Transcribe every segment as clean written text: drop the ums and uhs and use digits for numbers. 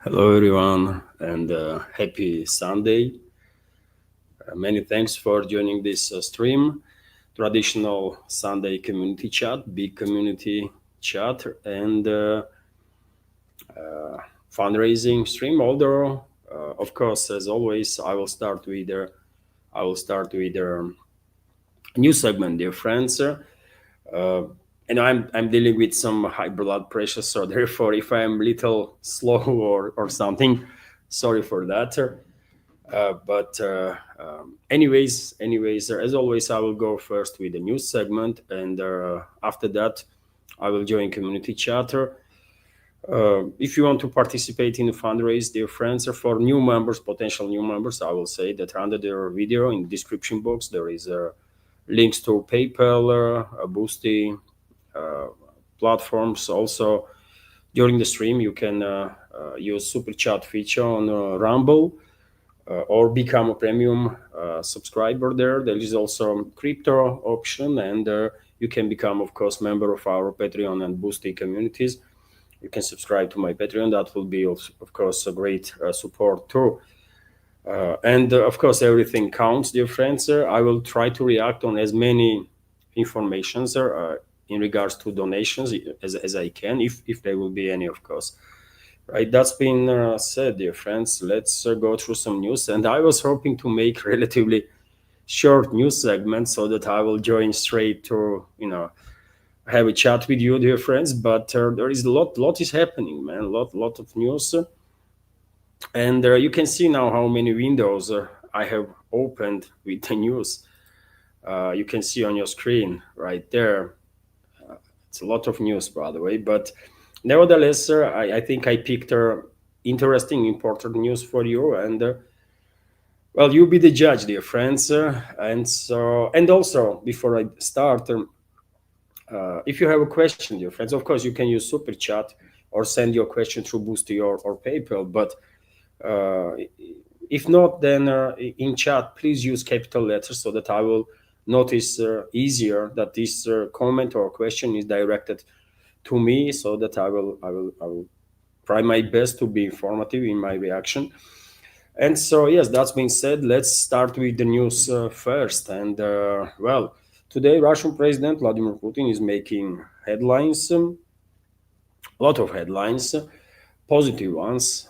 Hello, everyone, and happy Sunday. Many thanks for joining this stream. Traditional Sunday community chat, big community chat, and fundraising stream. Although, of course, as always, I will start with a new segment, dear friends. And I'm dealing with some high blood pressure, so therefore, if I'm little slow or something, sorry for that. But anyways, as always, I will go first with the news segment, and after that, I will join community chatter. If you want to participate in the fundraise, dear friends, or for new members, potential new members, I will say that under the video in the description box there is links to PayPal, Boosty uh, platforms. Also, during the stream, you can use super chat feature on Rumble or become a premium subscriber there. There is also crypto option, and you can become, of course, member of our Patreon and Boosty communities. You can subscribe to my Patreon. That will be, of course, a great support too. And of course, everything counts, dear friends. I will try to react on as many informations in regards to donations as I can, if there will be any, of course. Right, that's been said, dear friends. Let's go through some news. And I was hoping to make relatively short news segments so that I will join straight to, have a chat with you, dear friends. But there is lot is happening, man. Lot of news, and you can see now how many windows I have opened with the news. You can see on your screen right there. It's a lot of news, by the way, but nevertheless, I think I picked interesting, important news for you, and well, you be the judge, dear friends. And also, before I start, if you have a question, dear friends, of course, you can use Super Chat or send your question through Boosty or PayPal. But uh, if not, then in chat, please use capital letters so that I will notice easier that this comment or question is directed to me, so that I will try my best to be informative in my reaction. And so, yes, that's being said, let's start with the news first. And well, today Russian President Vladimir Putin is making headlines, a lot of headlines, positive ones,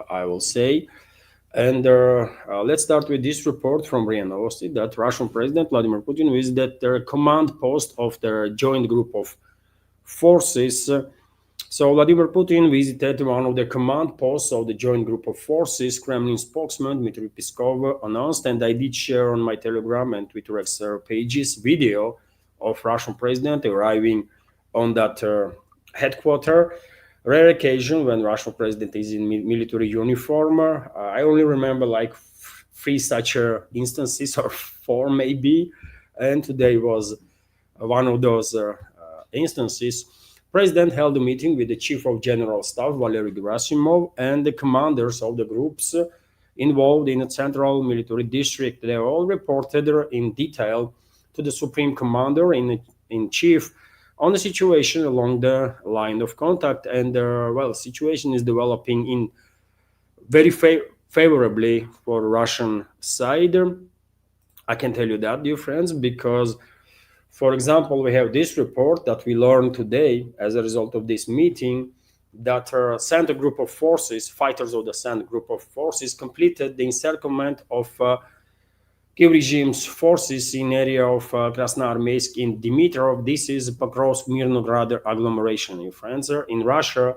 I will say. And let's start with this report from RIA Novosti that Russian President Vladimir Putin visited the command post of the joint group of forces. So Vladimir Putin visited one of the command posts of the joint group of forces, Kremlin spokesman Dmitry Peskov announced, and I did share on my Telegram and Twitter X pages video of Russian president arriving on that headquarter. Rare occasion when Russian president is in military uniform. I only remember like three such instances, or four maybe, and today was one of those instances. President held a meeting with the Chief of General Staff, Valery Gerasimov, and the commanders of the groups involved in the Central Military District. They all reported in detail to the Supreme Commander in Chief on the situation along the line of contact. And, well, situation is developing in very favorably for Russian side. I can tell you that, dear friends, because for example, we have this report that we learned today as a result of this meeting that Center Group of Forces, fighters of the Center Group of Forces, completed the encirclement of Kiev regime's forces in area of Krasnoarmeysk in Dimitrov. This is Pokrovsk-Mirnograd agglomeration, in France. In Russia,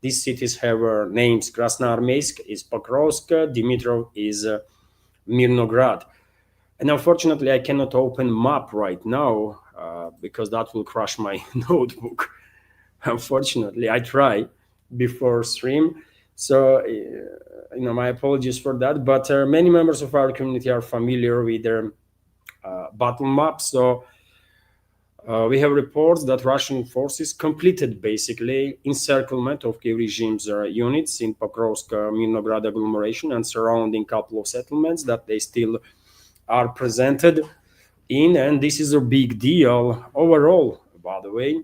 these cities have names. Krasnoarmeysk is Pokrovsk, Dimitrov is Mirnograd. And unfortunately, I cannot open map right now because that will crush my notebook. Unfortunately, I try before stream. So, my apologies for that. But many members of our community are familiar with their battle map. So we have reports that Russian forces completed basically encirclement of Kiev regime's units in Pokrovsk, Mirnograd agglomeration and surrounding couple of settlements that they still are presented in, and this is a big deal overall, by the way.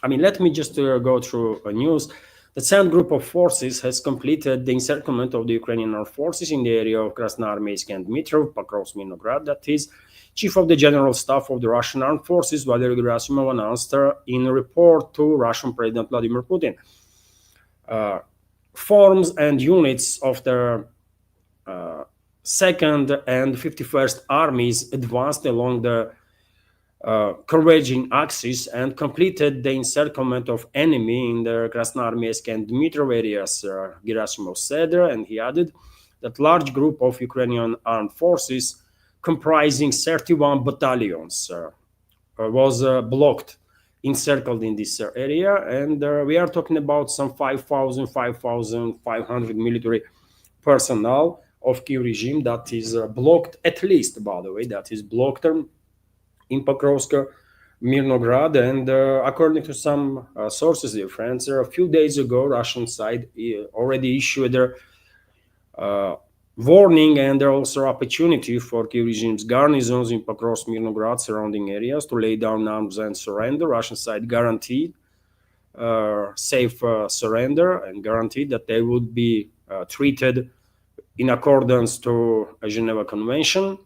I mean, let me just go through a news. The same group of forces has completed the encirclement of the Ukrainian armed forces in the area of Krasnoarmeysk and Dmitrov, Pokrovsk, Mirnograd, that is. Chief of the General Staff of the Russian Armed Forces, Valery Gerasimov, announced in a report to Russian President Vladimir Putin. Forms and units of the 2nd and 51st Armies advanced along the converging axis and completed the encirclement of enemy in the Krasnoarmeysk and Dmitrov areas, Gerasimov said, and he added that large group of Ukrainian armed forces comprising 31 battalions was blocked, encircled in this area, and we are talking about some 5,500 military personnel of Kiev regime that is blocked, at least, by the way, that is blocked in Pokrovsk, Mirnograd, and according to some sources, dear friends, a few days ago, Russian side already issued a warning and also opportunity for Kiev regime's garrisons in Pokrovsk, Mirnograd, surrounding areas to lay down arms and surrender. Russian side guaranteed safe surrender and guaranteed that they would be treated in accordance to a Geneva Convention.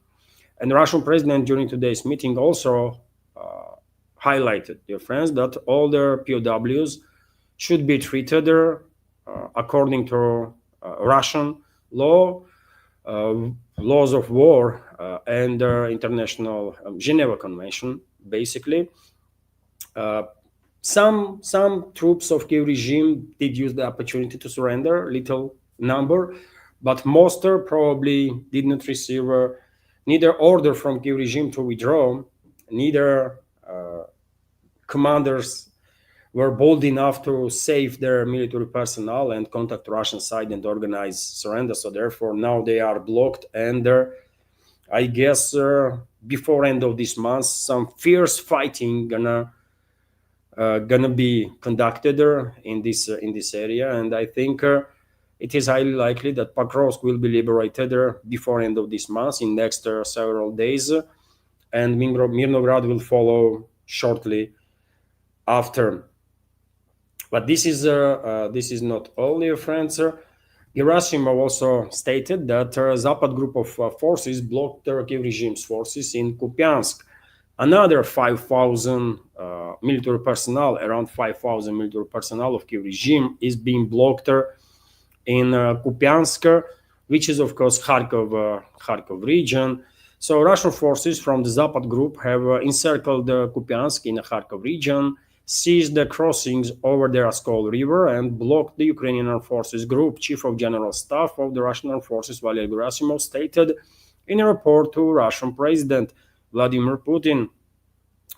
And the Russian president during today's meeting also highlighted, dear friends, that all the POWs should be treated according to Russian law, laws of war, and international Geneva Convention, basically. Some troops of Kiev regime did use the opportunity to surrender, little number, but most probably did not receive neither order from Kiev regime to withdraw, neither commanders were bold enough to save their military personnel and contact Russian side and organize surrender. So therefore now they are blocked, and I guess before end of this month some fierce fighting gonna be conducted in this area, and I think it is highly likely that Pokrovsk will be liberated before end of this month in next several days, and Mirnograd will follow shortly after. But this is not all, dear friends. Gerasimov also stated that Zapad group of forces blocked Kiev regime's forces in Kupiansk. Another 5,000 military personnel, around 5,000 military personnel of Kiev regime is being blocked in Kupiansk, which is of course Kharkov region. So Russian forces from the Zapad group have encircled Kupiansk in the Kharkov region, seized the crossings over the Oskol River, and blocked the Ukrainian Armed Forces Group. Chief of General Staff of the Russian Armed Forces, Valery Gerasimov, stated in a report to Russian President Vladimir Putin.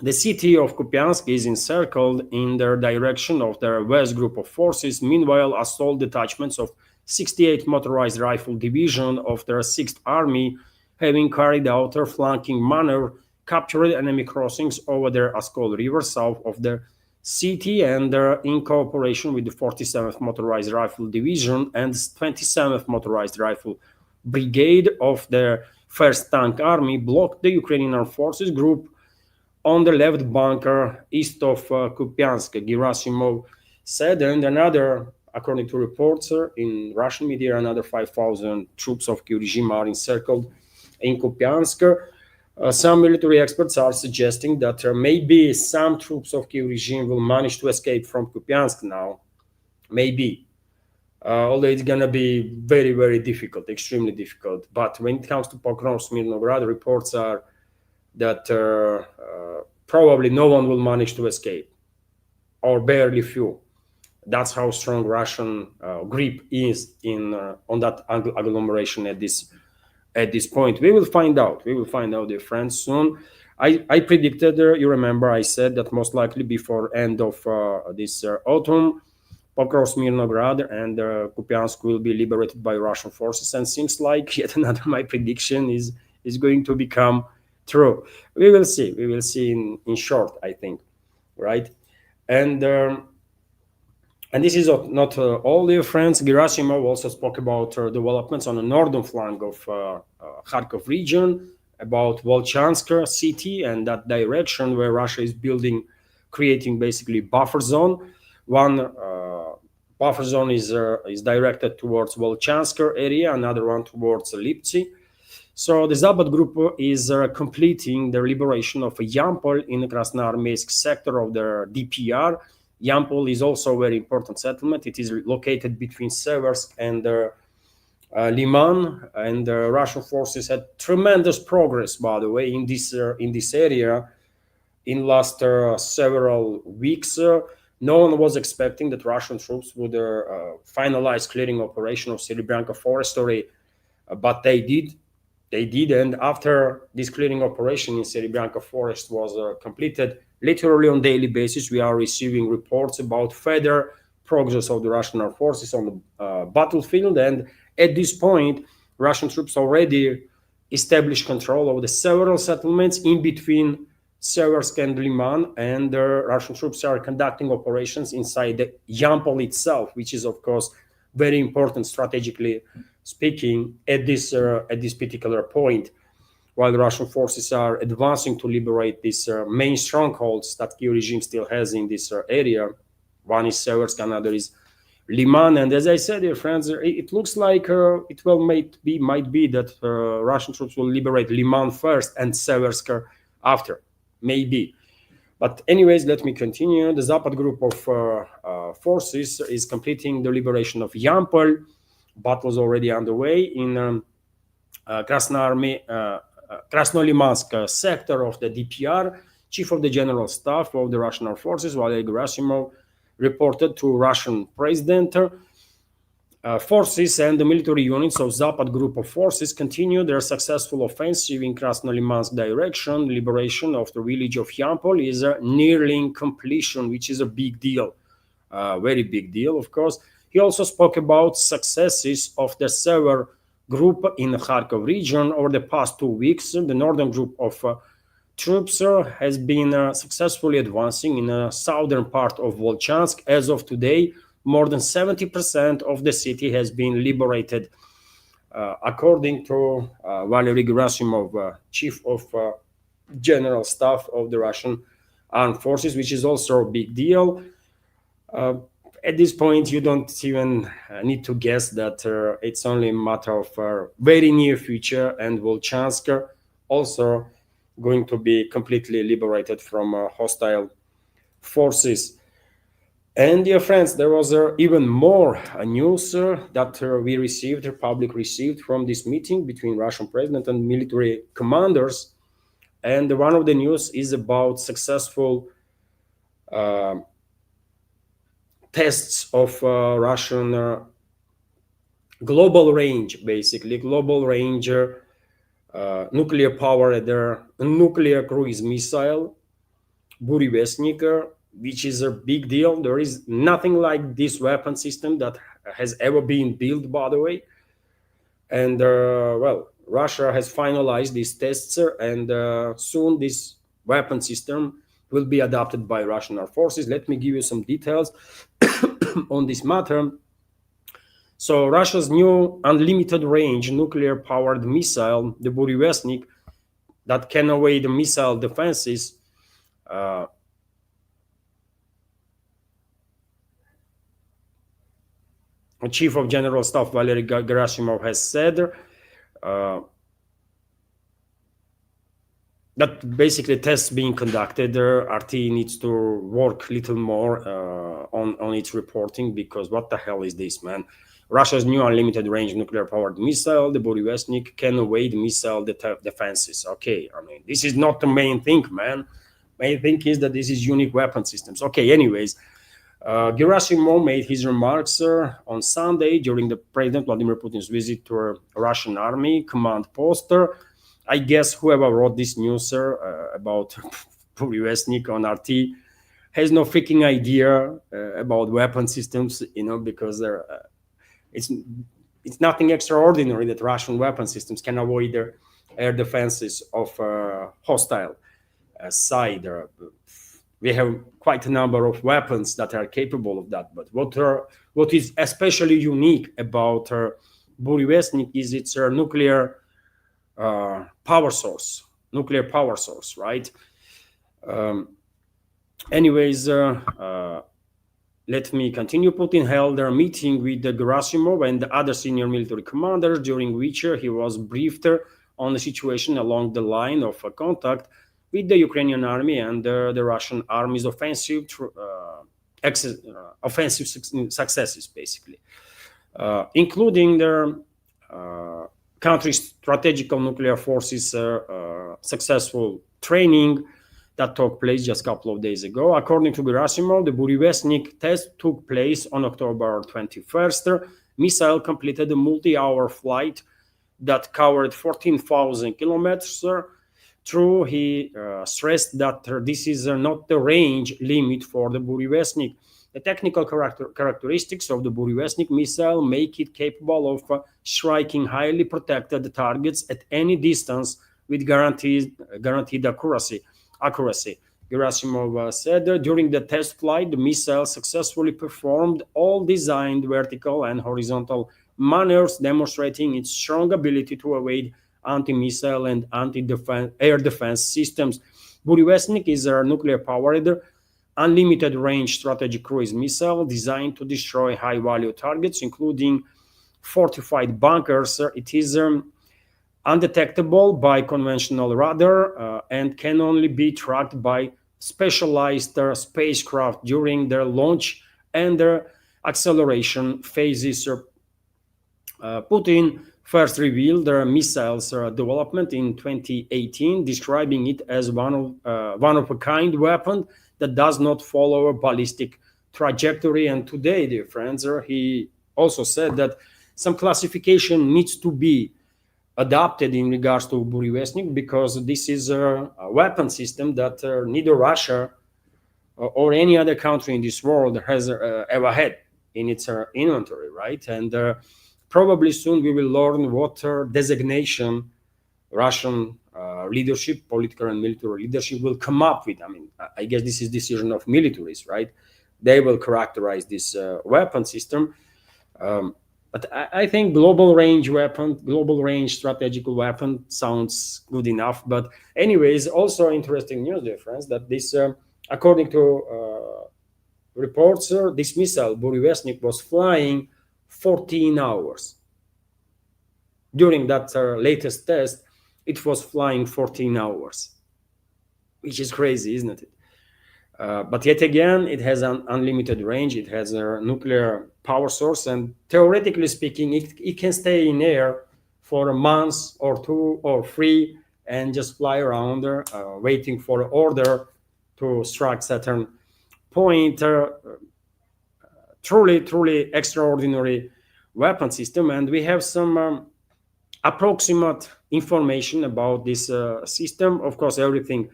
The city of Kupiansk is encircled in the direction of the West Group of forces. Meanwhile, assault detachments of 68th Motorized Rifle Division of the 6th Army, having carried out a flanking maneuver, captured enemy crossings over the Oskol River south of the city, and in cooperation with the 47th Motorized Rifle Division and 27th Motorized Rifle Brigade of the 1st Tank Army, blocked the Ukrainian Armed Forces Group on the left bank east of Kupiansk, Gerasimov said. And another, according to reports in Russian media, another 5,000 troops of Kiev regime are encircled in Kupiansk. Some military experts are suggesting that maybe some troops of Kiev regime will manage to escape from Kupiansk now. Maybe. Although it's going to be very, very difficult, extremely difficult. But when it comes to Pokrovsk, Mirnograd, reports are that probably no one will manage to escape, or barely few. That's how strong Russian grip is on that agglomeration at this point. We will find out. We will find out, dear friends, soon. I predicted, you remember, I said that most likely before end of this autumn, Pokrovsk, Mirnograd, and Kupiansk will be liberated by Russian forces, and seems like yet another my prediction is going to become true. We will see. We will see in short, I think, right? And this is not all, dear friends. Gerasimov also spoke about developments on the northern flank of Kharkov region, about Volchansk city and that direction where Russia is creating basically buffer zone. One buffer zone is directed towards Volchansk area, another one towards Lipsy. So the Zapad group is completing the liberation of Yampol in the Krasnoarmeysk sector of the DPR. Yampol is also a very important settlement. It is located between Seversk and Liman, and Russian forces had tremendous progress, by the way, in this area in last several weeks. No one was expecting that Russian troops would finalize clearing operation of Serebrenka forestry, but they did. They did, and after this clearing operation in Serebrenka forest was completed, literally on daily basis, we are receiving reports about further progress of the Russian armed forces on the battlefield. And at this point, Russian troops already established control of the several settlements in between Seversk and Liman, and Russian troops are conducting operations inside the Yampol itself, which is, of course, very important strategically speaking at this particular point, while the Russian forces are advancing to liberate these main strongholds that Kiev regime still has in this area. One is Seversk, another is Liman, and as I said, dear friends, it looks like it might be that Russian troops will liberate Liman first and Seversk after, maybe. But anyways, let me continue. The Zapad group of forces is completing the liberation of Yampol. Battle is already underway in Krasnolimansk sector of the DPR. Chief of the General Staff of the Russian Armed Forces, Valery Gerasimov, reported to Russian President. Forces and the military units of Zapad group of forces continue their successful offensive in Krasnolimansk direction. Liberation of the village of Yampol is nearing completion, which is a big deal, very big deal, of course. He also spoke about successes of the Sever group in the Kharkov region over the past 2 weeks. The northern group of troops has been successfully advancing in the southern part of Volchansk. As of today, more than 70% of the city has been liberated, according to Valery Gerasimov, Chief of General Staff of the Russian Armed Forces, which is also a big deal. At this point, you don't even need to guess that it's only a matter of very near future, and Volchansk also going to be completely liberated from hostile forces. And dear friends, there was even more news that we received, the public received from this meeting between Russian president and military commanders. And one of the news is about successful tests of Russian global range, basically global range nuclear powered nuclear cruise missile, Burevestnik, which is a big deal. There is nothing like this weapon system that has ever been built, by the way. And well, Russia has finalized these tests, and soon this weapon system will be adopted by Russian Armed Forces. Let me give you some details on this matter. So Russia's new unlimited range nuclear powered missile, the Burevestnik, that can evade the missile defenses, Chief of General Staff Valery Gerasimov has said that basically tests being conducted. RT needs to work a little more on its reporting, because what the hell is this, man? Russia's new unlimited range nuclear powered missile, the Burevestnik, can evade missile defenses. Okay, I mean, this is not the main thing, man. Main thing is that this is unique weapon systems. Okay, anyways, Gerasimov made his remarks on Sunday during the President Vladimir Putin's visit to a Russian army command post. I guess whoever wrote this news about Burevestnik on RT has no freaking idea about weapon systems, you know, because it's nothing extraordinary that Russian weapon systems can avoid their air defenses of hostile side. We have quite a number of weapons that are capable of that. But what is especially unique about Burevestnik is its nuclear power source, right? Anyways, let me continue. Putin held a meeting with Gerasimov and the other senior military commanders, during which he was briefed on the situation along the line of contact with the Ukrainian army and the Russian army's offensive successes, basically, including their country's strategical nuclear forces successful training that took place just a couple of days ago. According to Gerasimov, the Burevestnik test took place on October 21st. Missile completed a multi-hour flight that covered 14,000 kilometers. True, he stressed that this is not the range limit for the Burevestnik. The technical characteristics of the Burevestnik missile make it capable of striking highly protected targets at any distance with guaranteed accuracy. Gerasimov said during the test flight, the missile successfully performed all designed vertical and horizontal maneuvers, demonstrating its strong ability to evade anti-missile and air defense systems. Burevestnik is a nuclear-powered, unlimited range strategic cruise missile designed to destroy high-value targets, including fortified bunkers. It is undetectable by conventional radar and can only be tracked by specialized spacecraft during their launch and their acceleration phases. Putin first revealed their missiles development in 2018, describing it as one of a kind weapon that does not follow a ballistic trajectory. And today, dear friends, he also said that some classification needs to be adopted in regards to Burevestnik, because this is a weapon system that neither Russia or any other country in this world has ever had in its inventory, right? And probably soon we will learn what designation Russian leadership, political and military leadership, will come up with. I mean, I guess this is decision of militaries, right? They will characterize this weapon system. But I think global range strategical weapon sounds good enough. But anyways, also interesting news, dear friends, that this, according to reports, this missile, Burevestnik, was flying 14 hours. During that latest test, it was flying 14 hours, which is crazy, isn't it? But yet again, it has an unlimited range. It has a nuclear power source, and theoretically speaking, it can stay in air for a month or 2 or 3 and just fly around waiting for an order to strike certain point. Truly extraordinary weapon system. And we have some approximate information about this system. Of course, everything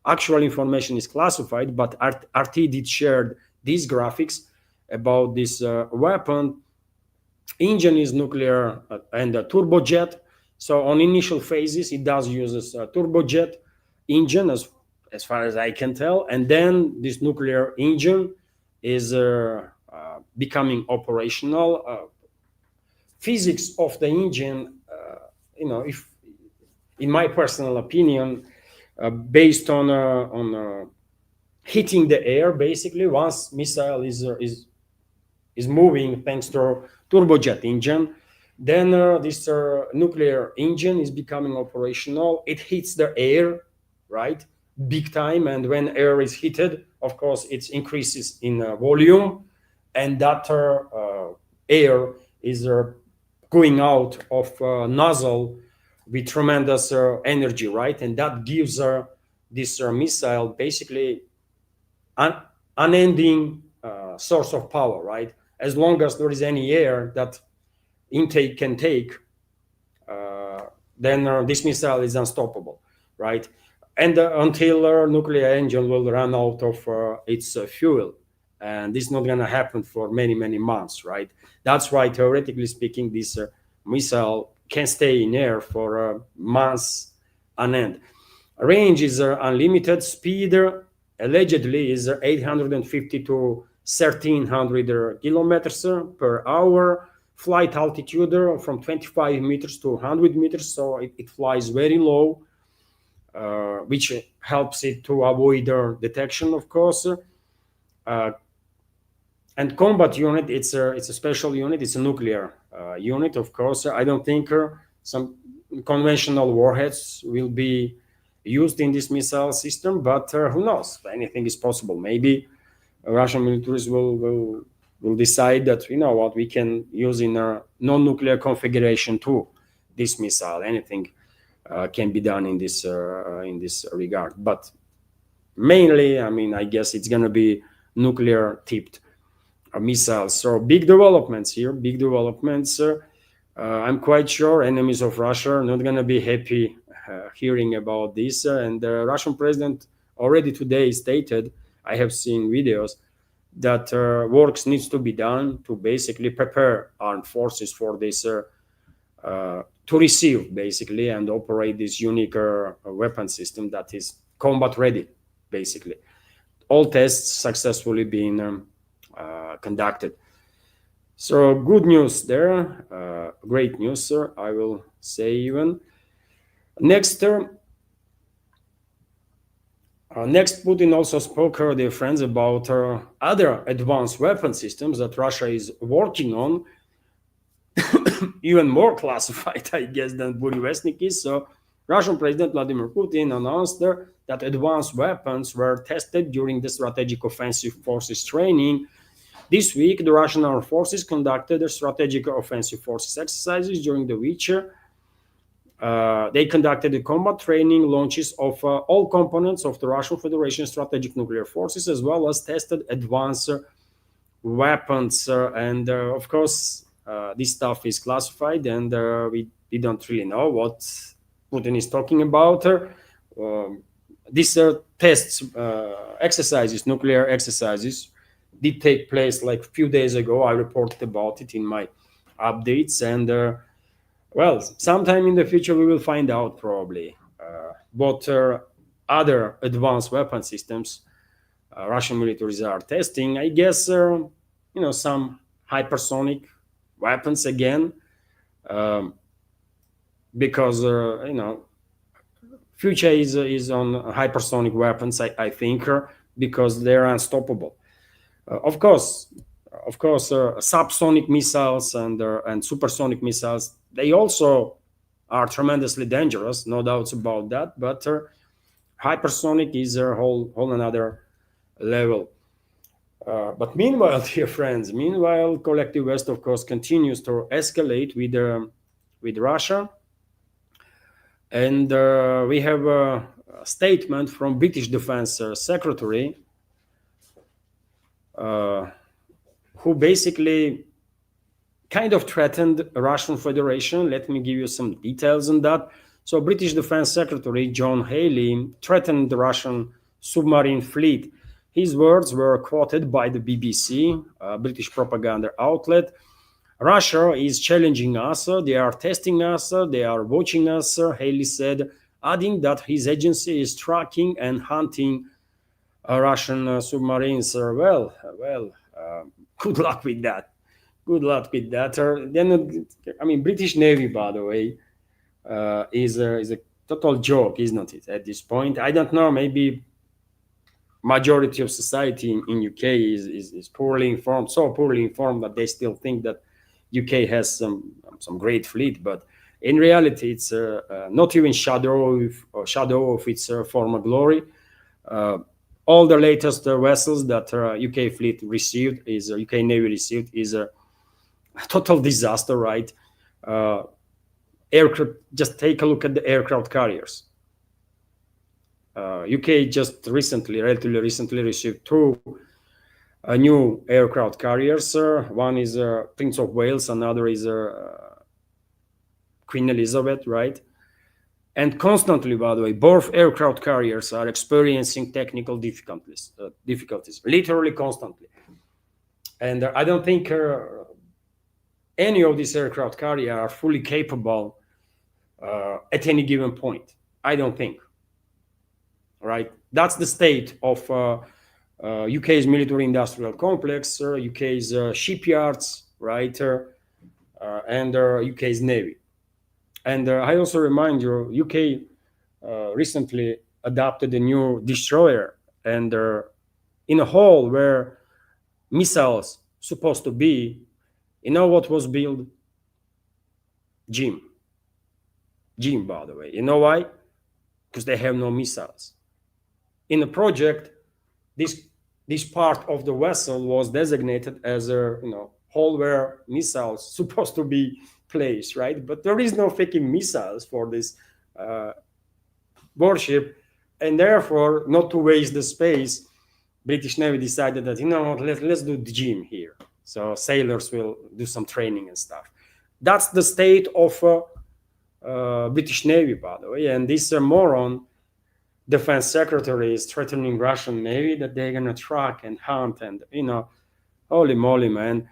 actual information is classified, but RT did share these graphics about this weapon. Engine is nuclear and a turbojet. So on initial phases, it does use a turbojet engine, as far as I can tell. And then this nuclear engine is becoming operational. Physics of the engine, if in my personal opinion, based on hitting the air, basically, once missile is moving thanks to turbojet engine, then this nuclear engine is becoming operational. It hits the air, right, big time, and when air is heated, of course, it increases in volume, and that air is going out of nozzle with tremendous energy, right? And that gives this missile basically an unending source of power, right? As long as there is any air that intake can take, then this missile is unstoppable, right? And until nuclear engine will run out of its fuel. And this is not going to happen for many, many months, right? That's why, theoretically speaking, this missile can stay in air for months on end. Range is unlimited. Speed allegedly is 850 to 1,300 kilometers per hour. Flight altitude from 25 meters to 100 meters, so it flies very low, which helps it to avoid detection, of course. And combat unit, it's a special unit. It's a nuclear unit, of course. I don't think some conventional warheads will be used in this missile system, but who knows? Anything is possible. Maybe Russian militaries will decide that, you know what, we can use in a non-nuclear configuration too this missile. Anything can be done in this regard. But mainly, I mean, I guess it's gonna be nuclear tipped missiles. So big developments here, big developments. I'm quite sure enemies of Russia are not gonna be happy hearing about this. And the Russian president already today stated, I have seen videos, that works needs to be done to basically prepare armed forces for this, to receive basically and operate this unique weapon system that is combat ready, basically. All tests successfully being conducted. So good news there, great news, sir, I will say even. Next, Putin also spoke, dear friends, about other advanced weapon systems that Russia is working on, even more classified, I guess, than Burevestnik is. So Russian President Vladimir Putin announced that advanced weapons were tested during the Strategic Offensive Forces training. This week, the Russian armed forces conducted a Strategic Offensive Forces exercises, during the which they conducted the combat training launches of all components of the Russian Federation strategic nuclear forces, as well as tested advanced weapons. And of course, this stuff is classified, and we don't really know what Putin is talking about. These tests, exercises, nuclear exercises, did take place like a few days ago. I reported about it in my updates, and well, sometime in the future we will find out probably what other advanced weapon systems Russian militaries are testing. I guess some hypersonic weapons again, because future is on hypersonic weapons. I think because they're unstoppable. Of course, subsonic missiles and supersonic missiles, they also are tremendously dangerous, no doubts about that. But hypersonic is a whole another level. But meanwhile, dear friends, collective West, of course, continues to escalate with Russia, and we have a statement from British Defense Secretary, who basically kind of threatened Russian Federation. Let me give you some details on that. So British Defense Secretary John Haley threatened the Russian submarine fleet. His words were quoted by the BBC, British propaganda outlet. Russia is challenging us, they are testing us, they are watching us, Haley said, adding that his agency is tracking and hunting Russian submarines. Well, good luck with that. Good luck with that. Then, I mean, British Navy, by the way, is a total joke, isn't it? At this point, I don't know. Maybe majority of society in UK is poorly informed, so poorly informed that they still think that UK has some great fleet, but in reality, it's not even shadow of its former glory. All the latest vessels that UK fleet received, is UK Navy received, is a total disaster, right? Aircraft. Just take a look at the aircraft carriers. UK just relatively recently, received two new aircraft carriers. One is Prince of Wales, another is Queen Elizabeth, right? And constantly, by the way, both aircraft carriers are experiencing technical difficulties, literally constantly. And I don't think any of these aircraft carriers are fully capable at any given point. I don't think. Right? That's the state of UK's military-industrial complex, UK's shipyards, right, and UK's Navy. And I also remind you, UK recently adopted a new destroyer, and in a hole where missiles supposed to be, you know what was built? Gym, by the way. You know why? Because they have no missiles. In the project, this part of the vessel was designated as a hole where missiles supposed to be placed, right? But there is no fucking missiles for this warship, and therefore, not to waste the space, British Navy decided that let's do the gym here, so sailors will do some training and stuff. That's the state of British Navy, by the way, and this moron defense secretary is threatening Russian Navy that they're gonna track and hunt, and holy moly, man.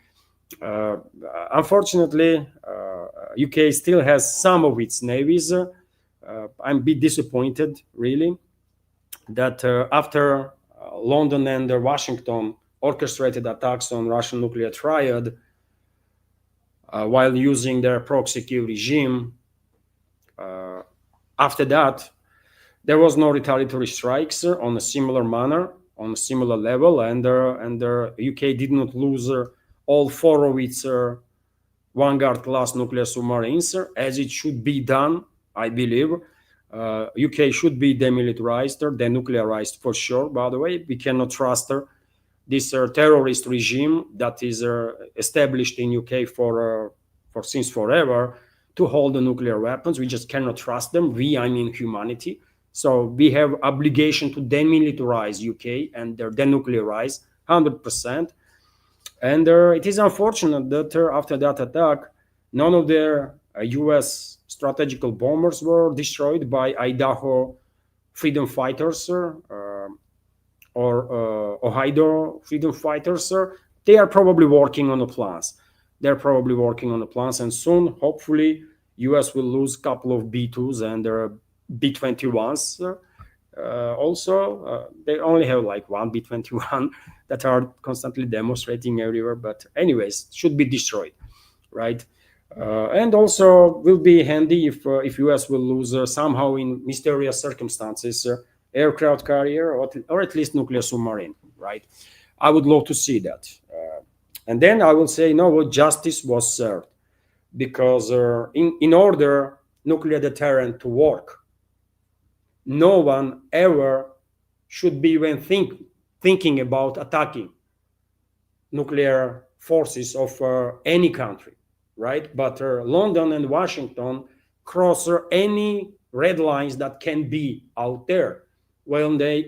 Unfortunately, UK still has some of its navies. I'm a bit disappointed, really, that after London and Washington orchestrated attacks on Russian nuclear triad while using their proxy regime, after that, there was no retaliatory strikes on a similar manner, on a similar level, and the UK did not lose all 4 of its Vanguard-class nuclear submarines, as it should be done, I believe. UK should be demilitarized, denuclearized for sure, by the way. We cannot trust this terrorist regime that is established in UK for since forever to hold the nuclear weapons. We just cannot trust them. I mean humanity. So we have obligation to demilitarize UK and denuclearize 100%. And it is unfortunate that after that attack, none of their US strategical bombers were destroyed by Idaho freedom fighters or Ohio freedom fighters. They are probably working on the plans. And soon, hopefully, US will lose a couple of B-2s and their B-21s. Also, they only have like one B-21 that are constantly demonstrating everywhere. But anyways, should be destroyed, right? And also will be handy if US will lose somehow in mysterious circumstances aircraft carrier or at least nuclear submarine, right? I would love to see that. And then I will say, justice was served, because in order nuclear deterrent to work, no one ever should be even thinking about attacking nuclear forces of any country, right? But London and Washington cross any red lines that can be out there when they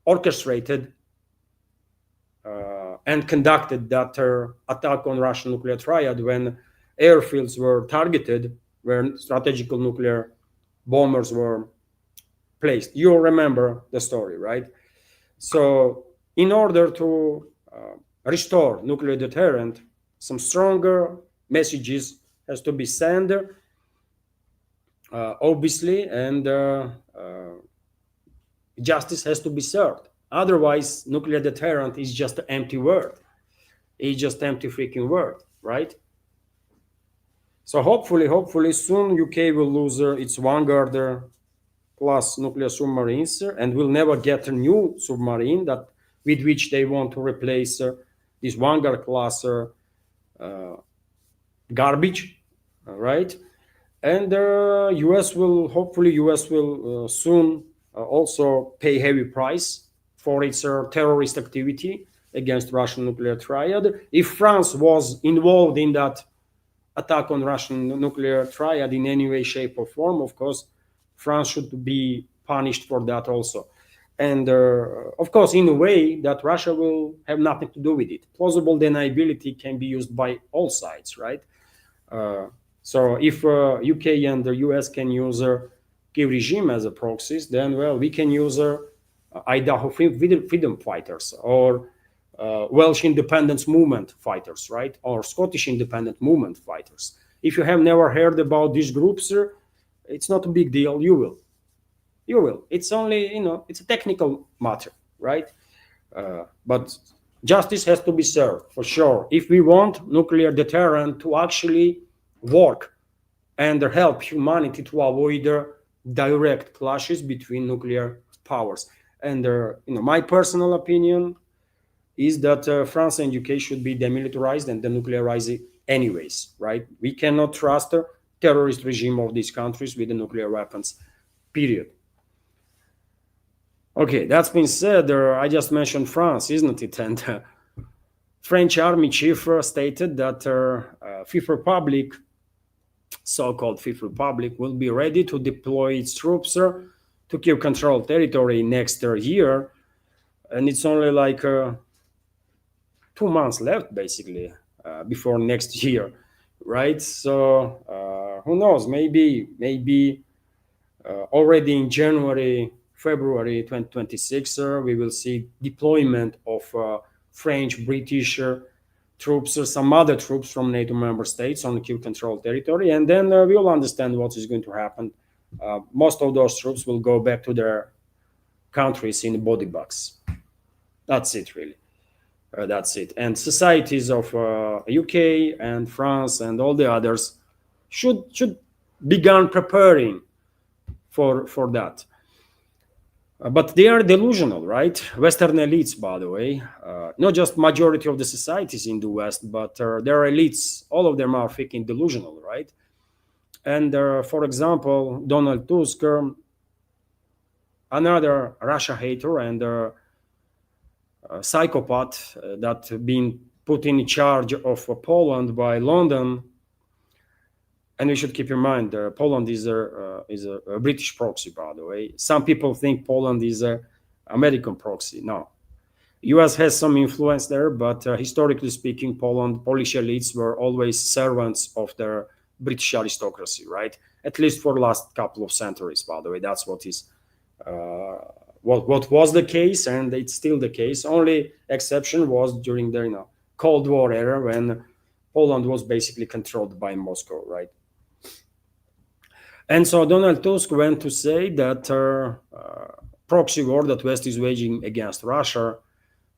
orchestrated and conducted that attack on Russian nuclear triad when airfields were targeted, where strategical nuclear bombers were placed. You remember the story, right? So in order to restore nuclear deterrent, some stronger messages has to be sent, obviously, and justice has to be served. Otherwise, nuclear deterrent is just an empty word. It's just empty freaking word, right? So hopefully soon UK will lose its Vanguard class nuclear submarines and will never get a new submarine with which they want to replace this Vanguard class garbage, right? And US will soon also pay heavy price for its terrorist activity against Russian nuclear triad. If France was involved in that attack on Russian nuclear triad in any way, shape, or form, of course, France should be punished for that also. And of course, in a way that Russia will have nothing to do with it. Plausible deniability can be used by all sides, right? So if UK and the US can use Kiev regime as a proxies, then, well, we can use Idaho freedom fighters or Welsh independence movement fighters, right? Or Scottish independent movement fighters. If you have never heard about these groups, it's not a big deal. You will. It's only, it's a technical matter, right? But justice has to be served, for sure. If we want nuclear deterrent to actually work and help humanity to avoid direct clashes between nuclear powers. And, my personal opinion, is that France and UK should be demilitarized and denuclearized anyways, right? We cannot trust a terrorist regime of these countries with the nuclear weapons, period. Okay, that's been said. I just mentioned France, isn't it? And French army chief stated that Fifth Republic, so-called Fifth Republic, will be ready to deploy its troops to keep control territory next year, and it's only like 2 months left, basically, before next year, right? So who knows? Maybe already in January, February 2026, we will see deployment of French, British troops or some other troops from NATO member states on Kiev control territory, and then we'll understand what is going to happen. Most of those troops will go back to their countries in body bags. That's it, really. That's it. And societies of UK and France and all the others should begin preparing for that. But they are delusional, right? Western elites, by the way, not just majority of the societies in the West, but their elites, all of them are freaking delusional, right? And for example, Donald Tusk, another Russia hater and psychopath that been put in charge of Poland by London. And we should keep in mind, Poland is a British proxy, by the way. Some people think Poland is an American proxy. No. US has some influence there, but historically speaking, Polish elites were always servants of their British aristocracy, right? At least for the last couple of centuries, by the way. That's what is what was the case, and it's still the case. Only exception was during the Cold War era, when Poland was basically controlled by Moscow, right? And so Donald Tusk went to say that proxy war that West is waging against Russia,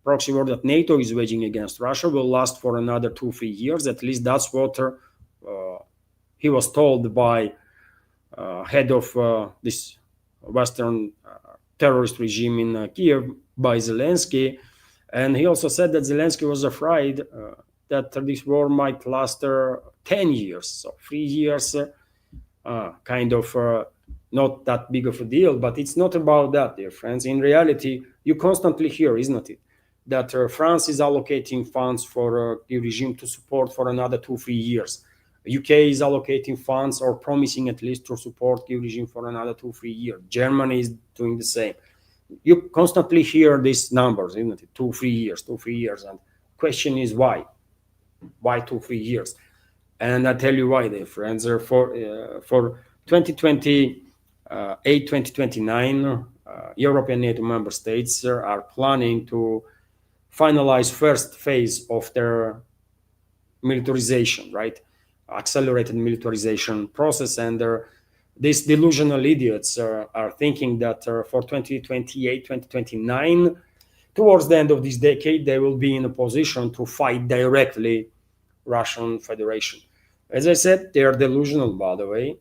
proxy war that NATO is waging against Russia, will last for another 2-3 years. At least that's what he was told by head of this Western terrorist regime in Kiev, by Zelensky. And he also said that Zelensky was afraid that this war might last 10 years, so 3 years. Kind of not that big of a deal, but it's not about that, dear friends. In reality, you constantly hear, isn't it, that France is allocating funds for the regime to support for another 2-3 years. UK is allocating funds, or promising at least, to support the regime for another 2-3 years. Germany is doing the same. You constantly hear these numbers, isn't it? 2-3 years, 2-3 years. And the question is why? Why 2-3 years? And I tell you why, dear friends. For 2028, 2029, European NATO member states are planning to finalize first phase of their militarization, right? Accelerated militarization process. And these delusional idiots are thinking that for 2028, 2029, towards the end of this decade, they will be in a position to fight directly Russian Federation. As I said, they are delusional, by the way.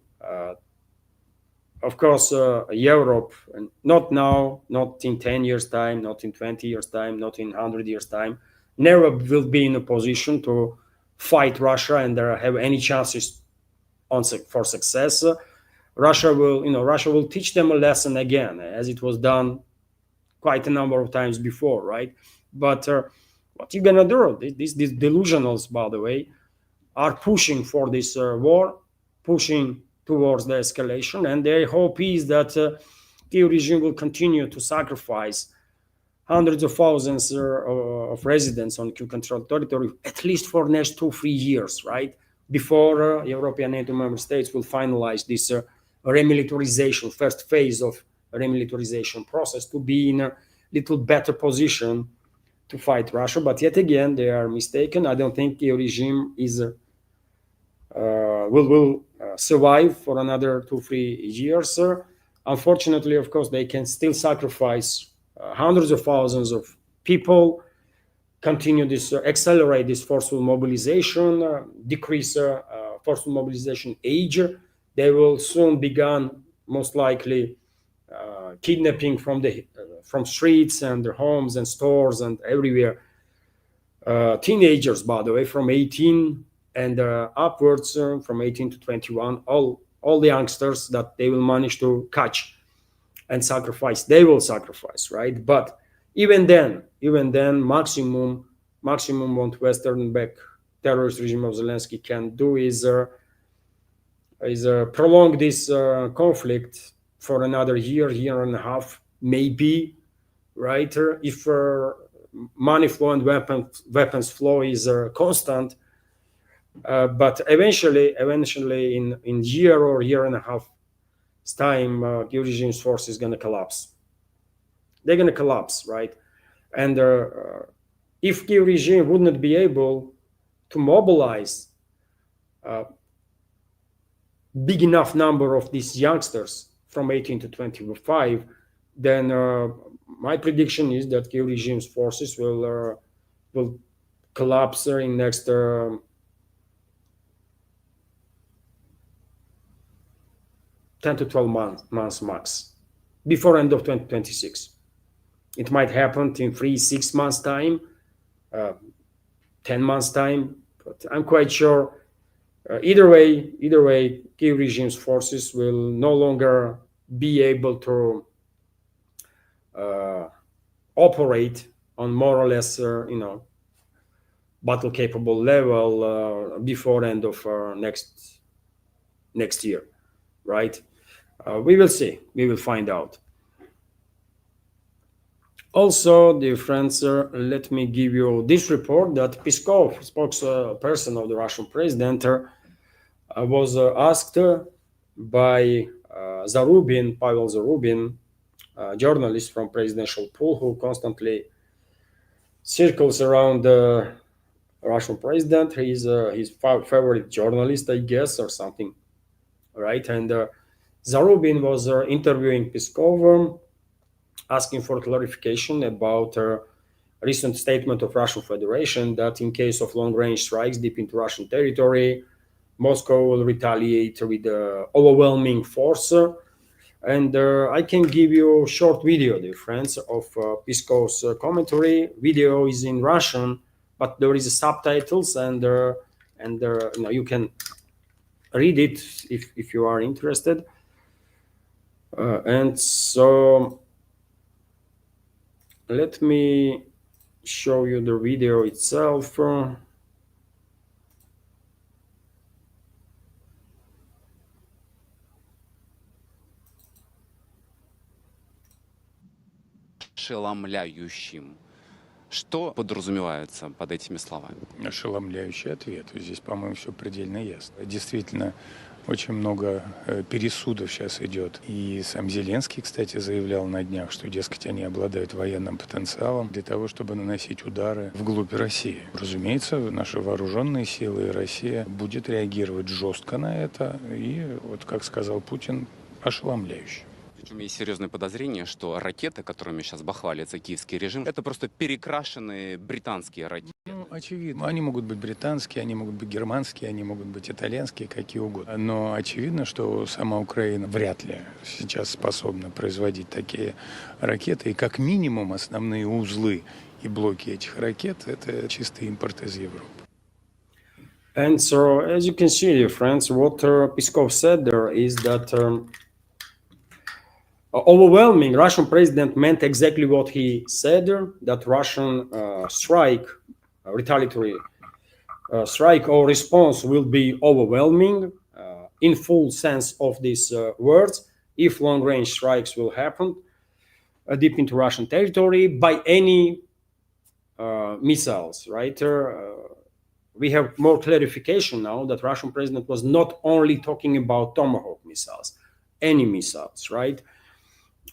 Of course, Europe, not now, not in 10 years' time, not in 20 years' time, not in 100 years' time, never will be in a position to fight Russia and have any chances for success. Russia will teach them a lesson again, as it was done quite a number of times before, right? But what you gonna do? These delusionals, by the way, are pushing for this war, pushing towards the escalation, and their hope is that the regime will continue to sacrifice hundreds of thousands of residents on Kiev-controlled territory, at least for next 2-3 years, right? Before European NATO member states will finalize this remilitarization, first phase of remilitarization process, to be in a little better position to fight Russia. But yet again, they are mistaken. I don't think the regime is will survive for another 2-3 years. Unfortunately, of course, they can still sacrifice hundreds of thousands of people, continue this, accelerate this forceful mobilization, decrease forceful mobilization age. They will soon begin, most likely, kidnapping from streets and their homes and stores and everywhere, teenagers, by the way, from 18 and upwards, from 18 to 21, all the youngsters that they will manage to catch and sacrifice, they will sacrifice, right? But even then, maximum what Western-backed terrorist regime of Zelensky can do is prolong this conflict for another year and a half, maybe, right? If money flow and weapons flow is constant, but eventually, in year or year and a half time, Kyiv regime's force is going to collapse. They're going to collapse, right? And if Kyiv regime would not be able to mobilize big enough number of these youngsters from 18 to 25, then my prediction is that Kyiv regime's forces will collapse in next 10 to 12 months max, before end of 2026. It might happen in 3-6 months time, 10 months time, but I'm quite sure either way, Kyiv regime's forces will no longer be able to operate on more or less, battle capable level before end of next year, right? We will see. We will find out. Also, dear friends, let me give you this report that Peskov, spokesperson of the Russian president, was asked by Pavel Zarubin, journalist from presidential pool who constantly circles around the Russian president. He's his favorite journalist, I guess, or something, right? And Zarubin was interviewing Peskov, asking for clarification about a recent statement of Russian Federation that in case of long-range strikes deep into Russian territory, Moscow will retaliate with overwhelming force. And I can give you a short video, dear friends, of Peskov's commentary. Video is in Russian, but there is subtitles, and you can read it if you are interested. And so let me show you the video itself. Ошеломляющим. Что подразумевается под этими словами? Ошеломляющий ответ. Здесь, по-моему, все предельно ясно. Действительно, очень много пересудов сейчас идет. И сам Зеленский, кстати, заявлял на днях, что, дескать, они обладают военным потенциалом для того, чтобы наносить удары вглубь России. Разумеется, наши вооруженные силы и Россия будет реагировать жестко на это. И, вот как сказал Путин, ошеломляюще. Причем есть серьезное подозрение, что ракеты, которыми сейчас бахвалится киевский режим, это просто перекрашенные британские ракеты. Ну, очевидно. Они могут быть британские, они могут быть германские, они могут быть итальянские, какие угодно. Но очевидно, что сама Украина вряд ли сейчас способна производить такие ракеты. И как минимум основные узлы и блоки этих ракет – это чистый импорт из Европы. And so, as you can see, dear friends, what Peskov said there is that overwhelming Russian president meant exactly what he said, that Russian retaliatory strike or response will be overwhelming in full sense of these words if long-range strikes will happen deep into Russian territory by any missiles, right? We have more clarification now that Russian president was not only talking about Tomahawk missiles, any missiles, right?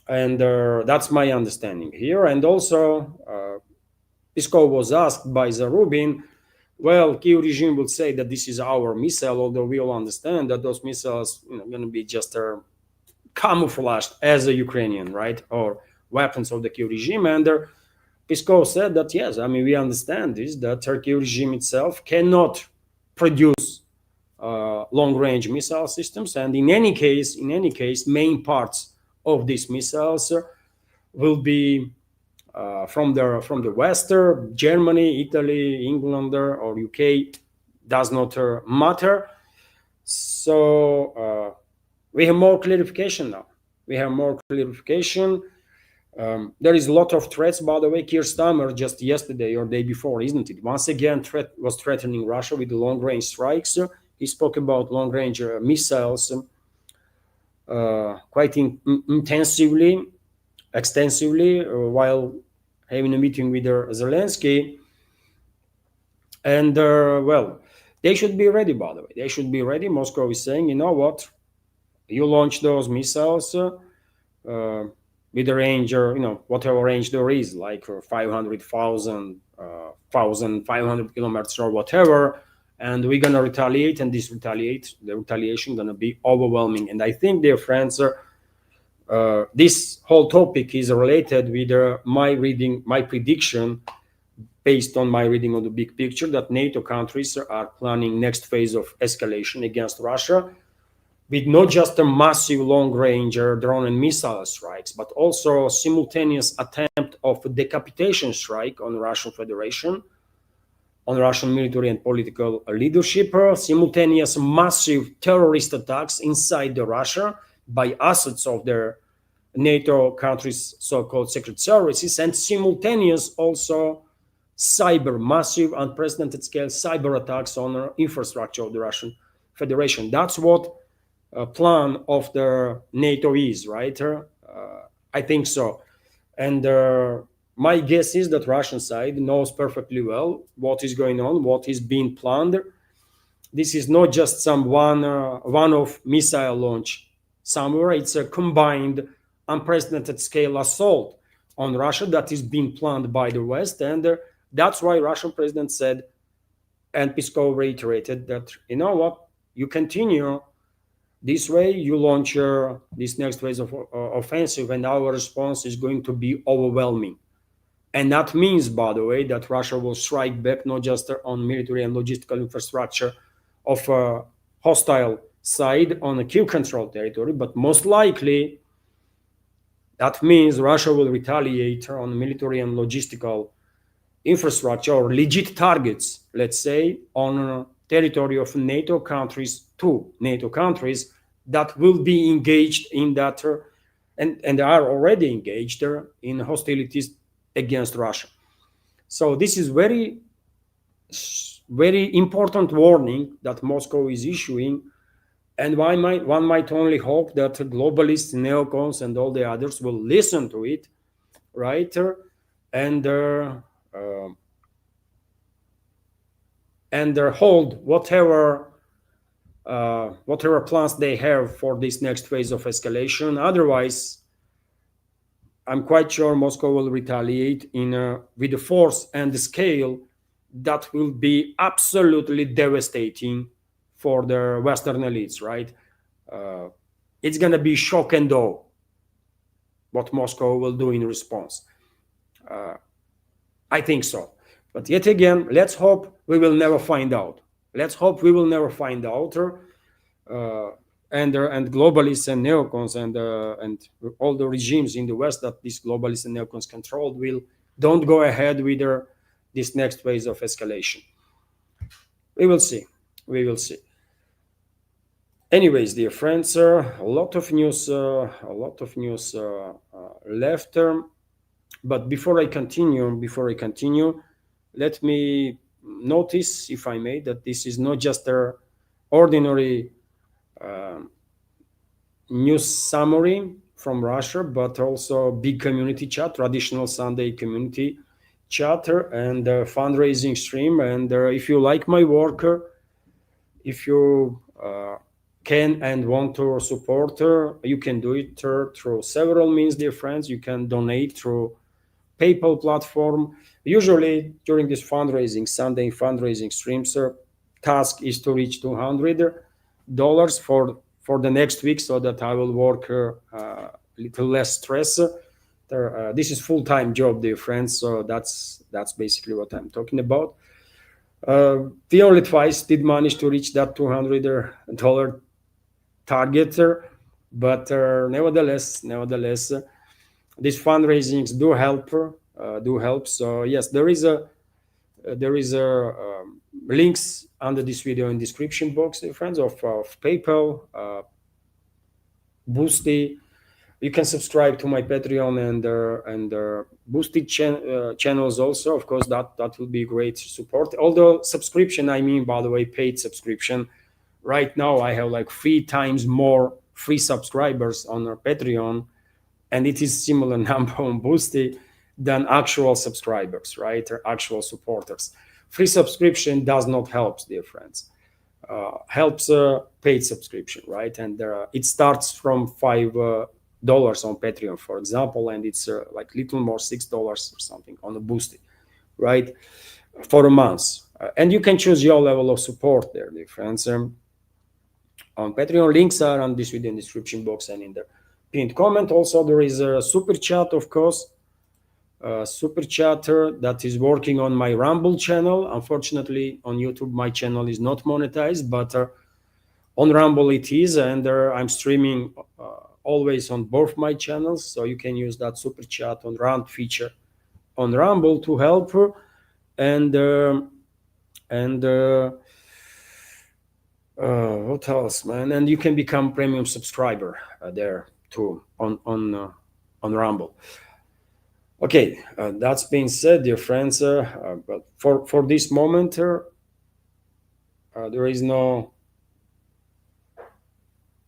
And that's my understanding here. And also, Peskov was asked by Zarubin, well, Kyiv regime will say that this is our missile, although we all understand that those missiles are going to be just camouflaged as a Ukrainian, right, or weapons of the Kyiv regime. And Peskov said that, yes, I mean, we understand this, that Turkey regime itself cannot produce long-range missile systems. And in any case, main parts of these missiles will be from the West, Germany, Italy, England, or UK, does not matter. So we have more clarification now. We have more clarification. There is a lot of threats, by the way. Keir Starmer just yesterday or day before, isn't it? Once again, was threatening Russia with the long-range strikes. He spoke about long-range missiles quite extensively, while having a meeting with Zelensky. And well, they should be ready, by the way. They should be ready. Moscow is saying, you know what? You launch those missiles with a range, whatever range there is, like 500,000, 1,500 kilometers or whatever, and we're gonna retaliate, and the retaliation gonna be overwhelming. And I think, dear friends, this whole topic is related with my prediction, based on my reading of the big picture, that NATO countries are planning next phase of escalation against Russia, with not just a massive long-range drone and missile strikes, but also simultaneous attempt of decapitation strike on Russian Federation, on Russian military and political leadership, simultaneous massive terrorist attacks inside the Russia by assets of their NATO countries' so-called secret services, and simultaneous also massive, unprecedented scale cyber attacks on infrastructure of the Russian Federation. That's what plan of the NATO is, right? I think so. And my guess is that Russian side knows perfectly well what is going on, what is being planned. This is not just some one-off missile launch somewhere. It's a combined, unprecedented scale assault on Russia that is being planned by the West. And that's why Russian president said, and Peskov reiterated, that, you know what, you continue this way, you launch this next phase of offensive, and our response is going to be overwhelming. And that means, by the way, that Russia will strike back not just on military and logistical infrastructure of a hostile side on a Kyiv controlled territory, but most likely that means Russia will retaliate on military and logistical infrastructure or legit targets, let's say, on territory of NATO countries, two NATO countries that will be engaged in that and are already engaged in hostilities against Russia. So this is very, very important warning that Moscow is issuing, and one might only hope that globalists, neocons, and all the others will listen to it, right? And hold whatever plans they have for this next phase of escalation. Otherwise, I'm quite sure Moscow will retaliate with the force and the scale that will be absolutely devastating for the Western elites, right? It's going to be shock and awe what Moscow will do in response. I think so. But yet again, let's hope we will never find out. Let's hope we will never find out. And globalists and neocons and all the regimes in the West that these globalists and neocons controlled don't go ahead with this next phase of escalation. We will see. We will see. Anyways, dear friends, a lot of news left. But before I continue, let me notice, if I may, that this is not just an ordinary news summary from Russia, but also big community chat, traditional Sunday community chat, and fundraising stream. And if you like my work, if you can and want to support, you can do it through several means, dear friends. You can donate through PayPal platform. Usually during this Sunday fundraising streams, task is to reach $200 for the next week, so that I will work a little less stress. This is full-time job, dear friends, so that's basically what I'm talking about. We only twice did manage to reach that $200 target, but nevertheless, these fundraisings do help do help. So yes, there is a links under this video in description box, dear friends, of PayPal, Boosty. You can subscribe to my Patreon and Boosty channels also. Of course, that would be great support. Although subscription, I mean, by the way, paid subscription. Right now, I have like 3 times more free subscribers on our Patreon, and it is similar number on Boosty than actual subscribers, right? Or actual supporters. Free subscription does not help, dear friends. Helps paid subscription, right? And it starts from $5 on Patreon, for example, and it's like little more $6 or something on the Boosty, right? For a month. And you can choose your level of support there, dear friends. On Patreon, links are on this video in the description box and in the pinned comment. Also, there is a super chat, of course. Super chatter that is working on my Rumble channel. Unfortunately, on YouTube, my channel is not monetized, but on Rumble it is, and I'm streaming always on both my channels, so you can use that super chat on round feature on Rumble to help her. And what else, man? And you can become premium subscriber there too on Rumble. Okay, that's being said, dear friends, but for this moment, there is no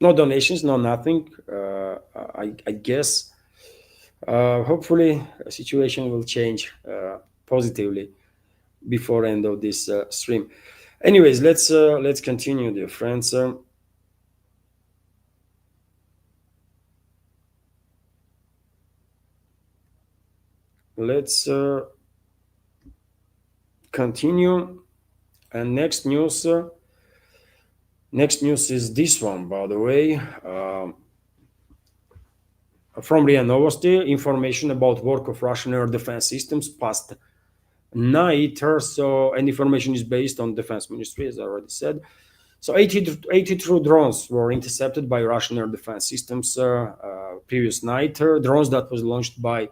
donations, no nothing. I guess hopefully the situation will change positively before end of this stream. Anyways, let's continue, dear friends. Let's continue. And next news is this one, by the way, from RIA Novosti, information about work of Russian air defense systems past night. So, and information is based on defense ministry, as I already said. So 82 drones were intercepted by Russian air defense systems previous night. Drones that was launched by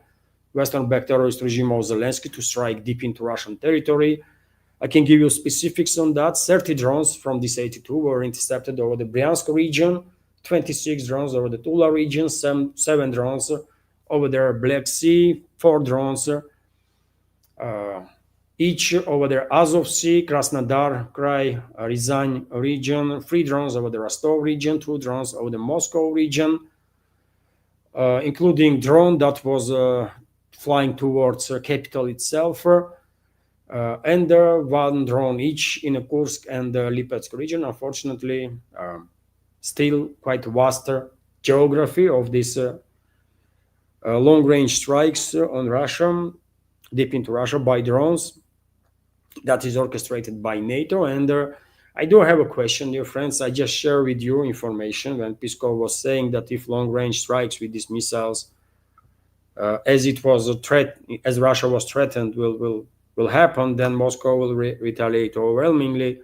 Western-backed terrorist regime of Zelensky to strike deep into Russian territory. I can give you specifics on that. 30 drones from these 82 were intercepted over the Bryansk region, 26 drones over the Tula region, 7 drones over the Black Sea, 4 drones each over the Azov Sea, Krasnodar Krai, Ryazan region, 3 drones over the Rostov region, 2 drones over the Moscow region, including drone that was flying towards capital itself, and 1 drone each in the Kursk and the Lipetsk region. Unfortunately, still quite vast geography of these long-range strikes on Russia, deep into Russia by drones, that is orchestrated by NATO. And I do have a question, dear friends. I just share with you information when Peskov was saying that if long-range strikes with these missiles, as it was a threat, as Russia was threatened, will happen, then Moscow will retaliate overwhelmingly.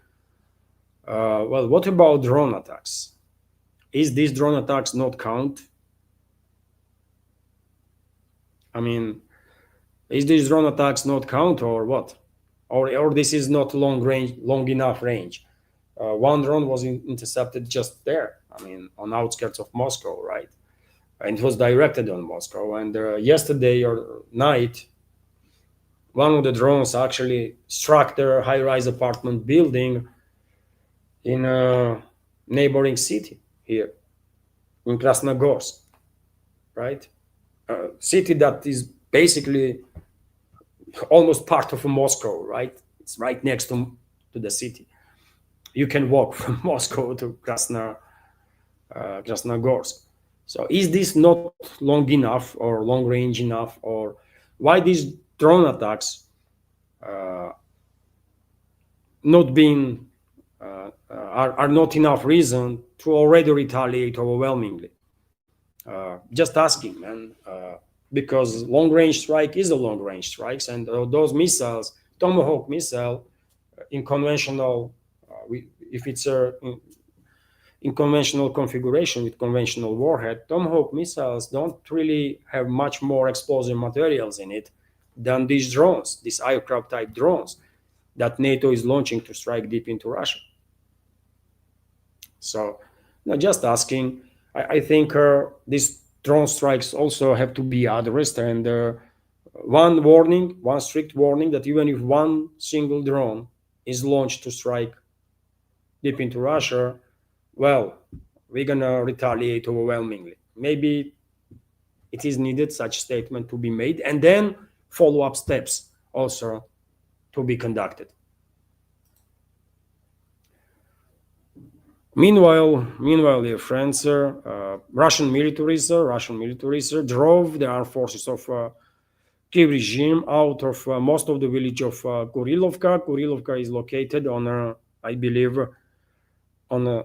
Well, what about drone attacks? Is these drone attacks not count? I mean, is these drone attacks not count, or what? Or this is not long enough range? 1 drone was intercepted just there. I mean, on outskirts of Moscow, right? And it was directed on Moscow. And yesterday or night, one of the drones actually struck their high-rise apartment building in a neighboring city here, in Krasnogorsk, right? A city that is basically almost part of Moscow, right? It's right next to the city. You can walk from Moscow to Krasnogorsk. So is this not long enough or long range enough, or why these drone attacks not being are not enough reason to already retaliate overwhelmingly? Just asking, man. Because long-range strike is a long-range strikes, and those missiles, Tomahawk missile, in conventional, if it's in conventional configuration with conventional warhead, Tomahawk missiles don't really have much more explosive materials in it than these drones, these aircraft type drones that NATO is launching to strike deep into Russia. So, just asking, I think these drone strikes also have to be addressed, and one strict warning, that even if one single drone is launched to strike deep into Russia, well, we're gonna retaliate overwhelmingly. Maybe it is needed such statement to be made, and then follow-up steps also to be conducted. Meanwhile, dear friends, Russian militaries drove the armed forces of Kiev regime out of most of the village of Kurilovka. Kurilovka is located on, I believe, on a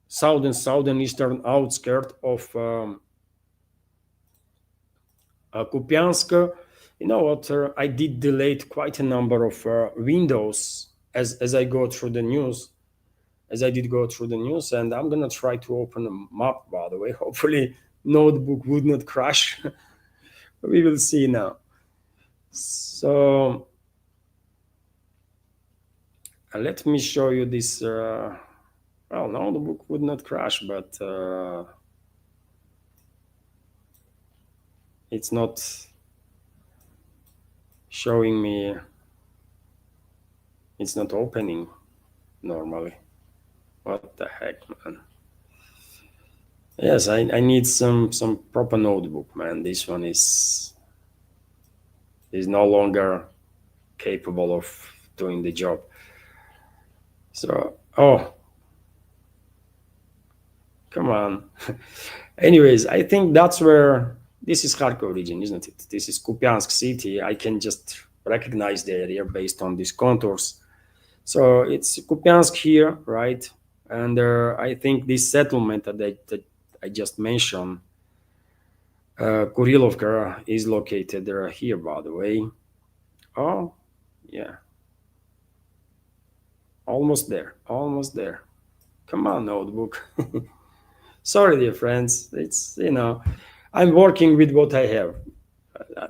southeastern outskirt of Kupiansk. You know what? I did delete quite a number of windows as I go through the news. And I'm gonna try to open a map, by the way. Hopefully notebook would not crash. We will see now. So let me show you this. Well, notebook would not crash, but it's not showing me. It's not opening normally. What the heck, man? Yes, I need some proper notebook, man. This one is no longer capable of doing the job. So, come on. Anyways, I think that's where this is Kharkov region, isn't it? This is Kupiansk city. I can just recognize the area based on these contours. So it's Kupiansk here, right? And I think this settlement that I just mentioned, Kurilovka, is located here, by the way. Oh, yeah. Almost there. Come on, notebook. Sorry, dear friends. It's, I'm working with what I have.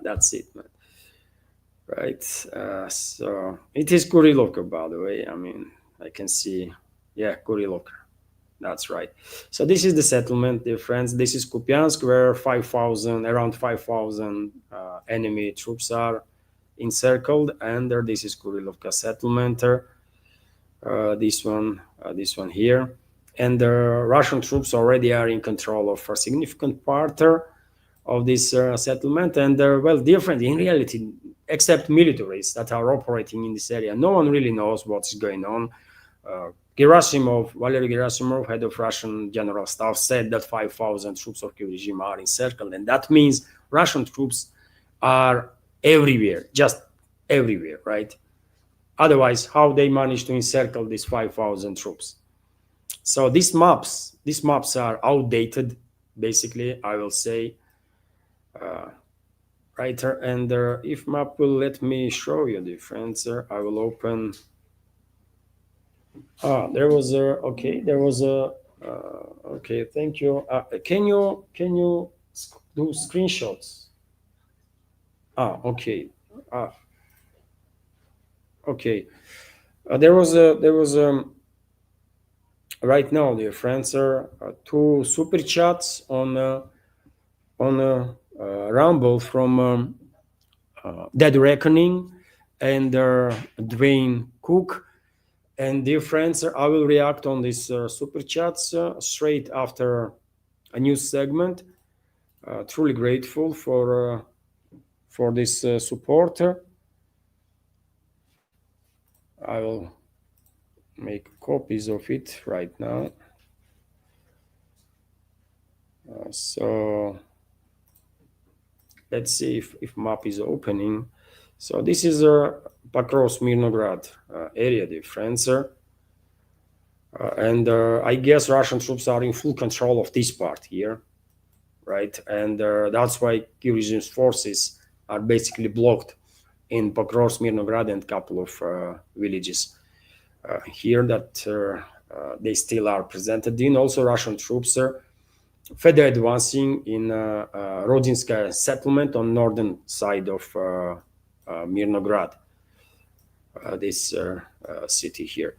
That's it, man. Right. So it is Kurilovka, by the way. I mean, I can see. Yeah, Kurilovka. That's right. So this is the settlement, dear friends. This is Kupiansk, where around 5,000 enemy troops are encircled, and this is Kurilovka settlement. This one here, and the Russian troops already are in control of a significant part of this settlement, and dear friends, in reality, except militaries that are operating in this area, no one really knows what's going on. Valery Gerasimov, head of Russian General Staff, said that 5,000 troops of Kiev regime are encircled, and that means Russian troops are everywhere, just everywhere, right? Otherwise, how they managed to encircle these 5,000 troops? So these maps are outdated, basically, I will say. Right, and if map will let me show you the friends, I will open. There was a okay, thank you. Can you do screenshots? Okay. Okay. There was right now, dear friends, two super chats on Rumble from Dead Reckoning and Dwayne Cook. And dear friends, I will react on these super chats straight after a news segment. Truly grateful for this support. I will make copies of it right now. So let's see if map is opening. So this is Pokrovsk-Mirnograd area, dear friends. And I guess Russian troops are in full control of this part here, right? And that's why Kiev regime's forces are basically blocked in Pokrovsk-Mirnograd and a couple of villages here that they still are presented in. Also, Russian troops further advancing in Rodinskaya settlement on northern side of Mirnograd, this city here.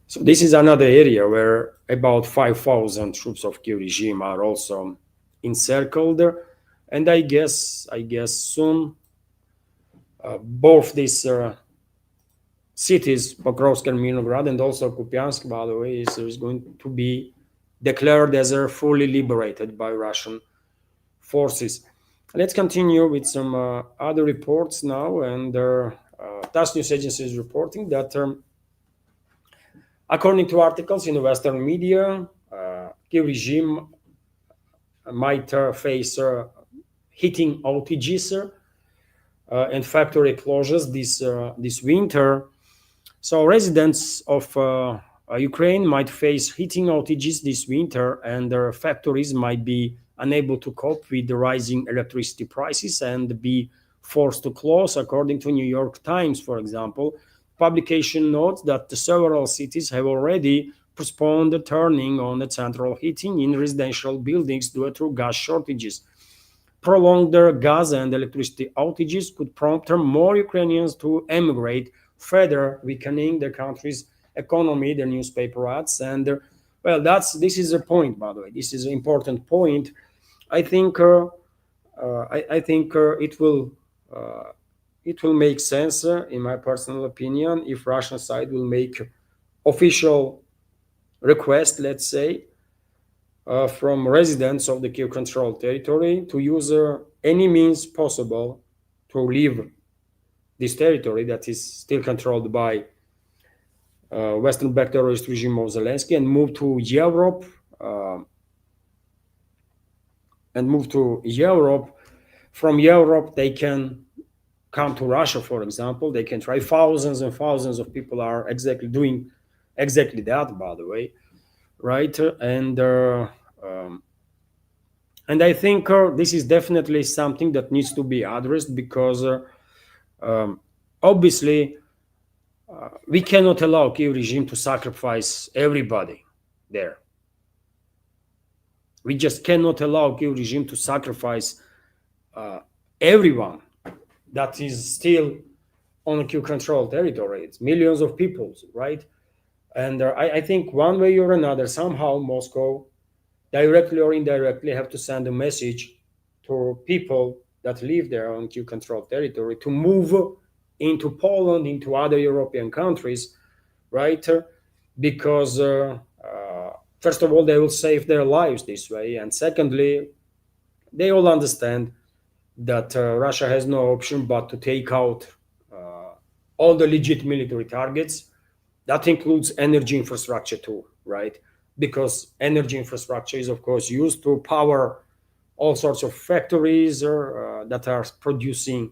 So this is another area where about 5,000 troops of Kiev regime are also encircled, and I guess soon both these cities, Pokrovsk and Mirnograd, and also Kupiansk, by the way, is going to be declared as fully liberated by Russian forces. Let's continue with some other reports now, and TASS news agency is reporting that according to articles in the Western media, Kiev regime might face heating outages and factory closures this winter. So residents of Ukraine might face heating outages this winter, and their factories might be unable to cope with the rising electricity prices and be forced to close, according to New York Times, for example. Publication notes that several cities have already postponed turning on the central heating in residential buildings due to gas shortages. Prolonged gas and electricity outages could prompt more Ukrainians to emigrate, further weakening the country's economy, the newspaper adds. And well, this is a point, by the way. This is an important point. I think it will make sense, in my personal opinion, if Russian side will make official request, let's say, from residents of the Kiev-controlled territory to use any means possible to leave this territory that is still controlled by Western-backed terrorist regime of Zelensky and move to Europe. From Europe, they can come to Russia, for example. They can try. Thousands and thousands of people are doing exactly that, by the way, right? And I think this is definitely something that needs to be addressed, because obviously we cannot allow Kiev regime to sacrifice everybody there. We just cannot allow Kiev regime to sacrifice everyone that is still on Kiev-controlled territory. It's millions of people, right? And I think one way or another, somehow Moscow, directly or indirectly, have to send a message to people that live there on Kiev-controlled territory to move into Poland, into other European countries, right? Because first of all, they will save their lives this way, and secondly, they all understand that Russia has no option but to take out all the legit military targets. That includes energy infrastructure too, right? Because energy infrastructure is, of course, used to power all sorts of factories that are producing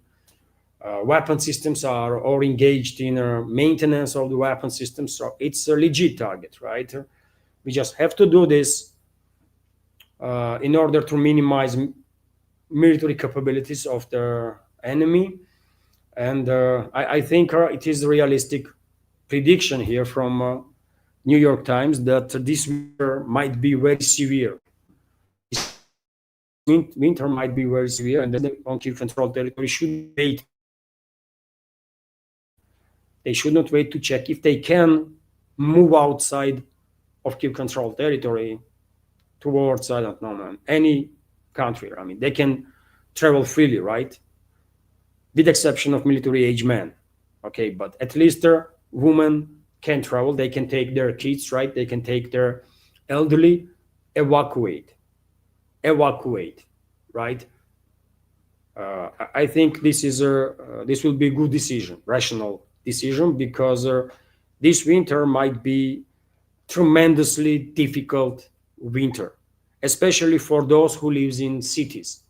weapon systems or engaged in maintenance of the weapon systems. So it's a legit target, right? We just have to do this in order to minimize military capabilities of the enemy. And I think it is a realistic prediction here from New York Times that this winter might be very severe. Winter might be very severe, and the on Kiev-controlled territory should wait. They should not wait to check if they can move outside of Kiev-controlled territory towards, I don't know, man, any country. I mean, they can travel freely, right? With exception of military-aged men. Okay, but at least women can travel. They can take their kids, right? They can take their elderly, evacuate, right? I think this will be a good decision, rational decision, because this winter might be tremendously difficult winter, especially for those who live in cities,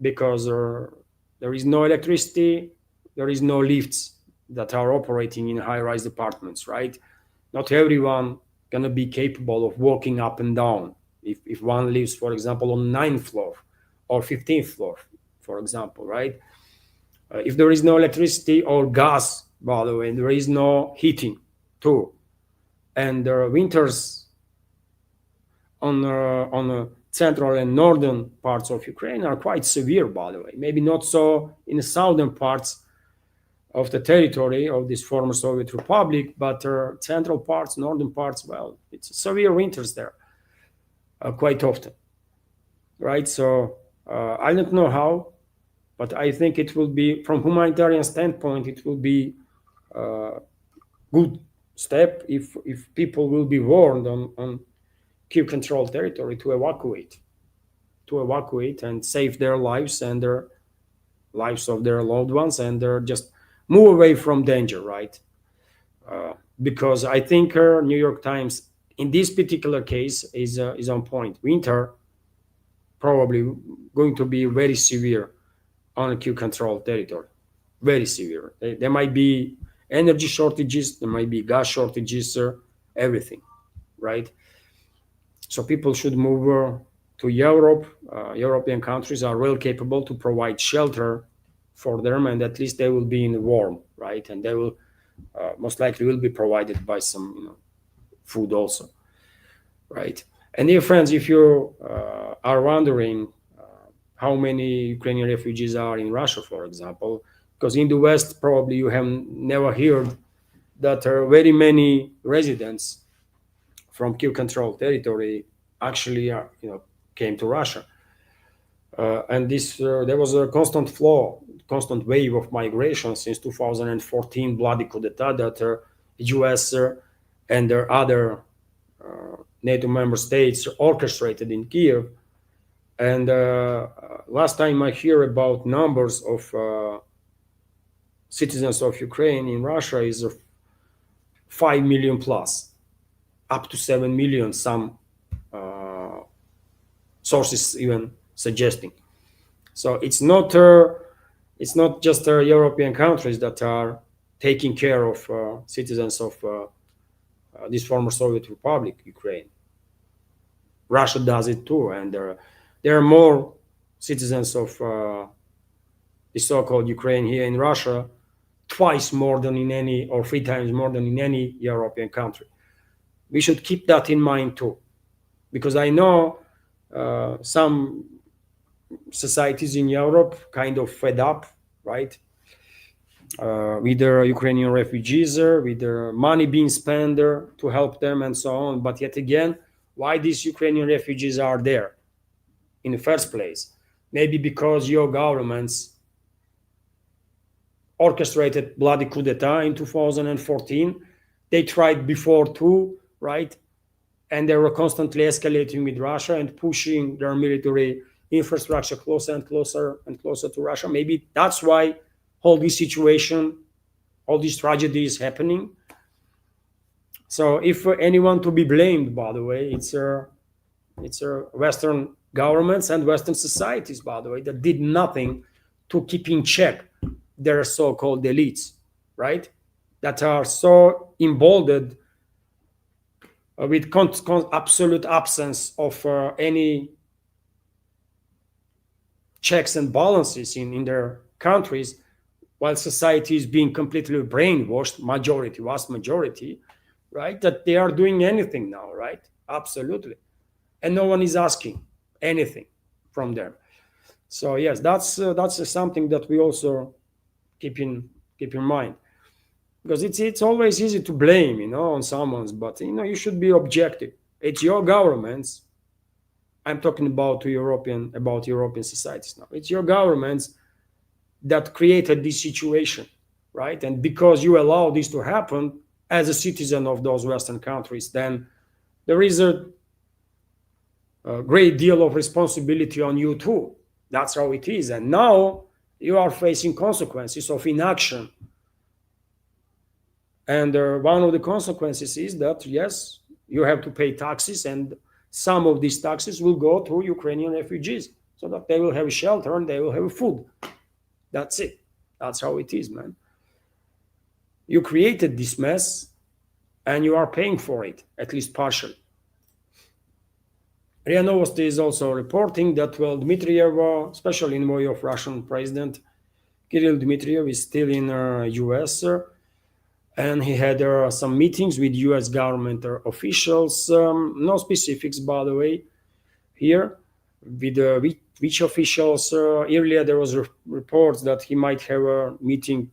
because there is no electricity, there is no lifts that are operating in high-rise apartments, right? Not everyone gonna be capable of walking up and down. If one lives, for example, on 9th floor or 15th floor, for example, right? If there is no electricity or gas, by the way, there is no heating too. And winters on central and northern parts of Ukraine are quite severe, by the way. Maybe not so in the southern parts of the territory of this former Soviet Republic, but central parts, northern parts, well, it's severe winters there quite often, right? So I don't know how, but I think it will be, from humanitarian standpoint, it will be a good step if people will be warned on Kiev controlled territory to evacuate and save their lives and their lives of their loved ones, and just move away from danger, right? Because I think New York Times in this particular case is on point. Winter probably going to be very severe on a Kiev controlled territory, very severe. There might be energy shortages, there might be gas shortages, everything, right? So people should move to Europe. European countries are well capable to provide shelter for them, and at least they will be in warm, right? And they will most likely will be provided by some food also, right? And dear friends, if you are wondering how many Ukrainian refugees are in Russia, for example, because in the West probably you have never heard that there are very many residents from Kiev-controlled territory actually came to Russia, and this there was a constant wave of migration since 2014 bloody coup d'etat that US and their other NATO member states orchestrated in Kiev. And last time I hear about numbers of citizens of Ukraine in Russia is 5 million plus, up to 7 million, some sources even suggesting. So it's not just European countries that are taking care of citizens of this former Soviet Republic, Ukraine. Russia does it too, and there are more citizens of the so-called Ukraine here in Russia, twice more than in any, or 3 times more than in any European country. We should keep that in mind too, because I know some societies in Europe kind of fed up, right, with the Ukrainian refugees, with the money being spent there to help them and so on. But yet again, why these Ukrainian refugees are there in the first place? Maybe because your governments orchestrated bloody coup d'etat in 2014. They tried before too, right? And they were constantly escalating with Russia and pushing their military infrastructure closer and closer and closer to Russia. Maybe that's why all this situation, all this tragedy is happening. So if anyone to be blamed, by the way, it's Western governments and Western societies, by the way, that did nothing to keep in check their so-called elites, right? That are so emboldened with absolute absence of any checks and balances in their countries, while society is being completely brainwashed, vast majority, right? That they are doing anything now, right? Absolutely. And no one is asking anything from them. So yes, that's something that we also keep in mind. Because it's always easy to blame, on someone's, but you should be objective. It's your governments. I'm talking about European societies now. It's your governments that created this situation, right? And because you allow this to happen as a citizen of those Western countries, then there is a great deal of responsibility on you too. That's how it is. And now you are facing consequences of inaction. And one of the consequences is that, yes, you have to pay taxes, and some of these taxes will go to Ukrainian refugees so that they will have shelter and they will have food. That's it. That's how it is, man. You created this mess and you are paying for it, at least partially. RIA Novosti is also reporting that, well, Dmitriev, especially in of Russian President Kirill Dmitriev, is still in US. and he had some meetings with US government officials, no specifics, by the way, here, with which officials. Earlier there was reports that he might have a meeting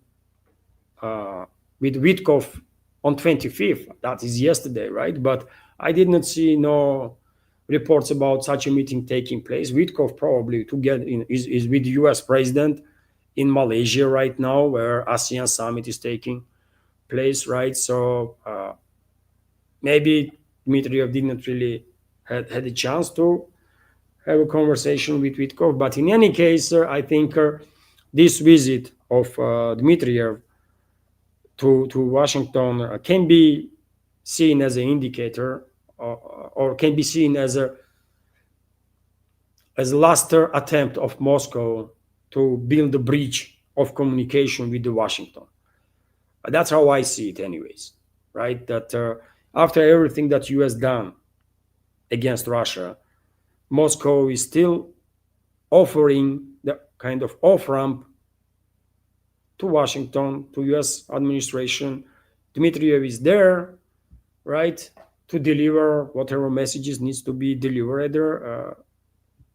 with Witkoff on 25th. That is yesterday, right? But I did not see no reports about such a meeting taking place. Witkoff probably is with the US president in Malaysia right now, where ASEAN summit is taking place, right? So maybe Dmitriev didn't really had a chance to have a conversation with Witkoff. But in any case, I think this visit of Dmitriev to Washington can be seen as an indicator, or can be seen as a last attempt of Moscow to build a bridge of communication with the Washington. That's how I see it, anyways, right? That after everything that U.S. done against Russia, Moscow is still offering the kind of off-ramp to Washington, to U.S. administration. Dmitriev is there, right, to deliver whatever messages needs to be delivered there,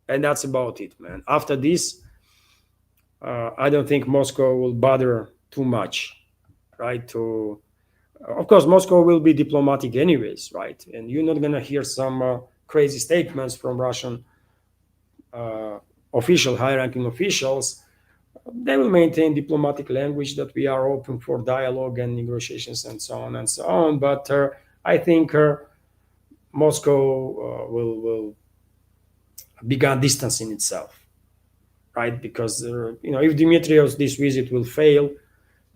and that's about it, man. After this, I don't think Moscow will bother too much, right? Of course, Moscow will be diplomatic anyways, right? And you're not gonna hear some crazy statements from Russian high-ranking officials. They will maintain diplomatic language that we are open for dialogue and negotiations and so on and so on. But I think Moscow will begin distancing itself, right? Because if Dmitriev's this visit will fail,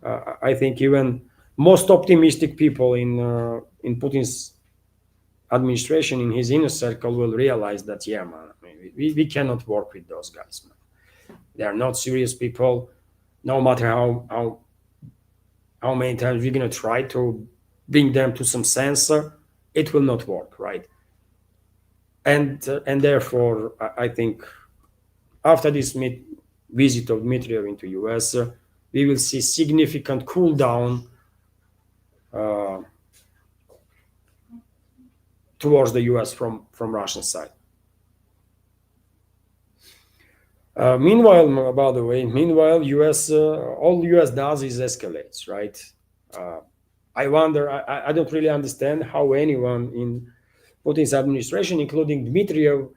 I think even most optimistic people in Putin's administration, in his inner circle, will realize that, yeah, man, I mean, we cannot work with those guys, man. They are not serious people. No matter how many times we're gonna try to bring them to some sense, it will not work, right? And therefore, I think after this visit of Dmitriev into US, we will see significant cool down towards the US from Russian side. Meanwhile, by the way, US, all US does is escalates, right? I wonder, I don't really understand how anyone in Putin's administration, including Dmitriev,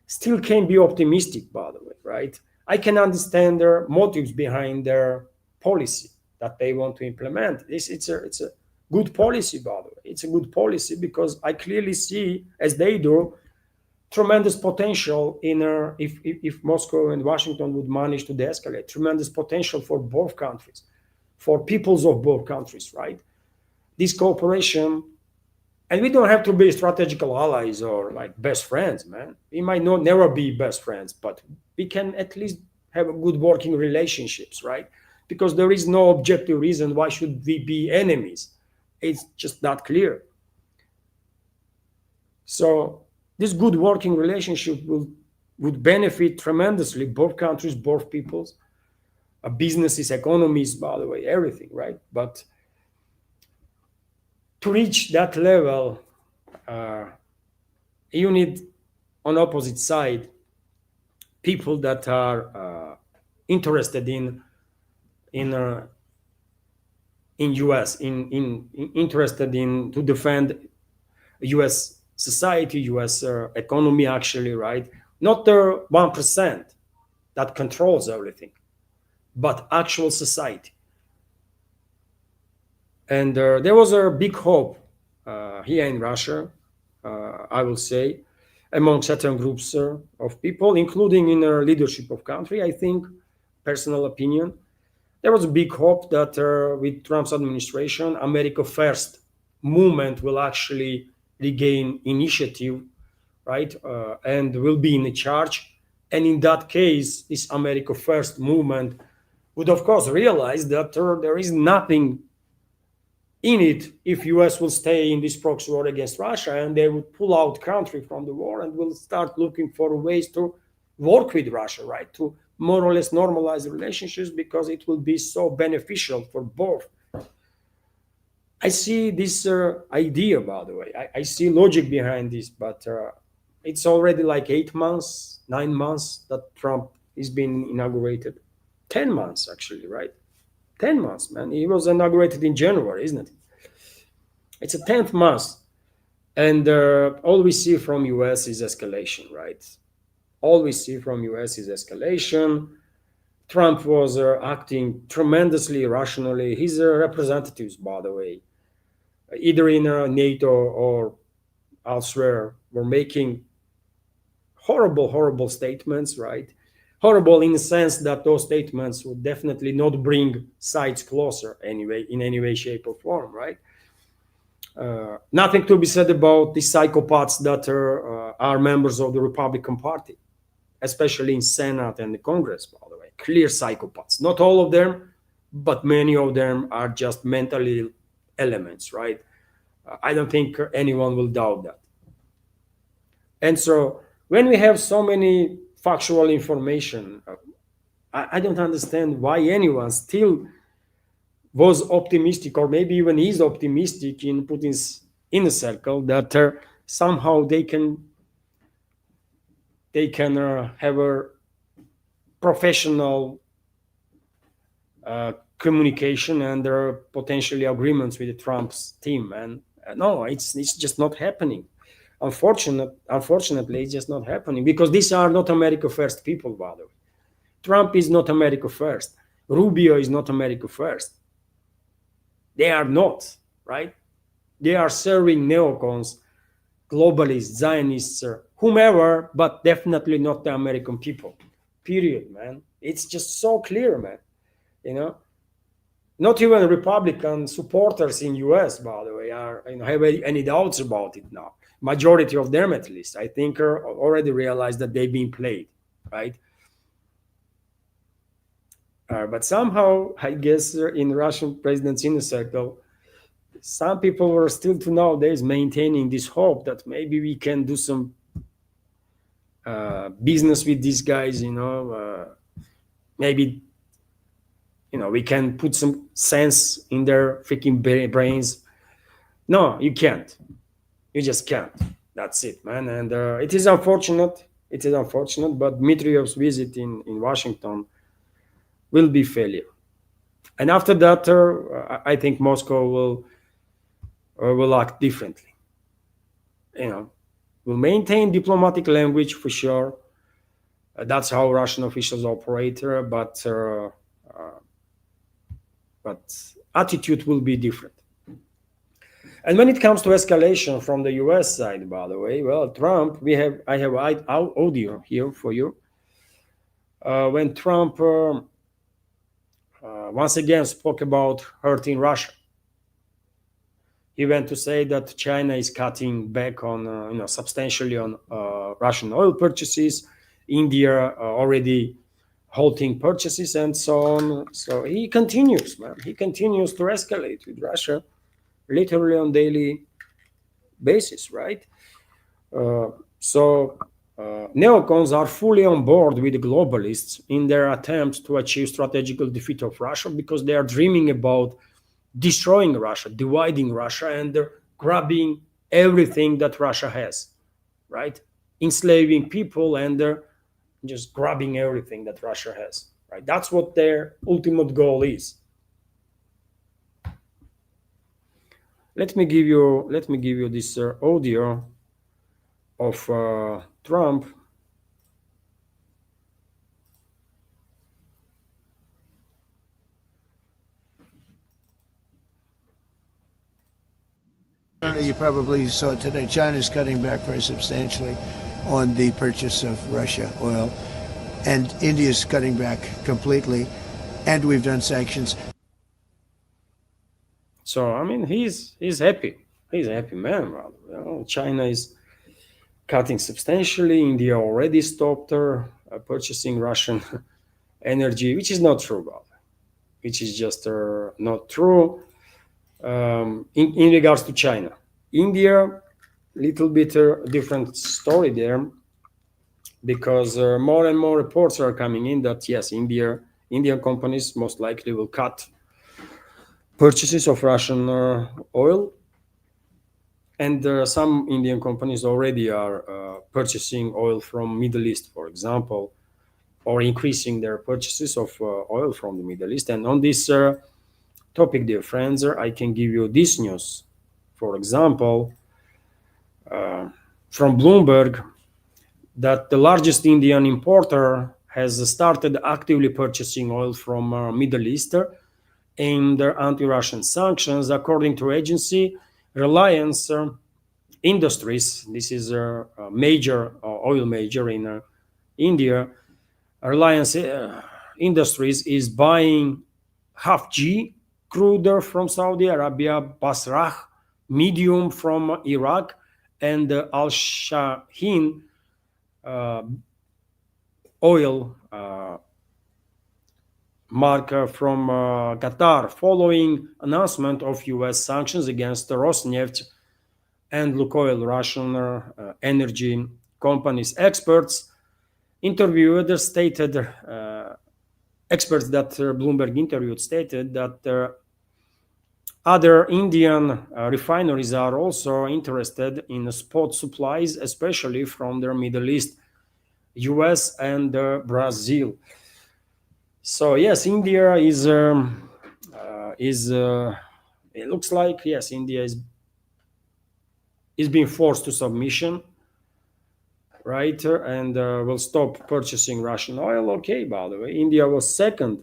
still can be optimistic, by the way, right? I can understand their motives behind their policy that they want to implement. It's a good policy, by the way. It's a good policy because I clearly see, as they do, tremendous potential in if Moscow and Washington would manage to de-escalate. Tremendous potential for both countries, for peoples of both countries, right? This cooperation, and we don't have to be strategical allies or like best friends, man. We might not never be best friends, but we can at least have a good working relationships, right? Because there is no objective reason why should we be enemies. It's just not clear. So this good working relationship would benefit tremendously both countries, both peoples, businesses, economies, by the way, everything, right? But to reach that level, you need on opposite side people that are interested in US, interested in to defend US society, US economy, actually, right? Not the 1% that controls everything, but actual society. And there was a big hope here in Russia, I will say, among certain groups of people, including in the leadership of country. I think, personal opinion, there was a big hope that with Trump's administration, America First movement will actually regain initiative, right, and will be in charge. And in that case, this America First movement would, of course, realize that there is nothing in it if US will stay in this proxy war against Russia, and they would pull out country from the war and will start looking for ways to work with Russia, right, to more or less normalize relationships, because it will be so beneficial for both. I see this idea, by the way. I see logic behind this, but it's already like 8 months, 9 months that Trump is being inaugurated. 10 months, actually, right? 10 months, man. He was inaugurated in January, isn't it? It's a 10th month. And all we see from US is escalation, right? All we see from US is escalation. Trump was acting tremendously irrationally. His representatives, by the way, either in NATO or elsewhere, were making horrible, horrible statements, right? Horrible in the sense that those statements would definitely not bring sides closer anyway, in any way, shape, or form, right? Nothing to be said about the psychopaths that are members of the Republican Party, especially in Senate and the Congress, by the way. Clear psychopaths. Not all of them, but many of them are just mentally elements, right? I don't think anyone will doubt that. And so when we have so many factual information, I don't understand why anyone still was optimistic, or maybe even is optimistic in Putin's inner circle, that somehow they can have a professional communication and there are potentially agreements with the Trump's team. And no, it's just not happening. Unfortunately, it's just not happening because these are not America first people, by the way. Trump is not America first. Rubio is not America first. They are not, right? They are serving neocons, globalists, Zionists, whomever, but definitely not the American people. Period, man. It's just so clear, man. You know, not even Republican supporters in US, by the way, are have any doubts about it now. Majority of them, at least, I think, are already realized that they've been played, right? But somehow, I guess, in Russian president's inner circle, some people were still to nowadays maintaining this hope that maybe we can do some business with these guys, maybe, we can put some sense in their freaking brains. No, you can't. You just can't. That's it, man. And it is unfortunate. But Dmitriev's visit in Washington will be failure. And after that, I think Moscow will act differently. Will maintain diplomatic language for sure. That's how Russian officials operate. But attitude will be different. And when it comes to escalation from the US side, by the way, well, Trump, I have audio here for you. When Trump once again spoke about hurting Russia, he went to say that China is cutting back on, substantially on Russian oil purchases. India already halting purchases and so on. So he continues, man. He continues to escalate with Russia, literally on daily basis, right? Neocons are fully on board with the globalists in their attempts to achieve strategical defeat of Russia because they are dreaming about destroying Russia, dividing Russia, and grabbing everything that Russia has, right? Enslaving people and just grabbing everything that Russia has, right? That's what their ultimate goal is. Let me give you this audio of Trump. You probably saw it today. China's cutting back very substantially on the purchase of Russia oil, and India's cutting back completely, and we've done sanctions. So I mean, he's happy. He's a happy man. China is cutting substantially. India already stopped purchasing Russian energy, which is not true, which is just not true. In regards to China, India, little bit different story there, because more and more reports are coming in that yes, Indian companies most likely will cut purchases of Russian oil, and some Indian companies already are purchasing oil from Middle East, for example, or increasing their purchases of oil from the Middle East. And on this topic, dear friends, I can give you this news. For example, from Bloomberg, that the largest Indian importer has started actively purchasing oil from Middle East aimed at anti-Russian sanctions. According to agency, Reliance Industries, this is a major oil major in India, Reliance Industries is buying half G crude from Saudi Arabia, Basrah medium from Iraq, and Al Shaheen oil marker from Qatar, following announcement of U.S. sanctions against Rosneft and Lukoil, Russian energy companies. Experts interviewed stated, experts that Bloomberg interviewed stated that other Indian refineries are also interested in spot supplies, especially from the Middle East, US, and Brazil. So yes, India is it looks like, yes, India is being forced to submission, right? And will stop purchasing Russian oil. Okay, by the way, India was second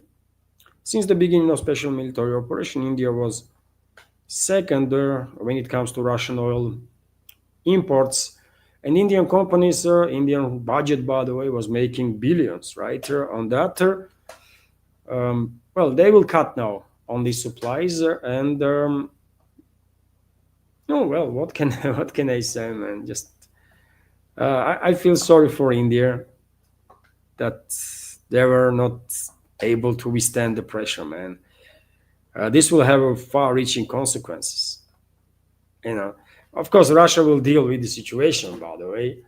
since the beginning of special military operation. India was second when it comes to Russian oil imports. And Indian companies, Indian budget, by the way, was making billions, right? On that. Well, they will cut now on these supplies, and oh well, what can what can I say, man? Just I feel sorry for India that they were not able to withstand the pressure, man. This will have far-reaching consequences. You know, of course, Russia will deal with the situation, by the way.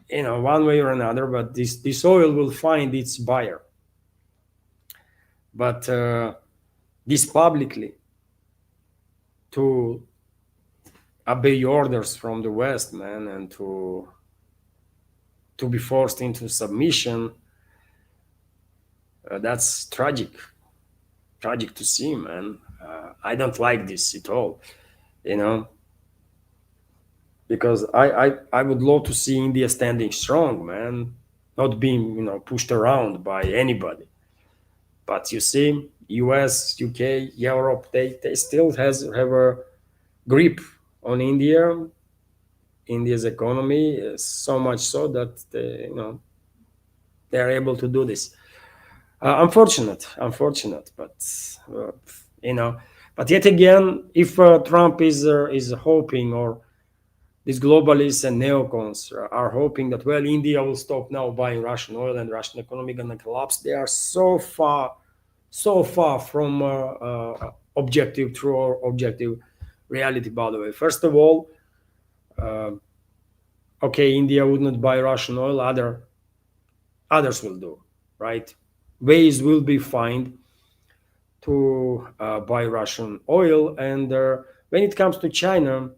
You know, one way or another, but this oil will find its buyer. But this publicly, to obey orders from the West, man, and to be forced into submission, that's tragic to see, man. I don't like this at all, you know, because I would love to see India standing strong, man, not being, you know, pushed around by anybody. But you see, US, UK, Europe, they still have a grip on India's economy, so much so that they, you know, they are able to do this. Unfortunate, but you know, but yet again, if Trump is hoping, or these globalists and neocons are hoping that, well, India will stop now buying Russian oil and Russian economy gonna collapse, they are so far from objective true or objective reality, by the way. First of all, okay, India would not buy Russian oil, others will do, right? Ways will be found to buy Russian oil. And when it comes to China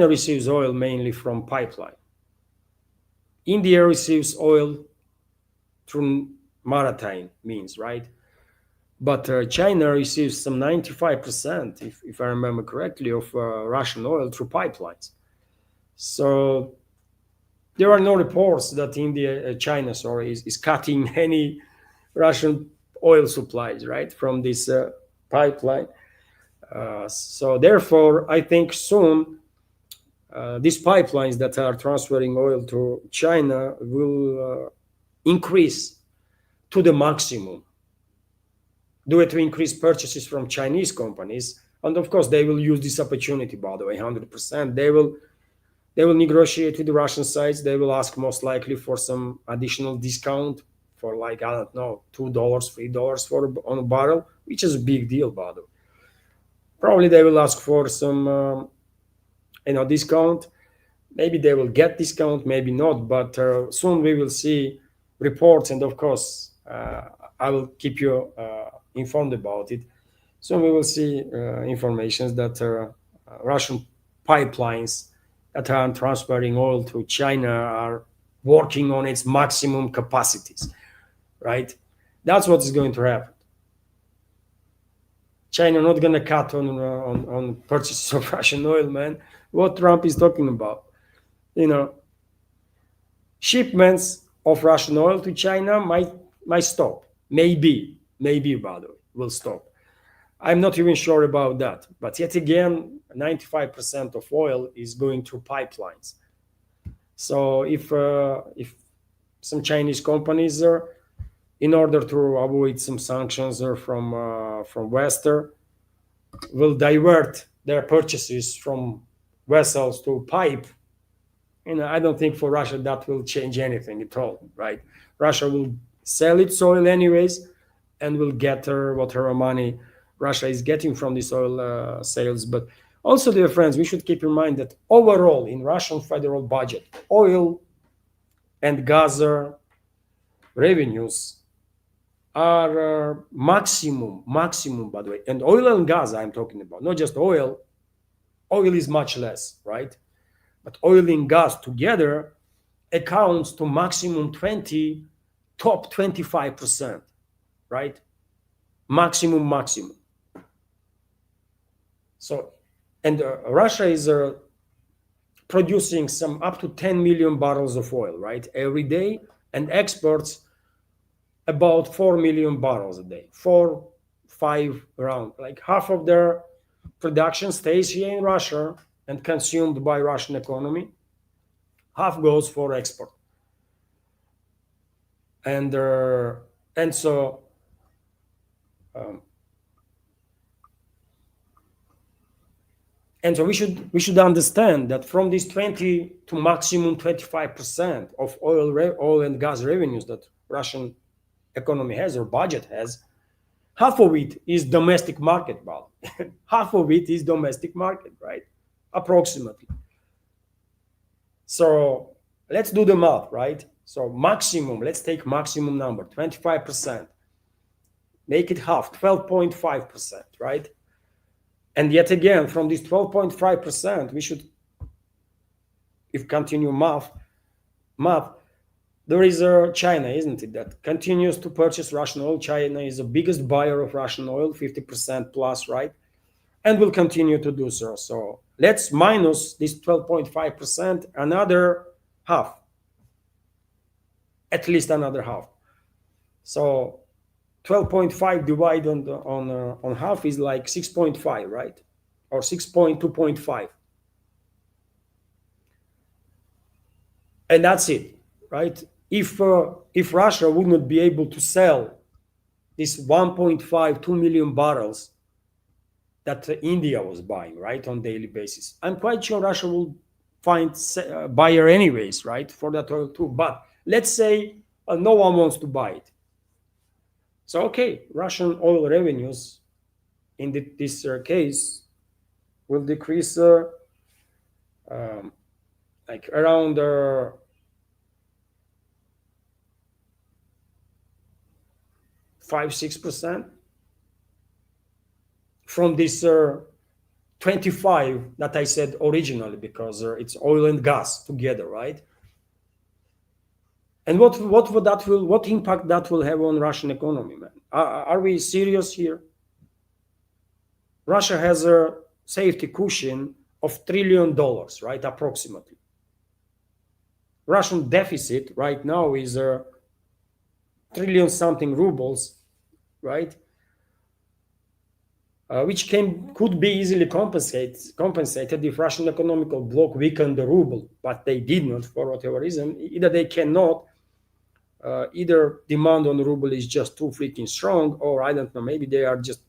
receives oil mainly from pipeline. India receives oil through maritime means, right? But China receives some 95%, if I remember correctly, of Russian oil through pipelines. So there are no reports that China is cutting any Russian oil supplies, right, from this pipeline. So therefore, I think soon these pipelines that are transferring oil to China will increase to the maximum, due to increased purchases from Chinese companies. And of course, they will use this opportunity, by the way, 100%. They will negotiate with the Russian sides. They will ask most likely for some additional discount for, like, I don't know, $2, $3 on a barrel, which is a big deal, by the way. Probably they will ask for some, discount. Maybe they will get discount, maybe not. But soon we will see reports, and of course, I will keep you informed about it. So we will see information that Russian pipelines that are transferring oil to China are working on its maximum capacities, right? That's what is going to happen. China not going to cut on purchases of Russian oil, man. What Trump is talking about, shipments of Russian oil to China might stop. Maybe, by the way, will stop. I'm not even sure about that. But yet again, 95% of oil is going through pipelines. So if some Chinese companies are, in order to avoid some sanctions from Western, will divert their purchases from vessels to pipe, I don't think for Russia that will change anything at all, right? Russia will sell its oil anyways and will get whatever money Russia is getting from this oil sales. But also, dear friends, we should keep in mind that overall in Russian federal budget, oil and gas revenues are maximum, by the way. And oil and gas I'm talking about, not just oil. Oil is much less, right? But oil and gas together accounts to maximum top 25%, right? Maximum. So, and Russia is producing some up to 10 million barrels of oil, right, every day, and exports about 4 million barrels a day, 4-5 around. Like half of their production stays here in Russia and consumed by Russian economy. Half goes for export. And so we should understand that from this 20 to maximum 25% of oil and gas revenues that Russian economy has or budget has, half of it is domestic market, Val. Half of it is domestic market, right? Approximately. So let's do the math, right? So maximum, let's take maximum number, 25%. Make it half, 12.5%, right? And yet again, from this 12.5%, we should, if continue math, there is China, isn't it, that continues to purchase Russian oil. China is the biggest buyer of Russian oil, 50% plus, right? And will continue to do so. So let's minus this 12.5%, another half, at least another half. So 12.5 divided on half is like 6.5, right? Or 2.5. And that's it, right? If Russia would not be able to sell this 1.5-2 million barrels that India was buying, right, on daily basis, I'm quite sure Russia will find a buyer anyways, right, for that oil too. But let's say no one wants to buy it. So, okay, Russian oil revenues in this case will decrease like around 5-6% from this 25 that I said originally, because it's oil and gas together, right? And what impact that will have on Russian economy, man? Are we serious here? Russia has a safety cushion of $1 trillion, right, approximately. Russian deficit right now is trillion something rubles, right? Which could be easily compensated if Russian economical bloc weakened the ruble, but they did not for whatever reason. Either they cannot, either demand on the ruble is just too freaking strong, or I don't know, maybe they are just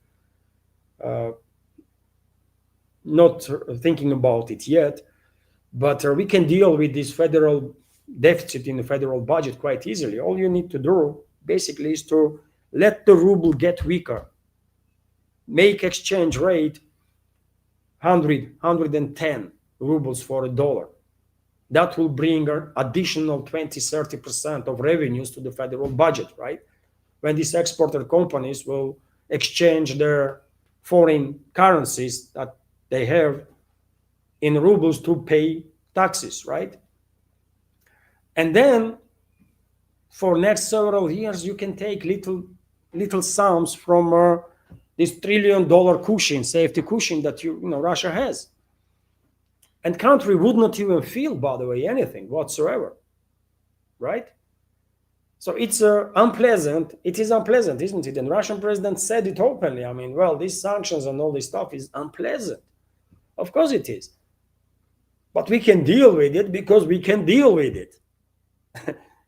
not thinking about it yet. But we can deal with this federal deficit in the federal budget quite easily. All you need to do basically is to let the ruble get weaker, make exchange rate 110 rubles for a dollar. That will bring an additional 20-30% of revenues to the federal budget, right? when these exporter companies will exchange their foreign currencies that they have in rubles to pay taxes, right? And then for next several years, you can take little sums from this $1 trillion cushion, safety cushion that Russia has. And country would not even feel, by the way, anything whatsoever, right? So it's unpleasant. It is unpleasant, isn't it? And Russian president said it openly. I mean, well, these sanctions and all this stuff is unpleasant. Of course it is. But we can deal with it because we can deal with it,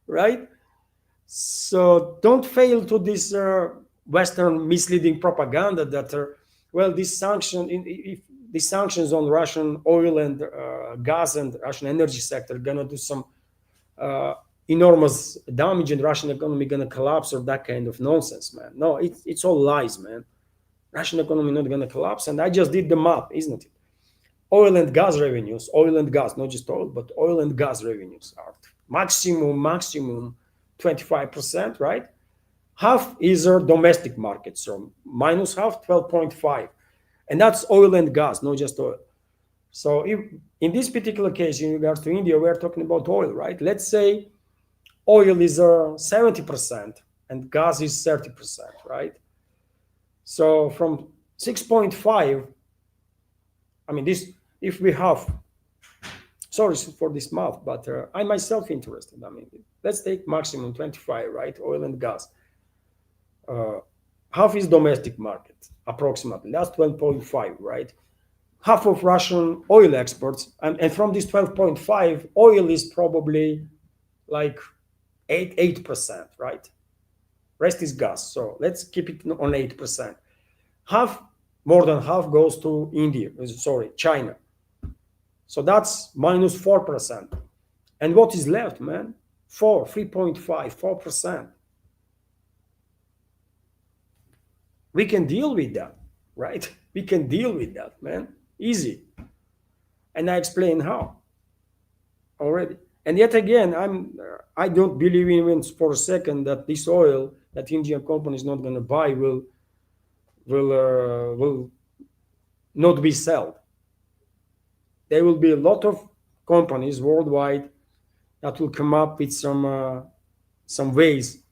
right? So don't fail to this Western misleading propaganda that, well, this sanction, if the sanctions on Russian oil and gas and Russian energy sector are gonna do some enormous damage and Russian economy gonna collapse or that kind of nonsense, man. No, it's all lies, man. Russian economy not gonna collapse, and I just did the math, isn't it? Oil and gas revenues, oil and gas, not just oil, but oil and gas revenues are maximum 25%, right? Half is our domestic market, so minus half, 12.5. And that's oil and gas, not just oil. So if in this particular case, in regards to India, we're talking about oil, right? Let's say oil is 70% and gas is 30%, right? So from 6.5, I mean, this, if we have, sorry for this math, but I myself interested. I mean, let's take maximum 25, right? Oil and gas. Half is domestic market, approximately. That's 12.5, right? Half of Russian oil exports, and from this 12.5, oil is probably like 8%, right? Rest is gas. So let's keep it on 8%. Half, more than half goes to China. So that's minus 4%. And what is left, man? 3.5, 4%. We can deal with that, right? We can deal with that, man. Easy. And I explain how already. And yet again, I don't believe even for a second that this oil that Indian company is not going to buy will not be sold. There will be a lot of companies worldwide that will come up with some ways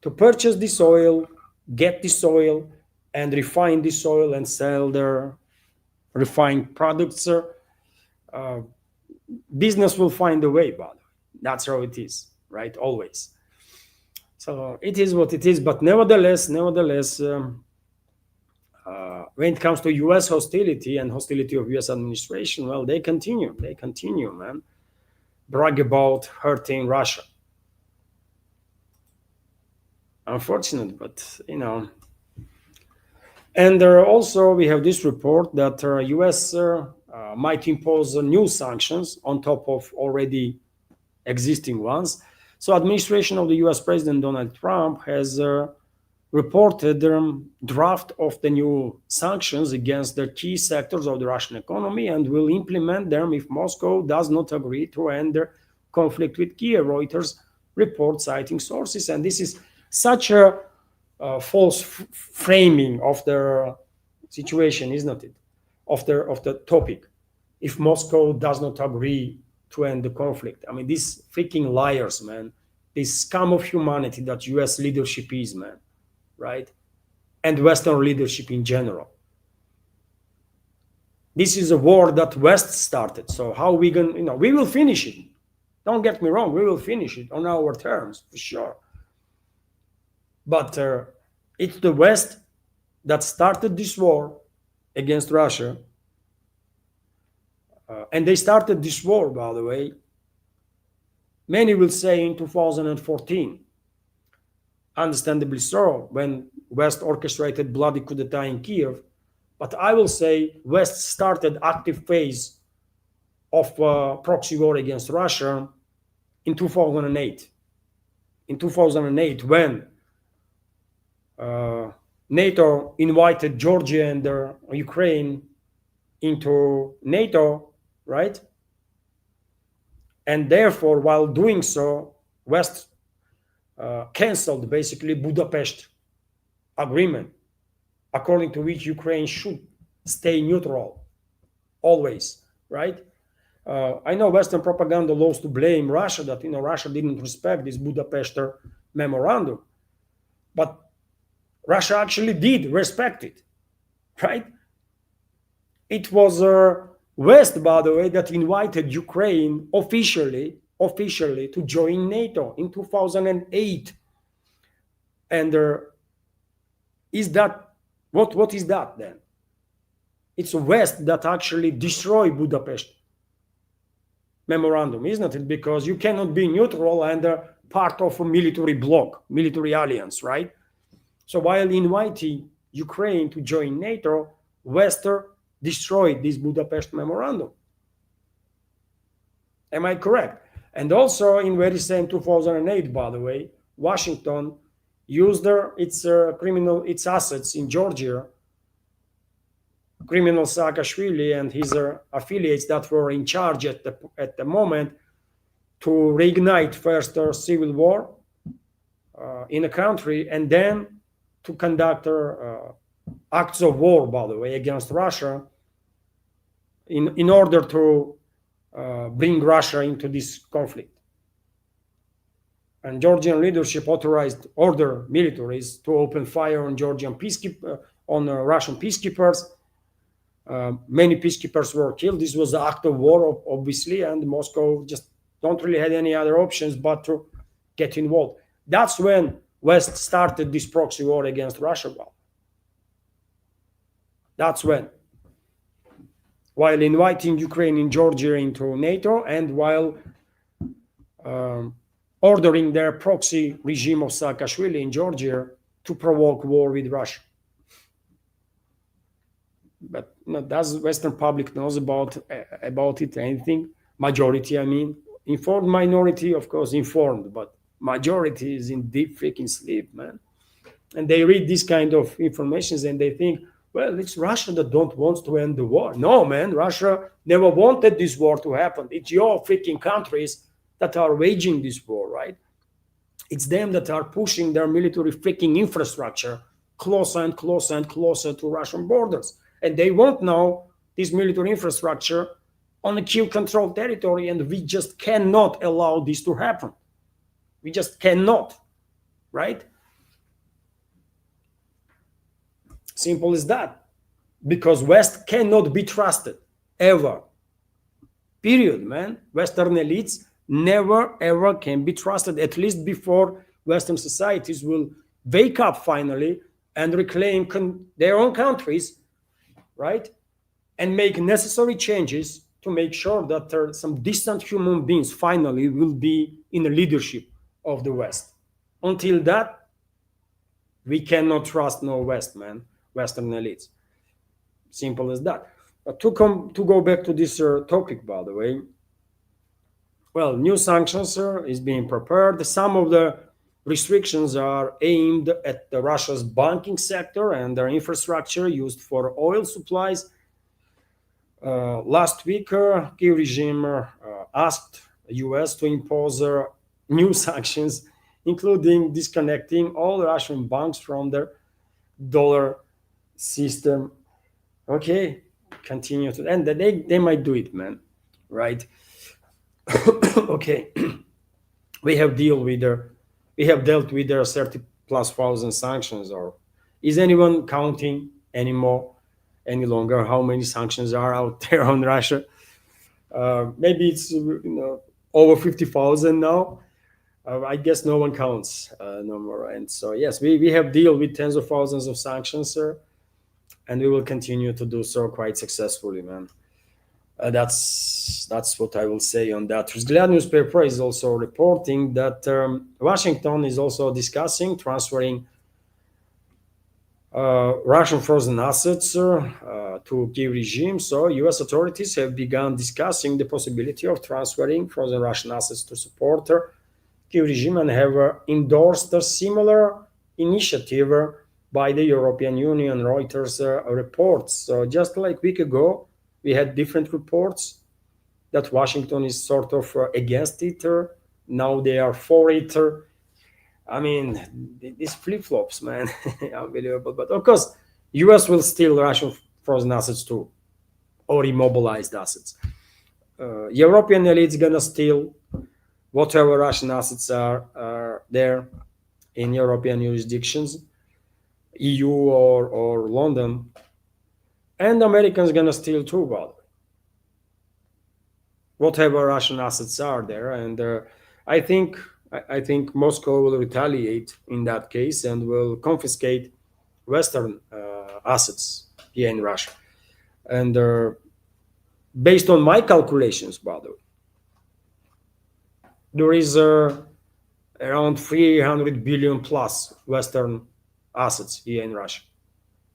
to purchase this oil, get this oil, and refine this oil and sell their refined products. Business will find a way, but that's how it is, right? Always. So it is what it is. But nevertheless, when it comes to U.S. hostility and hostility of U.S. administration, well, they continue, man. Brag about hurting Russia. Unfortunate, but And also we have this report that U.S. might impose new sanctions on top of already existing ones. So administration of the U.S. President Donald Trump has reported draft of the new sanctions against the key sectors of the Russian economy and will implement them if Moscow does not agree to end their conflict with Kiev, Reuters report citing sources. And this is such a false framing of the situation, isn't it? Of the topic. If Moscow does not agree to end the conflict. I mean, these freaking liars, man. This scum of humanity that U.S. leadership is, man. Right? And Western leadership in general. This is a war that West started. So how we gonna, we will finish it. Don't get me wrong, we will finish it on our terms, for sure. But it's the West that started this war against Russia. And they started this war, by the way, many will say in 2014. Understandably so, when West orchestrated bloody coup d'etat in Kiev. But I will say West started active phase of proxy war against Russia in 2008. In 2008, when NATO invited Georgia and Ukraine into NATO, right? And therefore, while doing so, West canceled basically Budapest agreement, according to which Ukraine should stay neutral always, right? I know Western propaganda loves to blame Russia that Russia didn't respect this Budapest memorandum, but Russia actually did respect it, right? It was West, by the way, that invited Ukraine officially to join NATO in 2008. And is that what is that then? It's West that actually destroyed Budapest memorandum, isn't it? Because you cannot be neutral and part of a military bloc, military alliance, right? So while inviting Ukraine to join NATO, West destroyed this Budapest memorandum. Am I correct? And also in very same 2008, by the way, Washington used its assets in Georgia, criminal Saakashvili and his affiliates that were in charge at the moment, to reignite first a civil war in a country, and then to conduct acts of war, by the way, against Russia in order to bring Russia into this conflict. And Georgian leadership authorized other militaries to open fire on Russian peacekeepers. Many peacekeepers were killed. This was an act of war, obviously, and Moscow just don't really have any other options but to get involved. That's when West started this proxy war against Russia. That's when. While inviting Ukraine and Georgia into NATO, and while ordering their proxy regime of Saakashvili in Georgia to provoke war with Russia. But does Western public knows about it anything? Majority, I mean. Informed minority, of course, informed, but majority is in deep freaking sleep, man. And they read this kind of information and they think, well, it's Russia that don't want to end the war. No, man, Russia never wanted this war to happen. It's your freaking countries that are waging this war, right? It's them that are pushing their military freaking infrastructure closer and closer and closer to Russian borders. And they want now this military infrastructure on a Kyiv-controlled territory, and we just cannot allow this to happen. We just cannot, right? Simple as that. Because West cannot be trusted, ever. Period, man. Western elites never, ever can be trusted, at least before Western societies will wake up finally and reclaim their own countries, right? And make necessary changes to make sure that some distant human beings finally will be in the leadership of the West. Until that, we cannot trust no West, man. Western elites. Simple as that. But to go back to this topic, by the way, well, new sanctions is being prepared. Some of the restrictions are aimed at Russia's banking sector and their infrastructure used for oil supplies. Last week, Kyiv regime asked the US to impose new sanctions, including disconnecting all Russian banks from their dollar system. Okay, continue to, and they might do it, man, right? Okay, we have dealt with their 30,000+ sanctions, or is anyone counting any longer how many sanctions are out there on Russia? Maybe it's over 50,000 now. I guess no one counts no more. And so yes, we have dealt with tens of thousands of sanctions, sir, and we will continue to do so quite successfully, man. That's what I will say on that. Vzglyad newspaper is also reporting that Washington is also discussing transferring Russian frozen assets to Kyiv regime. So U.S. authorities have begun discussing the possibility of transferring frozen Russian assets to support Kyiv regime, and have endorsed a similar initiative by the European Union. Reuters reports. So just like a week ago, we had different reports that Washington is sort of against it. Now they are for it. I mean, these flip-flops, man, unbelievable. But of course, US will steal Russian frozen assets too, or immobilized assets. European elites gonna steal whatever Russian assets are there in European jurisdictions, EU or London, and Americans gonna steal too, by the way. Whatever Russian assets are there, and I think I think Moscow will retaliate in that case and will confiscate Western assets here in Russia. And based on my calculations, by the way, there is around 300 billion plus Western assets here in Russia,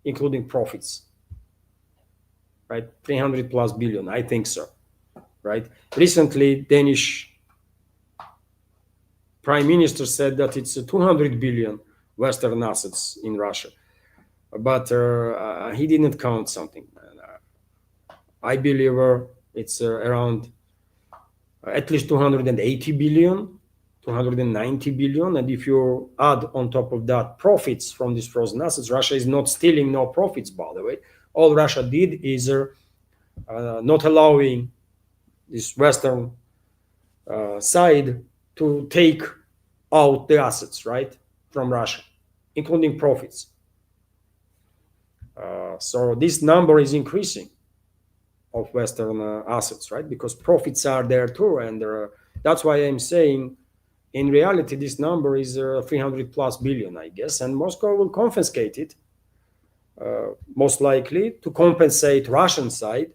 including profits. Right, 300 plus billion, I think so. Right. Recently, Danish Prime Minister said that it's 200 billion Western assets in Russia, but he didn't count something. I believe it's around at least 280 billion, 290 billion. And if you add on top of that profits from these frozen assets, Russia is not stealing no profits, by the way. All Russia did is not allowing this Western side to take out the assets, right, from Russia, including profits. So this number is increasing of Western assets, right, because profits are there too. And that's why I'm saying, in reality, this number is 300 plus billion, I guess, and Moscow will confiscate it, most likely, to compensate Russian side.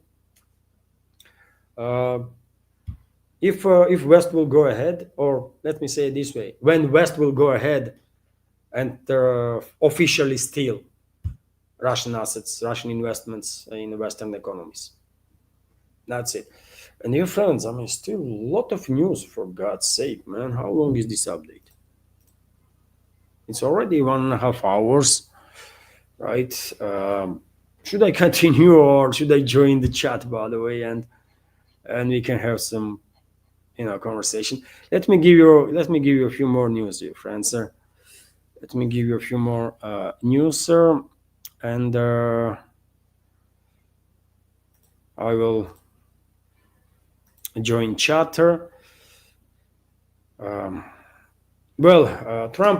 If West will go ahead, or let me say it this way, when West will go ahead and officially steal Russian assets, Russian investments in Western economies. That's it. And dear friends, I mean, still a lot of news, for God's sake, man. How long is this update? It's already 1.5 hours, right? Should I continue or should I join the chat, by the way, and we can have some, conversation. Let me give you a few more news, dear friends, sir. Let me give you a few more news, sir, and I will join chatter. Trump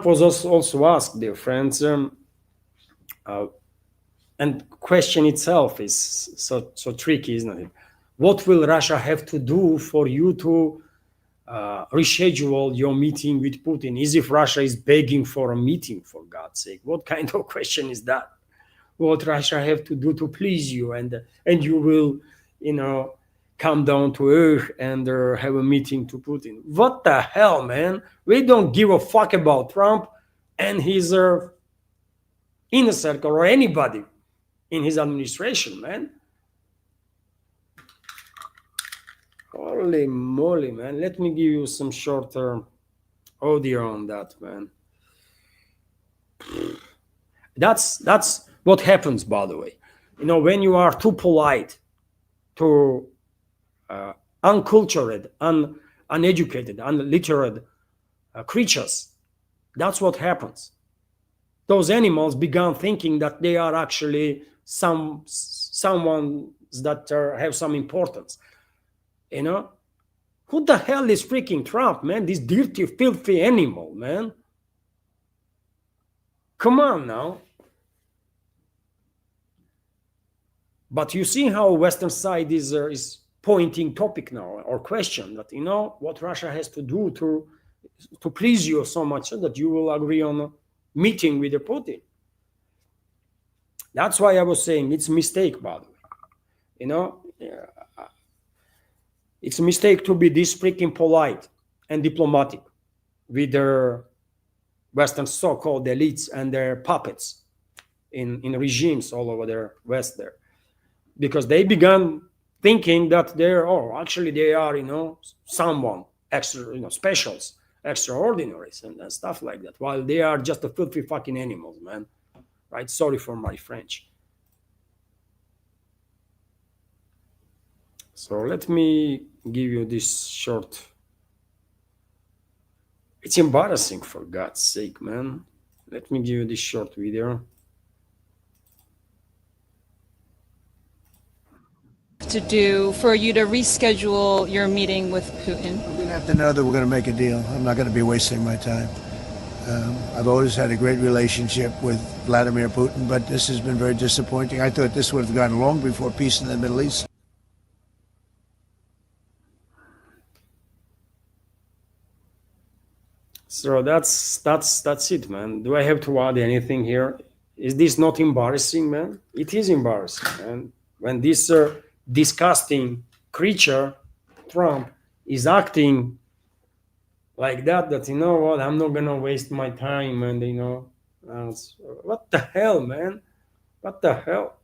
was also asked, dear friends, and question itself is so tricky, isn't it? What will Russia have to do for you to reschedule your meeting with Putin? Is if Russia is begging for a meeting, for God's sake? What kind of question is that? What Russia have to do to please you, and you will, come down to earth and have a meeting to Putin? What the hell, man? We don't give a fuck about Trump and his inner circle or anybody in his administration, man. Holy moly, man. Let me give you some shorter audio on that, man. That's what happens, by the way. When you are too polite to uncultured, uneducated, unliterate creatures, that's what happens. Those animals began thinking that they are actually someone that have some importance. Who the hell is freaking Trump, man? This dirty, filthy animal, man. Come on now. But you see how Western side is pointing topic now, or question that, what Russia has to do to please you so much that you will agree on a meeting with Putin. That's why I was saying it's a mistake, by the way. It's a mistake to be this freaking polite and diplomatic with their Western so-called elites and their puppets in regimes all over the West there. Because they began thinking that they are, someone extra, specials, extraordinaries and stuff like that, while they are just a filthy fucking animals, man. Right? Sorry for my French. So let me give you this short It's embarrassing, for God's sake, man. Let me give you this short video. To do for you to reschedule your meeting with Putin? We're going to have to know that we're going to make a deal. I'm not going to be wasting my time. I've always had a great relationship with Vladimir Putin, but this has been very disappointing. I thought this would have gone long before peace in the Middle East. So that's it, man. Do I have to add anything here? Is this not embarrassing, man? It is embarrassing, man. When this disgusting creature, Trump, is acting like that, you know what, I'm not gonna waste my time, and you know, what the hell, man? What the hell?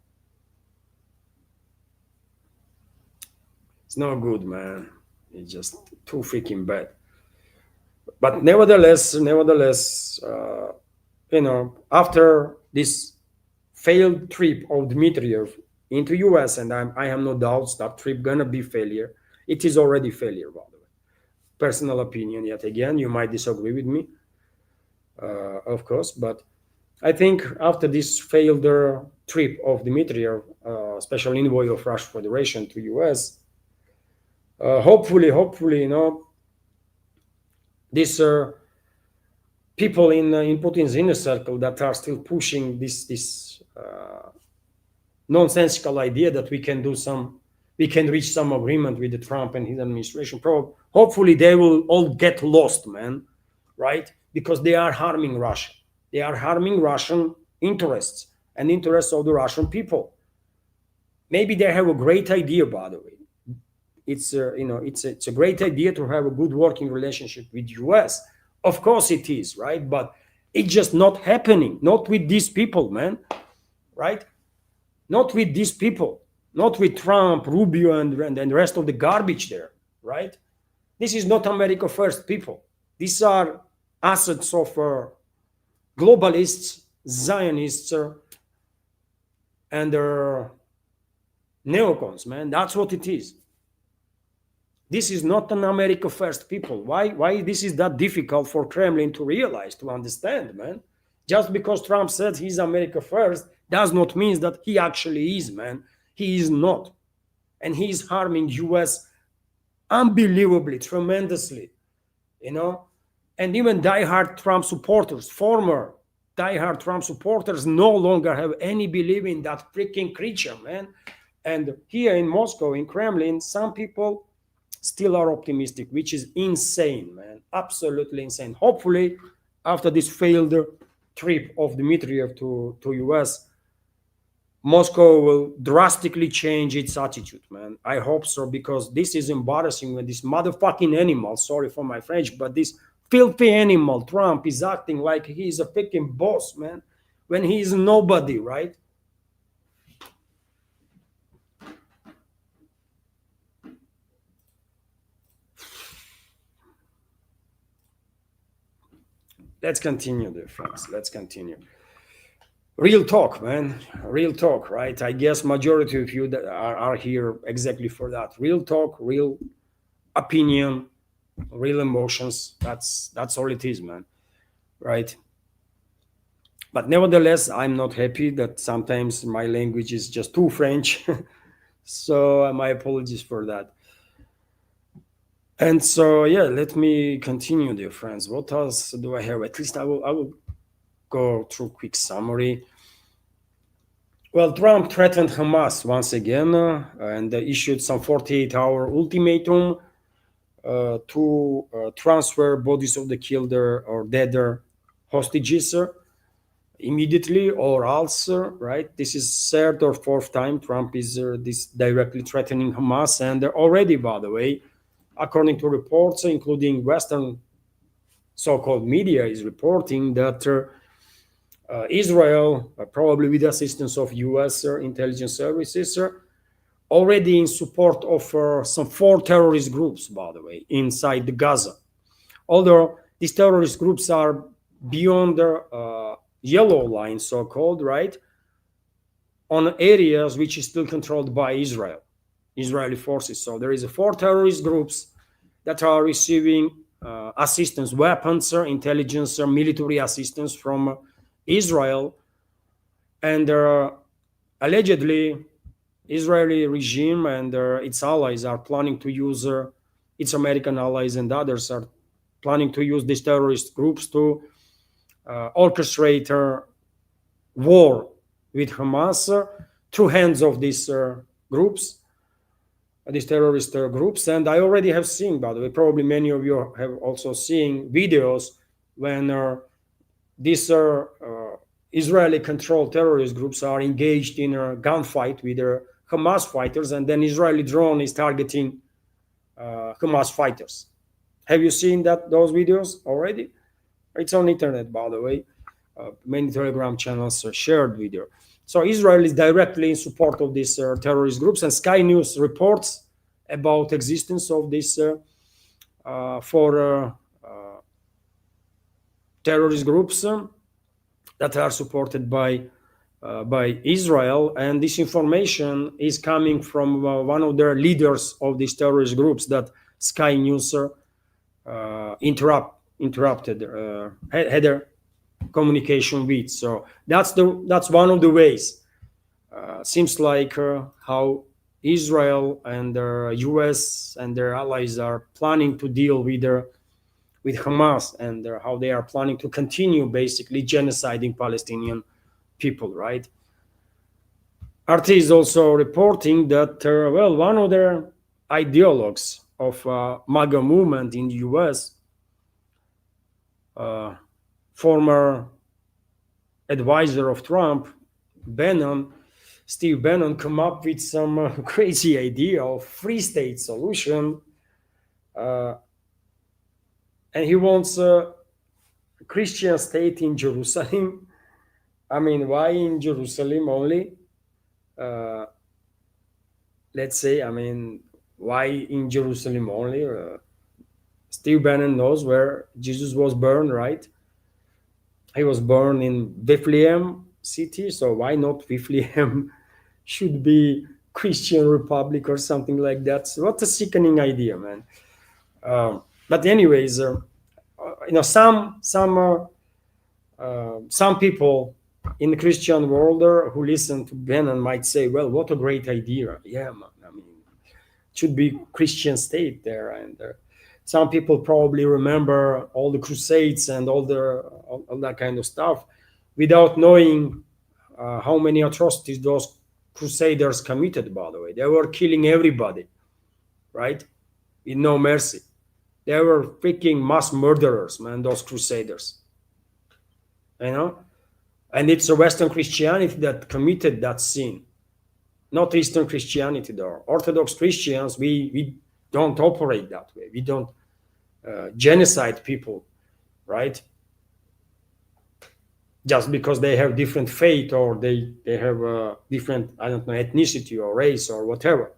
It's not good, man. It's just too freaking bad. But nevertheless, you know, after this failed trip of Dmitriev into US, and I have no doubts that trip gonna be failure. It is already failure, by the way. Personal opinion, yet again, you might disagree with me, of course, but I think after this failed trip of Dmitriev, special envoy of Russian Federation to US, hopefully, you know, these people in Putin's inner circle that are still pushing this nonsensical idea that we can reach some agreement with the Trump and his administration. Hopefully they will all get lost, man, right? Because they are harming Russia. They are harming Russian interests and interests of the Russian people. Maybe they have a great idea, by the way. It's you know, it's a great idea to have a good working relationship with US. Of course it is, right? But it's just not happening. Not with these people, man, right? Not with these people. Not with Trump, Rubio, and the rest of the garbage there, right? This is not America First people. These are assets of globalists, Zionists, and neocons, man. That's what it is. This is not an America First people. Why this is that difficult for Kremlin to realize, to understand, man? Just because Trump said he's America First does not mean that he actually is, man. He is not. And he is harming US unbelievably, tremendously, you know? And even diehard Trump supporters, former diehard Trump supporters, no longer have any belief in that freaking creature, man. And here in Moscow, in Kremlin, some people still are optimistic, which is insane, man. Absolutely insane. Hopefully, after this failed trip of Dmitriev to US, Moscow will drastically change its attitude, man. I hope so, because this is embarrassing when this motherfucking animal, sorry for my French, but this filthy animal, Trump, is acting like he's a freaking boss, man, when he is nobody, right? Let's continue, dear friends. Let's continue. Real talk, man. Real talk, right? I guess majority of you that are here exactly for that. Real talk, real opinion, real emotions. That's all it is, man. Right? But nevertheless, I'm not happy that sometimes my language is just too French. So my apologies for that. And so, yeah, let me continue, dear friends. What else do I have? At least I will go through a quick summary. Well, Trump threatened Hamas once again and issued some 48-hour ultimatum to transfer bodies of the killed or dead hostages immediately, or else, right? This is third or fourth time Trump is this directly threatening Hamas, and already, by the way, according to reports, including Western so-called media, is reporting that Israel, probably with the assistance of U.S. Intelligence services, already in support of some 4 terrorist groups, by the way, inside the Gaza. Although these terrorist groups are beyond the yellow line, so-called, right, on areas which is still controlled by Israeli forces. So there is 4 terrorist groups that are receiving assistance, weapons, intelligence, military assistance from Israel. And allegedly, Israeli regime and its allies are planning to use, its American allies and others are planning to use these terrorist groups to orchestrate war with Hamas through hands of these groups, these terrorist groups. And I already have seen, by the way, probably many of you have also seen videos when these Israeli-controlled terrorist groups are engaged in a gunfight with Hamas fighters, and then Israeli drone is targeting Hamas fighters. Have you seen those videos already? It's on internet, by the way. Many Telegram channels shared video. So Israel is directly in support of these terrorist groups, and Sky News reports about existence of these four terrorist groups that are supported by Israel. And this information is coming from one of the leaders of these terrorist groups that Sky News interrupted, had a communication with. So that's one of the ways. Seems like how Israel and the US and their allies are planning to deal with Hamas, and how they are planning to continue basically genociding Palestinian people, right? RT is also reporting that, one of their ideologues of MAGA movement in the US, former advisor of Trump, Steve Bannon, come up with some crazy idea of free state solution. And he wants a Christian state in Jerusalem. I mean, why in Jerusalem only? Let's say, I mean, why in Jerusalem only? Steve Bannon knows where Jesus was born, right? He was born in Bethlehem city, so why not Bethlehem should be Christian Republic or something like that? So what a sickening idea, man. But anyways, some people in the Christian world who listen to Bannon might say, well, what a great idea. Yeah, man, I mean, it should be Christian state there. And some people probably remember all the crusades and all that kind of stuff without knowing how many atrocities those crusaders committed, by the way. They were killing everybody, right? With no mercy. They were freaking mass murderers, man, those crusaders. You know? And it's a Western Christianity that committed that sin, not Eastern Christianity, though. Orthodox Christians, we don't operate that way. We don't genocide people, right? Just because they have different faith or they have a different, I don't know, ethnicity or race or whatever.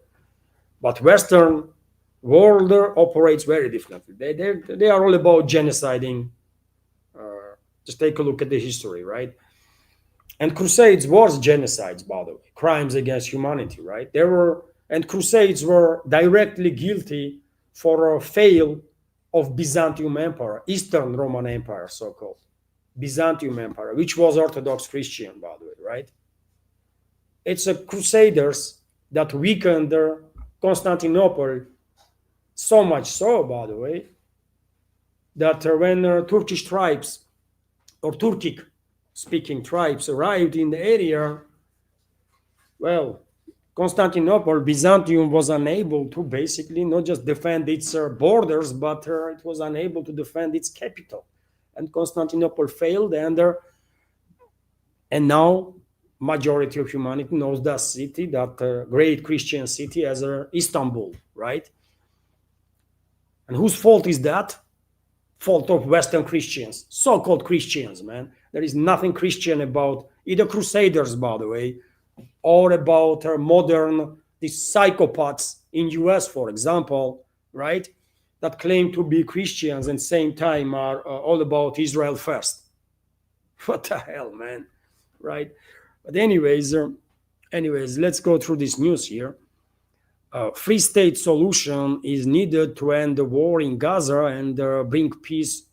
But Western world operates very differently. They are all about genociding. Just take a look at the history, right? And crusades was genocides, by the way, crimes against humanity, right? And crusades were directly guilty for a fail of Byzantium Empire, Eastern Roman Empire, so-called Byzantium Empire, which was Orthodox Christian, by the way, right? It's a crusaders that weakened Constantinople so much so, by the way, that when Turkish tribes or Turkic-speaking tribes arrived in the area, well, Constantinople, Byzantium was unable to basically not just defend its borders, but it was unable to defend its capital. And Constantinople failed, and now majority of humanity knows that city, that great Christian city, as Istanbul, right? And whose fault is that? Fault of Western Christians, so-called Christians, man. There is nothing Christian about either crusaders, by the way, or about modern, these psychopaths in US, for example, right? That claim to be Christians and same time are all about Israel first. What the hell, man, right? But anyways, let's go through this news here. free state solution is needed to end the war in Gaza and bring peace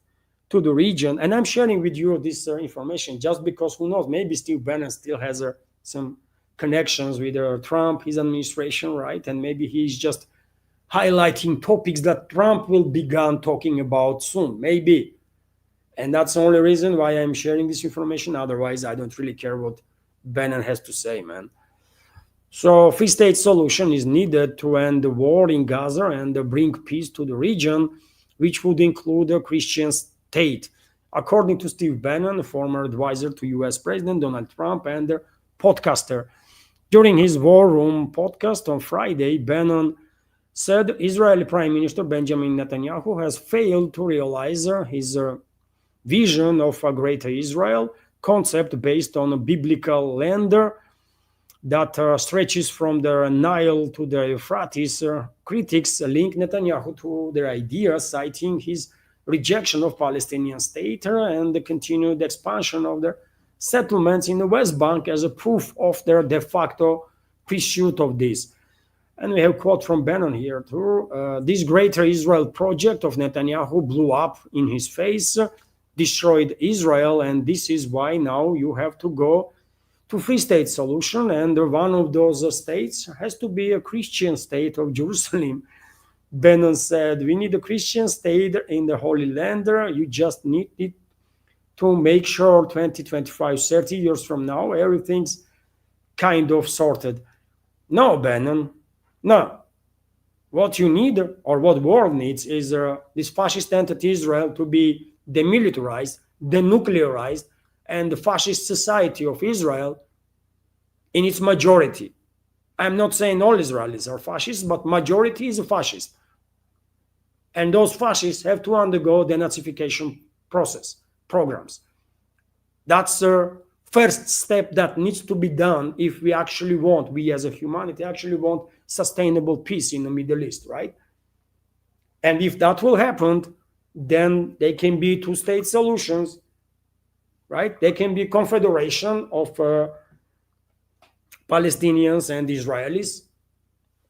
to the region. And I'm sharing with you this information just because, who knows, maybe Steve Bannon still has some connections with Trump, his administration, right? And maybe he's just highlighting topics that Trump will begin talking about soon, maybe. And that's the only reason why I'm sharing this information. Otherwise, I don't really care what Bannon has to say, man. So free state solution is needed to end the war in Gaza and bring peace to the region, which would include a Christian state. According to Steve Bannon, former advisor to US President Donald Trump and podcaster. During his War Room podcast on Friday, Bannon said Israeli Prime Minister Benjamin Netanyahu has failed to realize his vision of a greater Israel concept based on a biblical land that stretches from the Nile to the Euphrates. Critics link Netanyahu to their idea, citing his rejection of Palestinian state and the continued expansion of their settlements in the West Bank as a proof of their de facto pursuit of this. And we have a quote from Bannon here too. This greater Israel project of Netanyahu blew up in his face, destroyed Israel, and this is why now you have to go to free state solution, and one of those states has to be a Christian state of Jerusalem. Bannon said, we need a Christian state in the Holy Land. You just need it to make sure 20, 25, 30 years from now, everything's kind of sorted. No, Bannon, no. What you need, or what the world needs, is this fascist entity Israel to be demilitarized, denuclearized, and the fascist society of Israel in its majority. I'm not saying all Israelis are fascists, but majority is a fascist. And those fascists have to undergo the Nazification programs. That's the first step that needs to be done if we actually want, we as a humanity actually want sustainable peace in the Middle East, right? And if that will happen, then they can be two-state solutions, right? They can be confederation of Palestinians and Israelis.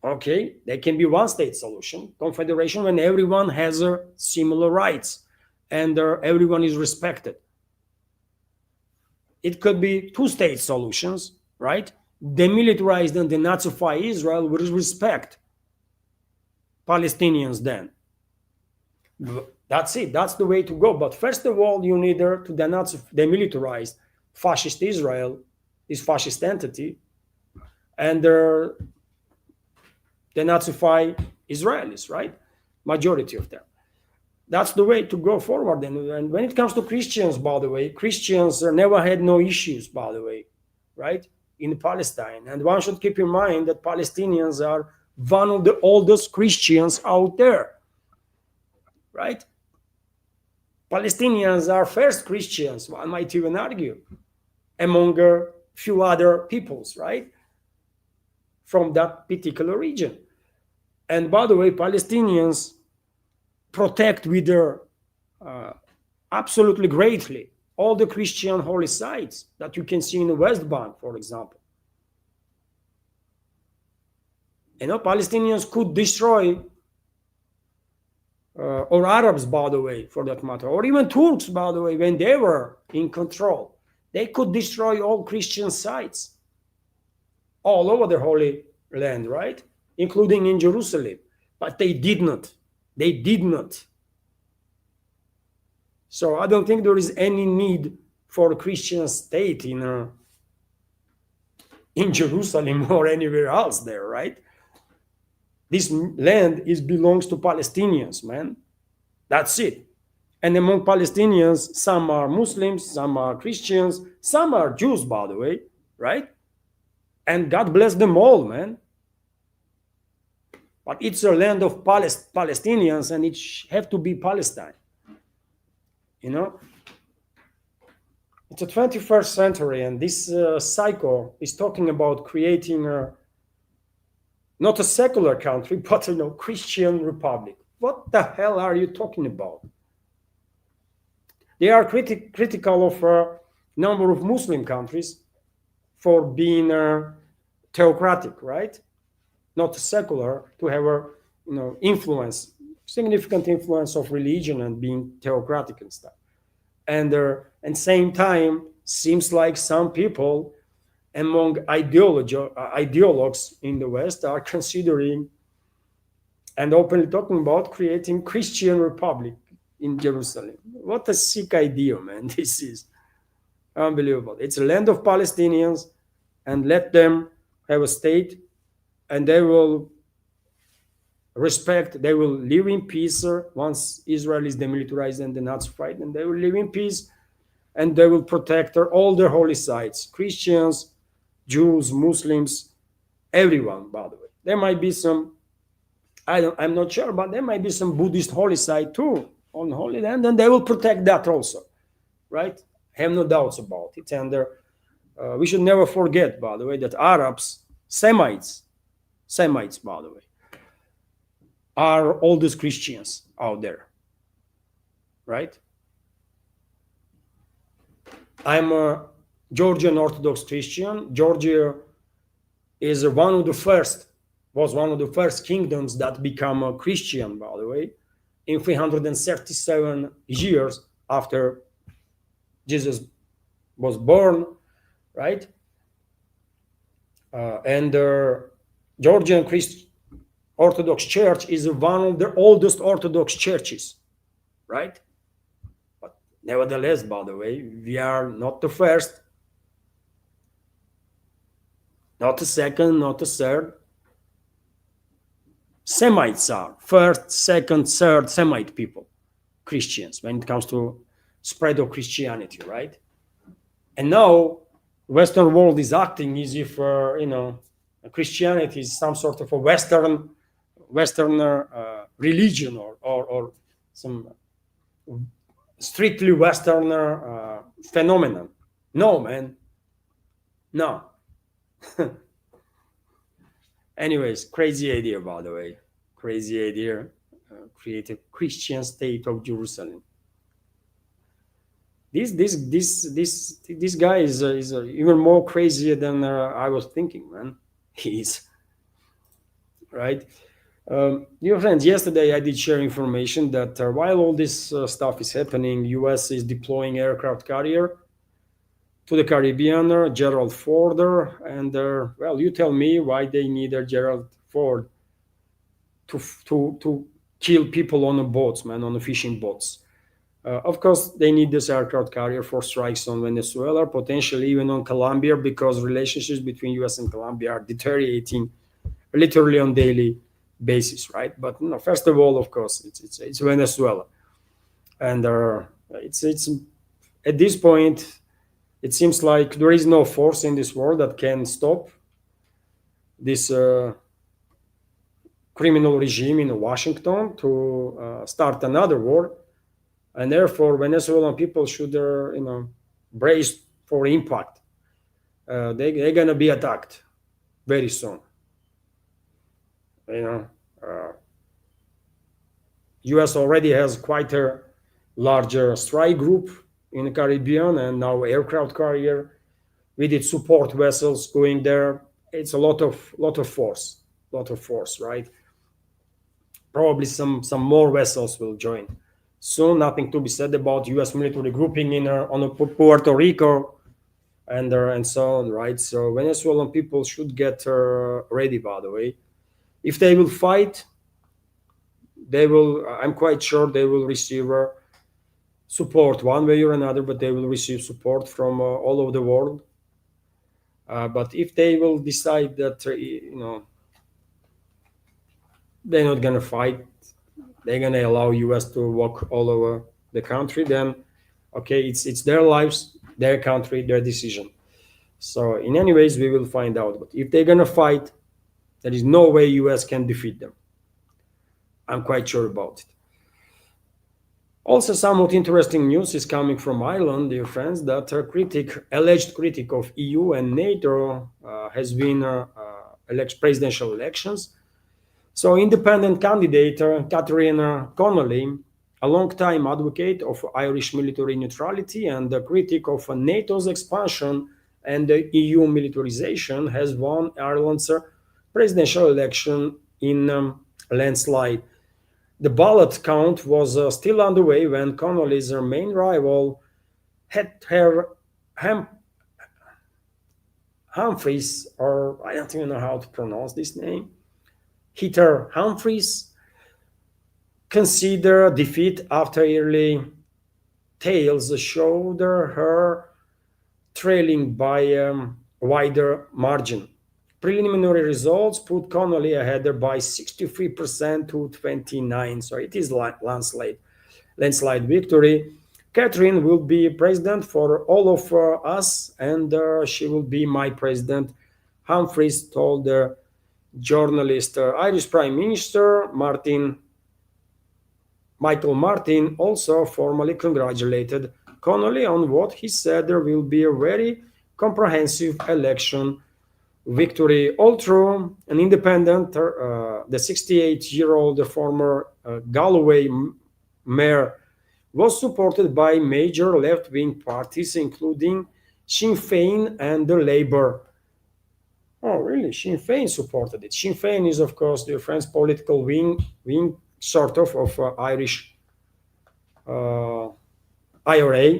Okay, they can be one-state solution, confederation, when everyone has similar rights and everyone is respected. It could be two-state solutions, right? Demilitarize and denazify Israel with respect Palestinians then. That's it. That's the way to go. But first of all, you need to demilitarize fascist Israel, this fascist entity, and denazify Israelis, right? Majority of them. That's the way to go forward. And when it comes to Christians, by the way, Christians never had no issues, by the way, right? In Palestine. And one should keep in mind that Palestinians are one of the oldest Christians out there, right? Palestinians are first Christians, one might even argue, among a few other peoples, right? From that particular region. And by the way, Palestinians protect with their absolutely greatly all the Christian holy sites that you can see in the West Bank, for example. You know, Palestinians could destroy, or Arabs, by the way, for that matter, or even Turks, by the way, when they were in control, they could destroy all Christian sites all over the Holy Land, right? Including in Jerusalem. But they did not. They did not. So I don't think there is any need for a Christian state in Jerusalem or anywhere else there, right? This land belongs to Palestinians, man. That's it. And among Palestinians, some are Muslims, some are Christians, some are Jews, by the way, right? And God bless them all, man. But it's a land of Palestinians, and it have to be Palestine. You know, it's a 21st century, and this cycle is talking about creating not a secular country, but Christian republic. What the hell are you talking about? They are critical of a number of Muslim countries for being theocratic, right? not secular, to have a influence, significant influence of religion and being theocratic and stuff. And same time, seems like some people among ideologues in the West are considering and openly talking about creating Christian Republic in Jerusalem. What a sick idea, man! This is unbelievable. It's a land of Palestinians, and let them have a state, and they will respect, they will live in peace once Israel is demilitarized and denazified, and they will live in peace, and they will protect all their holy sites, Christians, Jews, Muslims, everyone, by the way. There might be some, I'm not sure, but there might be some Buddhist holy site too on Holy Land, and they will protect that also, right? I have no doubts about it. And we should never forget, by the way, that Arabs, Semites, by the way, are oldest Christians out there, right? I'm a Georgian Orthodox Christian. Georgia is was one of the first kingdoms that become a Christian, by the way, in 337 years after Jesus was born, right? And the Georgian Orthodox Church is one of the oldest Orthodox churches, right? But nevertheless, by the way, we are not the first, not the second, not the third. Semites are first, second, third Semite people, Christians, when it comes to spread of Christianity, right? And now Western world is acting as if Christianity is some sort of a Western religion or some strictly Western phenomenon. No, man, no. Anyways, crazy idea, by the way. Crazy idea. Create a Christian state of Jerusalem. This guy is even more crazy than I was thinking, man. He's right. Dear friends, yesterday I did share information that while all this stuff is happening, US is deploying aircraft carrier to the Caribbean, Gerald Ford, and well, you tell me why they need a Gerald Ford to kill people on the boats, man, on the fishing boats. Of course, they need this aircraft carrier for strikes on Venezuela, potentially even on Colombia, because relationships between US and Colombia are deteriorating literally on daily basis, right? But first of all, of course, it's Venezuela, and it's at this point, it seems like there is no force in this world that can stop this criminal regime in Washington to start another war. And therefore, Venezuelan people should, brace for impact. They're going to be attacked very soon. U.S. already has quite a larger strike group in the Caribbean, and now aircraft carrier with its support vessels going there. It's a lot of force, right? Probably some more vessels will join soon. Nothing to be said about U.S. military grouping on Puerto Rico and so on, right? So Venezuelan people should get ready, by the way. If they will fight, they will. I'm quite sure they will receive support one way or another, but they will receive support from all over the world. But if they will decide that they're not going to fight, they're going to allow US to walk all over the country, then okay, it's their lives, their country, their decision. So in any ways, we will find out. But if they're going to fight, there is no way US can defeat them. I'm quite sure about it. Also, somewhat interesting news is coming from Ireland, dear friends, that alleged critic of EU and NATO has been presidential elections. So independent candidate Catherine Connolly, a long-time advocate of Irish military neutrality and a critic of NATO's expansion and the EU militarization, has won Ireland's presidential election in landslide. The ballot count was still underway when Connolly's main rival had her Humphreys, or I don't even know how to pronounce this name, Heather Humphreys, consider defeat after early tales showed her trailing by a wider margin. Preliminary results put Connolly ahead by 63% to 29%, so it is landslide victory. Catherine will be president for all of us, and she will be my president, Humphreys told the journalist. Irish Prime Minister Michael Martin also formally congratulated Connolly on what he said there will be a very comprehensive election victory. Although an independent, the 68-year-old former Galway mayor was supported by major left-wing parties, including Sinn Féin and the Labour. Oh, really? Sinn Féin supported it. Sinn Féin is, of course, the French political wing sort of Irish IRA,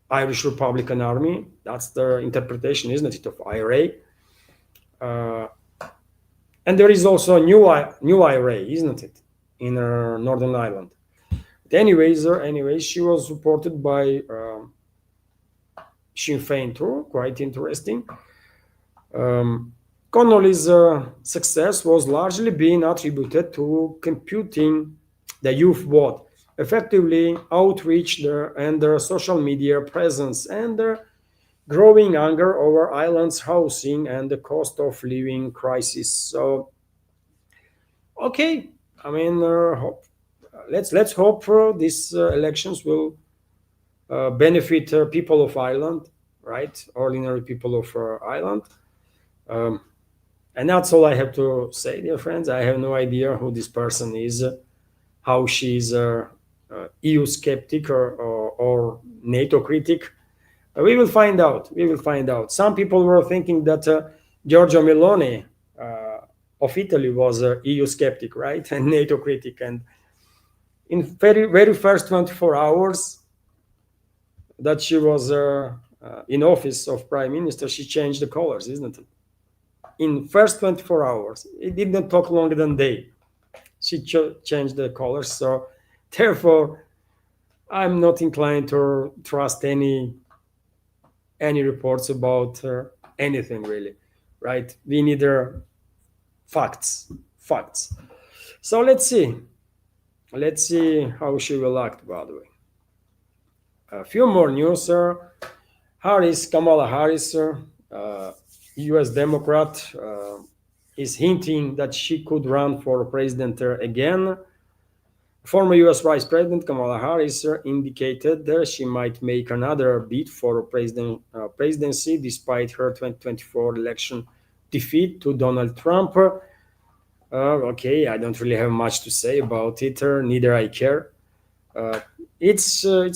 Irish Republican Army. That's the interpretation, isn't it, of IRA? And there is also a new IRA, isn't it, in Northern Ireland. But anyways, she was supported by Sinn Féin too, quite interesting. Connolly's success was largely being attributed to computing the youth vote, effectively outreach and their social media presence, and their growing anger over Ireland's housing and the cost of living crisis. So, okay, I mean, let's hope these elections will benefit people of Ireland, right? Ordinary people of Ireland. And that's all I have to say, dear friends. I have no idea who this person is, how she's EU skeptic or NATO critic. We will find out. We will find out. Some people were thinking that Giorgio Meloni of Italy was a EU skeptic, right, and NATO critic. And in very first 24 hours that she was in office of prime minister, she changed the colors, isn't it? In first 24 hours, it did not take longer than a day. She changed the colors. So therefore, I'm not inclined to trust any reports about anything really, right? We need facts. So let's see how she will act. By the way, a few more news. Kamala Harris, U.S. Democrat, is hinting that she could run for president again. Former U.S. Vice President Kamala Harris indicated that she might make another bid for presidency despite her 2024 election defeat to Donald Trump. Okay, I don't really have much to say about it. Neither I care. It's a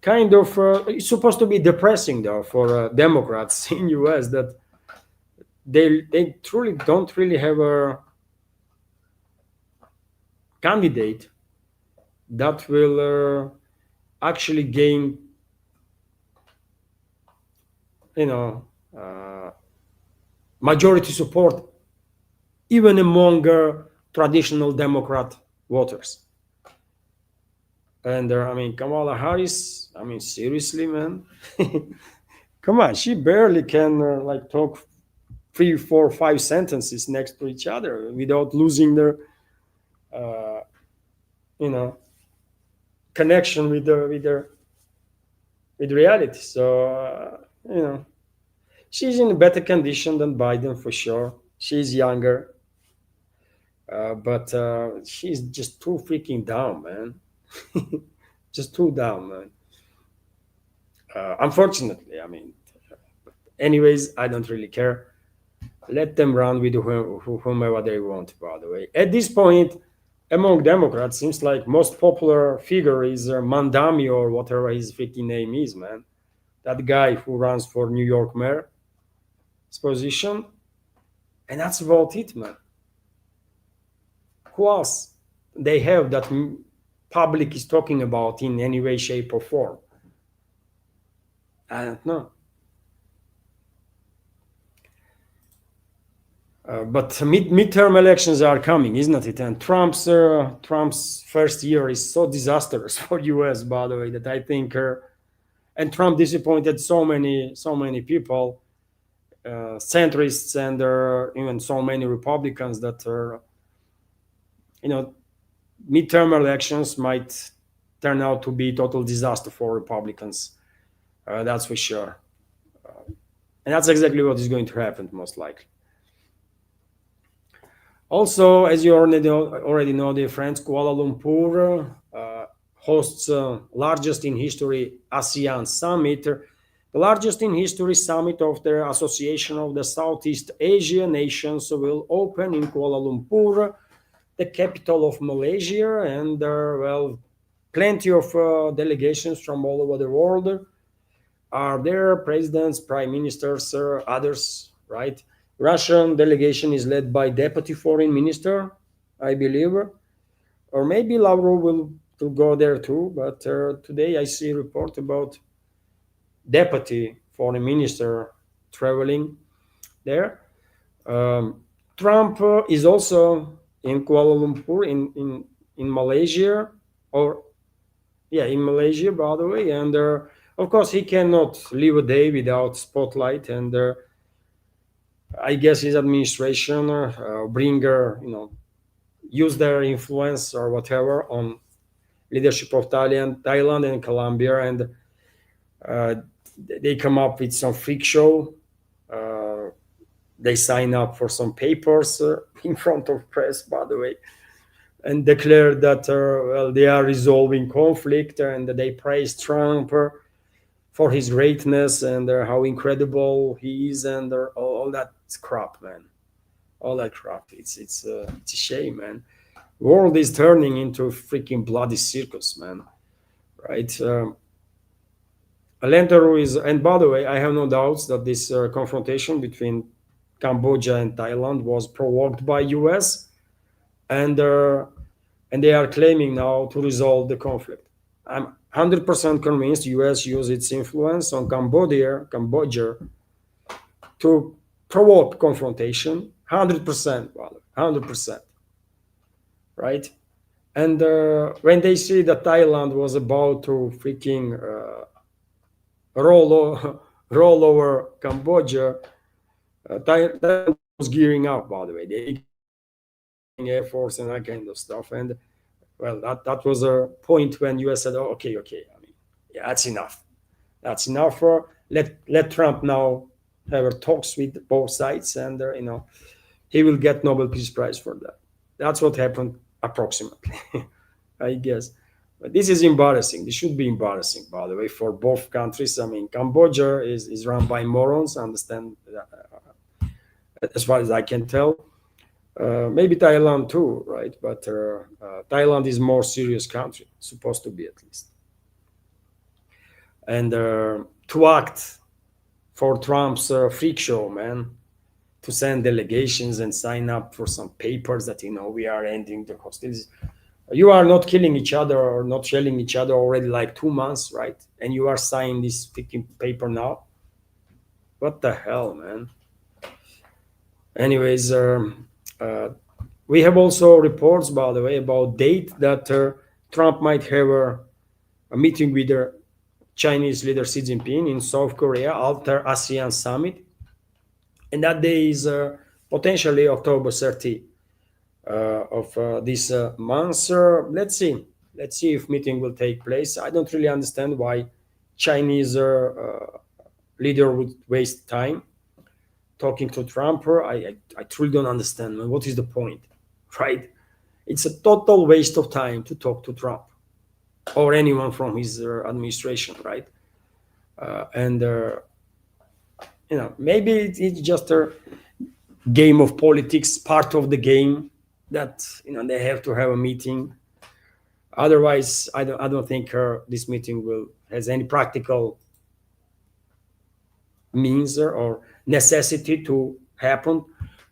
kind of it's supposed to be depressing though for Democrats in U.S. that they truly don't really have a candidate that will actually gain, majority support even among traditional Democrat voters. And Kamala Harris, seriously, man, come on, she barely can talk 3, 4, 5 sentences next to each other without losing their connection with reality. So she's in a better condition than Biden for sure. She's younger, but she's just too freaking dumb, man. Just too dumb, man. Unfortunately, anyways, I don't really care. Let them run with whomever they want, by the way. At this point, among Democrats, seems like most popular figure is Mandami, or whatever his freaking name is, man. That guy who runs for New York mayor's position. And that's about it, man. Who else they have that public is talking about in any way, shape, or form? I don't know. But midterm elections are coming, isn't it? And Trump's first year is so disastrous for US, by the way, that I think, and Trump disappointed so many people, centrists, and even so many Republicans that midterm elections might turn out to be total disaster for Republicans. That's for sure. And that's exactly what is going to happen, most likely. Also, as you already know, dear friends, Kuala Lumpur hosts largest in history ASEAN summit, the largest in history summit of the Association of the Southeast Asia Nations will open in Kuala Lumpur, the capital of Malaysia, and well, plenty of delegations from all over the world are there, presidents, prime ministers, others, right? Russian delegation is led by Deputy Foreign Minister, I believe, or maybe Lavrov will go there too. But today I see a report about Deputy Foreign Minister traveling there. Trump is also in Kuala Lumpur in Malaysia, in Malaysia, by the way, and of course he cannot live a day without spotlight, and I guess his administration use their influence or whatever on leadership of Thailand and Colombia, and they come up with some freak show. They sign up for some papers in front of press, by the way, and declare that they are resolving conflict, and they praise Trump for his greatness and how incredible he is, and all that crap, man. All that crap. It's a shame, man. The world is turning into a freaking bloody circus, man. Right? Alentaro is, and by the way, I have no doubts that this confrontation between Cambodia and Thailand was provoked by US, and they are claiming now to resolve the conflict. I'm 100% convinced US used its influence on Cambodia to provoke confrontation. 100%, 100%, right? And when they see that Thailand was about to freaking roll over Cambodia, Thailand was gearing up, by the way. They Air Force and that kind of stuff. And well, that was a point when US said, oh, okay. I mean, yeah, that's enough. That's enough. Let Trump now have talks with both sides, and he will get Nobel Peace Prize for that. That's what happened approximately, I guess. But this is embarrassing. This should be embarrassing, by the way, for both countries. I mean, Cambodia is run by morons, I understand, as far as I can tell. Maybe Thailand too, right? But Thailand is more serious country, supposed to be at least. And to act for Trump's freak show, man, to send delegations and sign up for some papers that we are ending the hostilities. You are not killing each other or not shelling each other already like 2 months, right? And you are signing this freaking paper now. What the hell, man? Anyways, we have also reports, by the way, about date that Trump might have a meeting with the Chinese leader Xi Jinping in South Korea after ASEAN summit, and that day is potentially October 30 of this month. Let's see if meeting will take place. I don't really understand why Chinese leader would waste time talking to Trump. I truly don't understand, man. What is the point, right? It's a total waste of time to talk to Trump or anyone from his administration, right? Maybe it's just a game of politics, part of the game that they have to have a meeting. Otherwise, I don't think this meeting has any practical means or necessity to happen,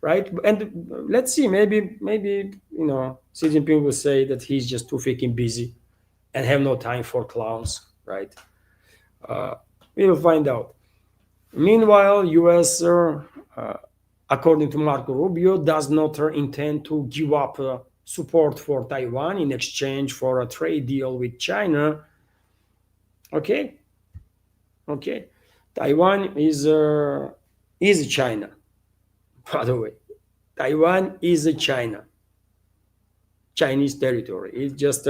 right? And let's see, maybe Xi Jinping will say that he's just too freaking busy and have no time for clowns, right? We will find out. Meanwhile, U.S., according to Marco Rubio, does not intend to give up support for Taiwan in exchange for a trade deal with China. Okay. Taiwan is China. By the way, Taiwan is China. Chinese territory. It's just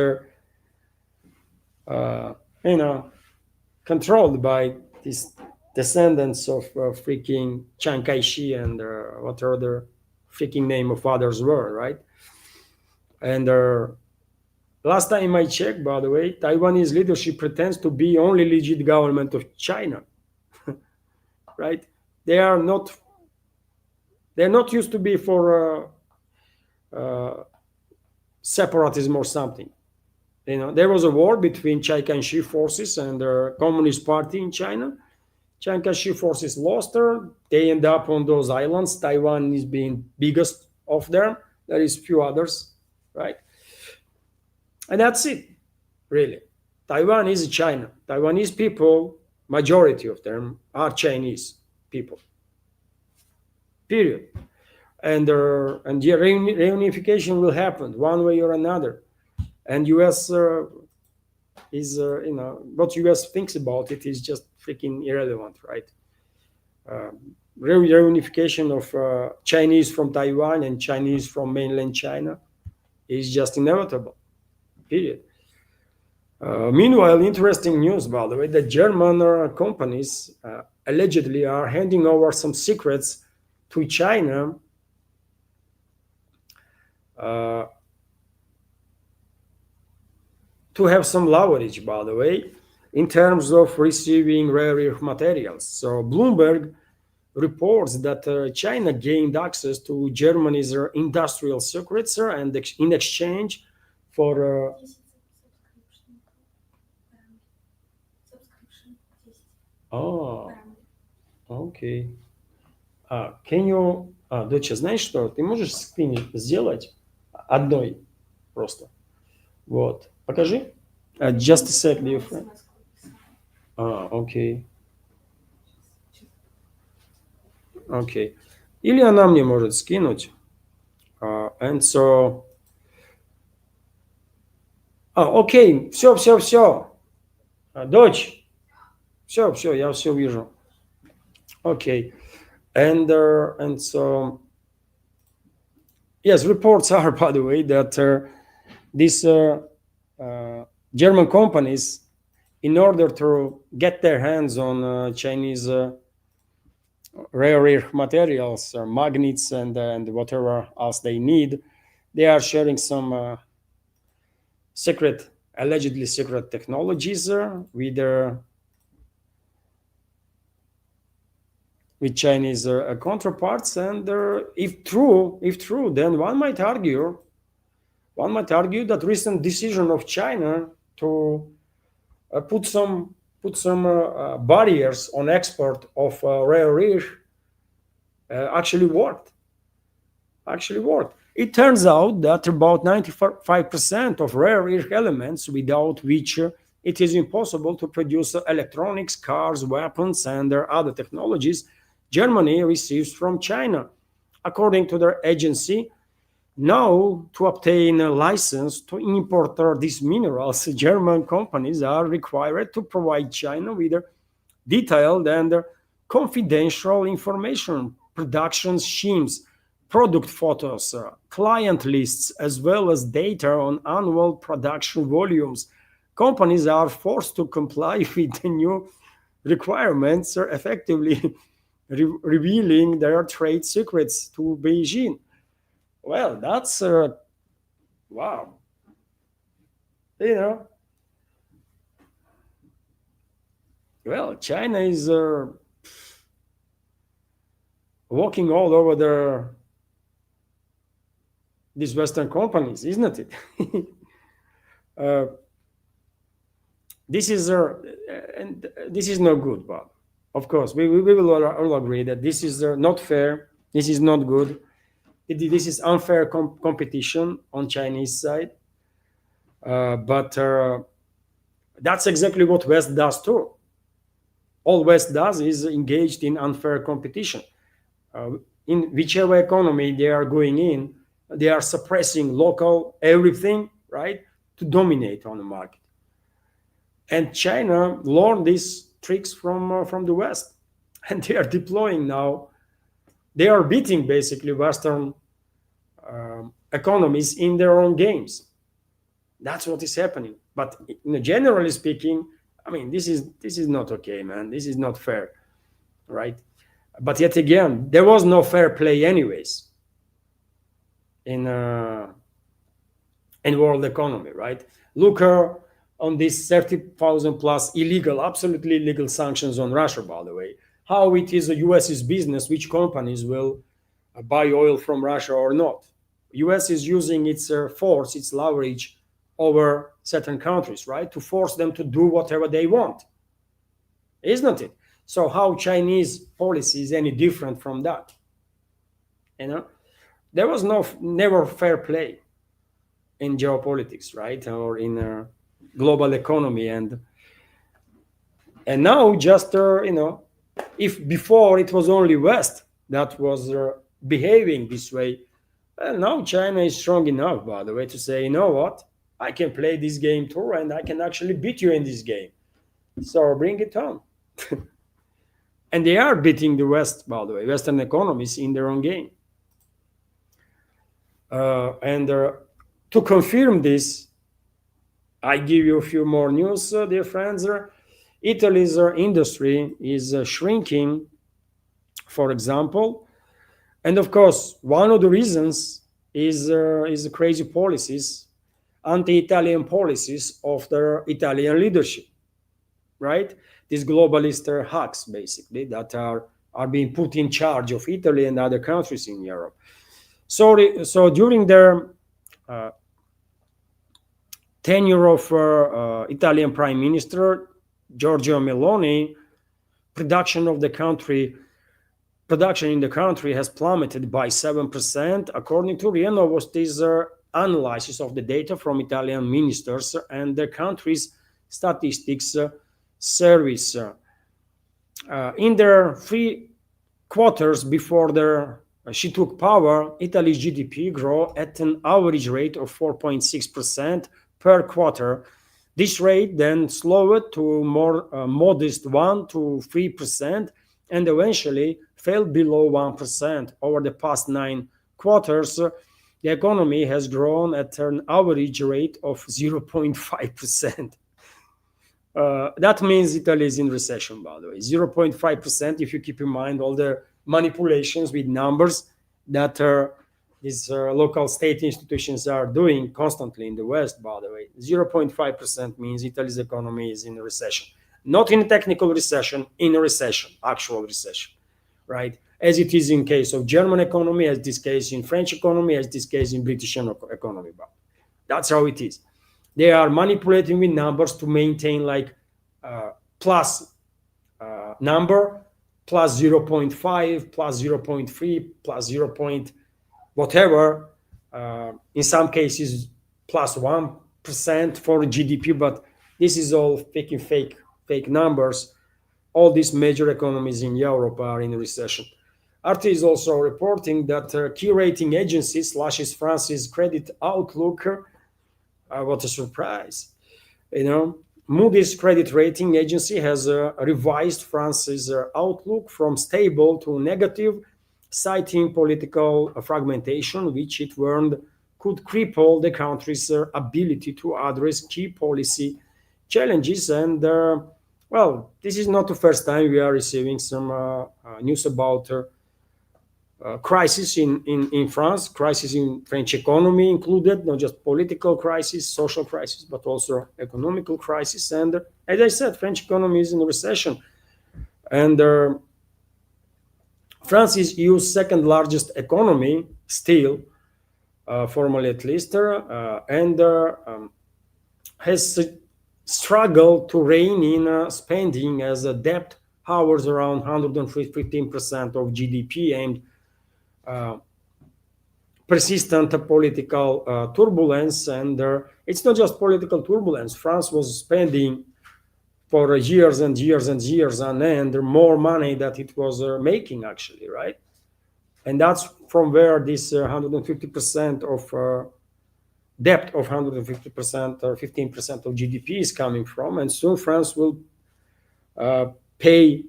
controlled by these descendants of freaking Chiang Kai-shek and what other freaking name of others were, right? And last time I checked, by the way, Taiwanese leadership pretends to be only legit government of China, right? They're not used to be for separatism or something. There was a war between Chiang Kai-shek forces and the Communist Party in China. Chiang Kai-shek forces lost her. They end up on those islands. Taiwan is being biggest of them. There is few others, right? And that's it, really. Taiwan is China. Taiwanese people, majority of them are Chinese people. Period. And the reunification will happen one way or another. And U.S. is, what U.S. thinks about it is just freaking irrelevant, right? Reunification of Chinese from Taiwan and Chinese from mainland China is just inevitable, period. Meanwhile, interesting news, by the way, that German companies allegedly are handing over some secrets to China to have some leverage, by the way, in terms of receiving rare earth materials. So Bloomberg reports that China gained access to Germany's industrial secrets and in exchange for окей. Can you, доча, знаешь что, ты можешь скрин сделать одной просто? Вот, покажи. Just a sec, dear friend. Окей. Окей. Или она мне может скинуть. And so... окей, все. Дочь. Все, я все вижу. Okay. And so, yes, reports are, by the way, that these German companies, in order to get their hands on Chinese rare earth materials, magnets, and whatever else they need, they are sharing some allegedly secret technologies with Chinese counterparts, and if true, then one might argue that recent decision of China to put some barriers on export of rare earth actually worked. It turns out that about 95% of rare earth elements without which it is impossible to produce electronics, cars, weapons, and other technologies Germany receives from China. According to their agency, now to obtain a license to import these minerals, German companies are required to provide China with detailed and confidential information, production schemes, product photos, client lists, as well as data on annual production volumes. Companies are forced to comply with the new requirements, effectively revealing their trade secrets to Beijing. Well, that's wow. Well, China is walking all over these Western companies, isn't it? This is no good, Bob. Of course, we will all agree that this is not fair. This is not good. this is unfair competition on Chinese side, but that's exactly what West does too. All West does is engaged in unfair competition. In whichever economy they are going in, they are suppressing local everything, right, to dominate on the market. And China learned these tricks from the West, and they are deploying now. They are beating basically Western economies in their own games. That's what is happening. But generally speaking, I mean, this is not okay, man. This is not fair, right? But yet again, there was no fair play anyways in world economy, right? Look on these 30,000 plus illegal, absolutely illegal sanctions on Russia, by the way. How it is the US's business, which companies will buy oil from Russia or not. US is using its force, its leverage over certain countries, right, to force them to do whatever they want, isn't it? So how Chinese policy is any different from that? You know, there was never fair play in geopolitics, right, or in global economy, and now just if before it was only West that was behaving this way, well, now China is strong enough, by the way, to say, you know what, I can play this game too, and I can actually beat you in this game. So bring it on. And they are beating the West, by the way, Western economies in their own game. And to confirm this, I give you a few more news, dear friends. Italy's industry is shrinking, for example. And of course, one of the reasons is the crazy policies, anti-Italian policies of the Italian leadership, right? These globalist hacks, basically, that are being put in charge of Italy and other countries in Europe. So during their tenure of Italian Prime Minister Giorgio Meloni, production in the country has plummeted by 7%, according to RIA Novosti's analysis of the data from Italian ministers and the country's statistics service. In their 3 quarters before she took power, Italy's GDP grew at an average rate of 4.6% per quarter. This rate then slowed to more modest 1 to 3% and eventually fell below 1%. Over the past 9 quarters, the economy has grown at an average rate of 0.5%. That means Italy is in recession, by the way. 0.5%, if you keep in mind all the manipulations with numbers that these local state institutions are doing constantly in the West, by the way. 0.5% means Italy's economy is in a recession. Not in a technical recession, in a recession, actual recession, right? As it is in case of German economy, as this case in French economy, as this case in British economy. But that's how it is. They are manipulating with numbers to maintain like plus number, plus 0.5, plus 0.3, plus 0. Whatever. In some cases, plus 1% for GDP, but this is all fake numbers. All these major economies in Europe are in recession. RT is also reporting that key rating agency slashes France's credit outlook. What a surprise. Moody's credit rating agency has revised France's outlook from stable to negative, citing political fragmentation, which it warned could cripple the country's ability to address key policy challenges. And, well, this is not the first time we are receiving some news about crisis in France, crisis in French economy included, not just political crisis, social crisis, but also economical crisis. And as I said, French economy is in a recession. And France is EU's second largest economy, still, formally at least, and has struggled to rein in spending as a debt hovers around 115% of GDP, and persistent political turbulence, and it's not just political turbulence. France was spending for years and years and years on end more money that it was making, actually, right? And that's from where this 150% of debt of 150% or 15% of GDP is coming from. And soon France will pay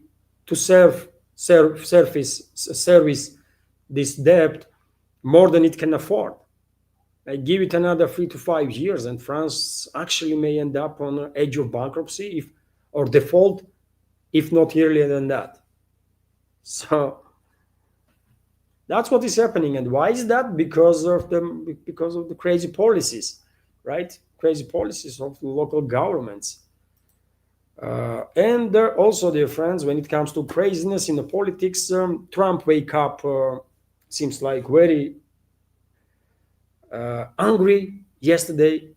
to service this debt more than it can afford. I give it another 3 to 5 years, and France actually may end up on the edge of bankruptcy or default, if not earlier than that. So that's what is happening. And why is that? Because of the crazy policies, right? Crazy policies of the local governments. And also, dear friends, when it comes to craziness in the politics, Trump wake up seems like very angry yesterday,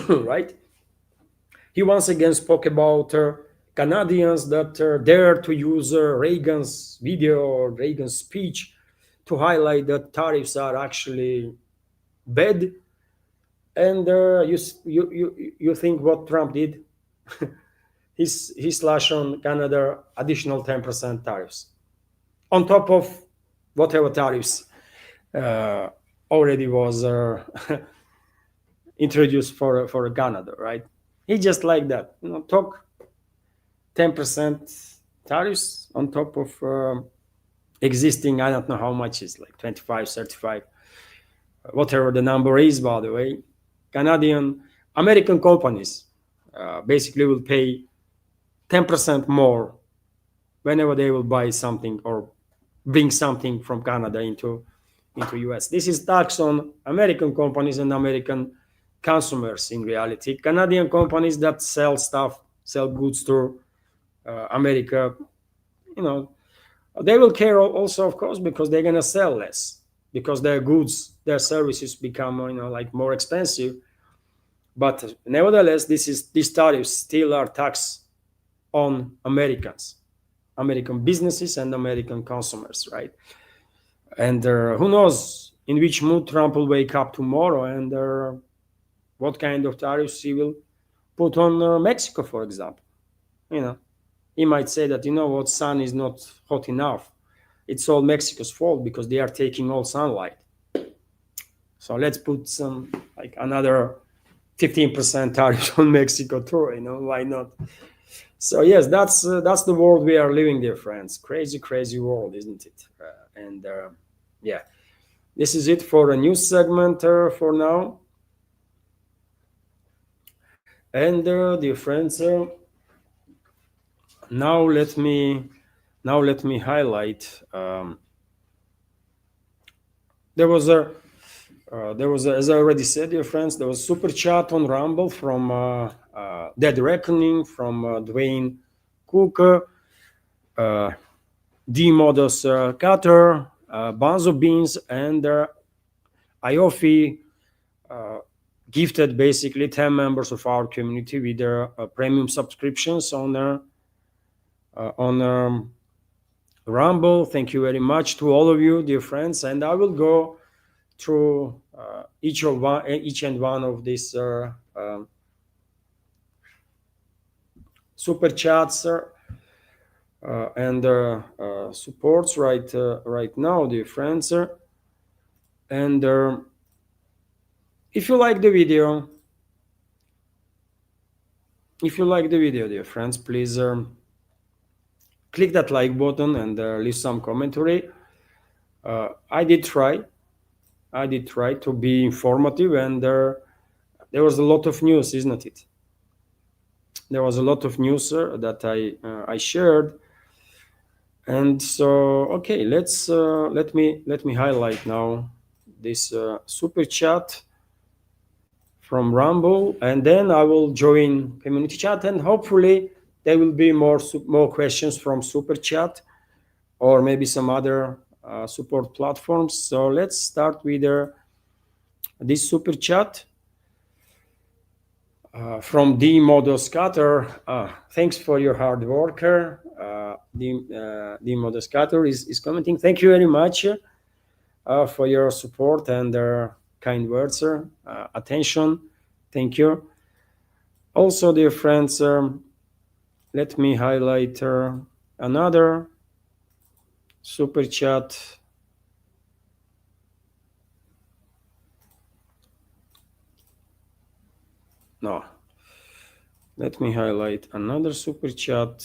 right? He once again spoke about Canadians that dare to use Reagan's video or Reagan's speech to highlight that tariffs are actually bad. And you think what Trump did? he slashed on Canada additional 10% tariffs on top of whatever tariffs already was introduced for Canada, right? He just like that, talk 10% tariffs on top of existing, I don't know how much is, like 25, 35, whatever the number is, by the way. American companies basically will pay 10% more whenever they will buy something or bring something from Canada into US. This is tax on American companies and American consumers in reality. Canadian companies that sell goods to America, they will care also, of course, because they're going to sell less, because their goods, their services become, like more expensive. But nevertheless, these tariffs still are tax on Americans, American businesses and American consumers, right? And who knows in which mood Trump will wake up tomorrow, and what kind of tariffs he will put on Mexico, for example. He might say that, what, sun is not hot enough. It's all Mexico's fault because they are taking all sunlight. So let's put some, like, another 15% tariff on Mexico too, why not? So yes, that's the world we are living, dear friends. Crazy, crazy world, isn't it? Yeah, this is it for a news segment for now. And dear friends, now let me highlight. There was, as I already said, dear friends, there was super chat on Rumble from Dead Reckoning, from Dwayne Cook, D Modus Cutter, Banzo Beans, and Iofi gifted basically 10 members of our community with their premium subscriptions on Rumble. Thank you very much to all of you, dear friends, and I will go through each and one of these super chats and supports right now, dear friends. And if you like the video, dear friends, please click that like button and leave some commentary. I did try to be informative, and there was a lot of news, isn't it? There was a lot of news that I shared, and so okay, let me highlight now this super chat from Rumble, and then I will join community chat, and hopefully there will be more questions from super chat or maybe some other support platforms. So let's start with this super chat from D Modus Cutter. Thanks for your hard work. D Modus Cutter is commenting. Thank you very much. for your support and kind words, attention. Thank you. Also, dear friends, let me highlight another super chat. No. Let me highlight another super chat.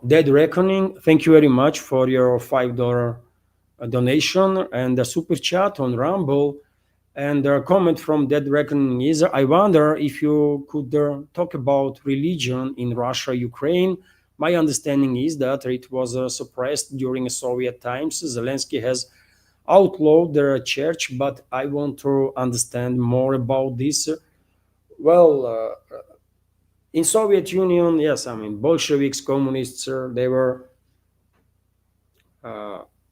Dead Reckoning, thank you very much for your $5 donation, and the super chat on Rumble. And a comment from Dead Reckoning is, I wonder if you could talk about religion in Russia, Ukraine. My understanding is that it was suppressed during Soviet times. Zelensky has outlawed the church, but I want to understand more about this. Well, in Soviet Union, yes, I mean, Bolsheviks, communists, they were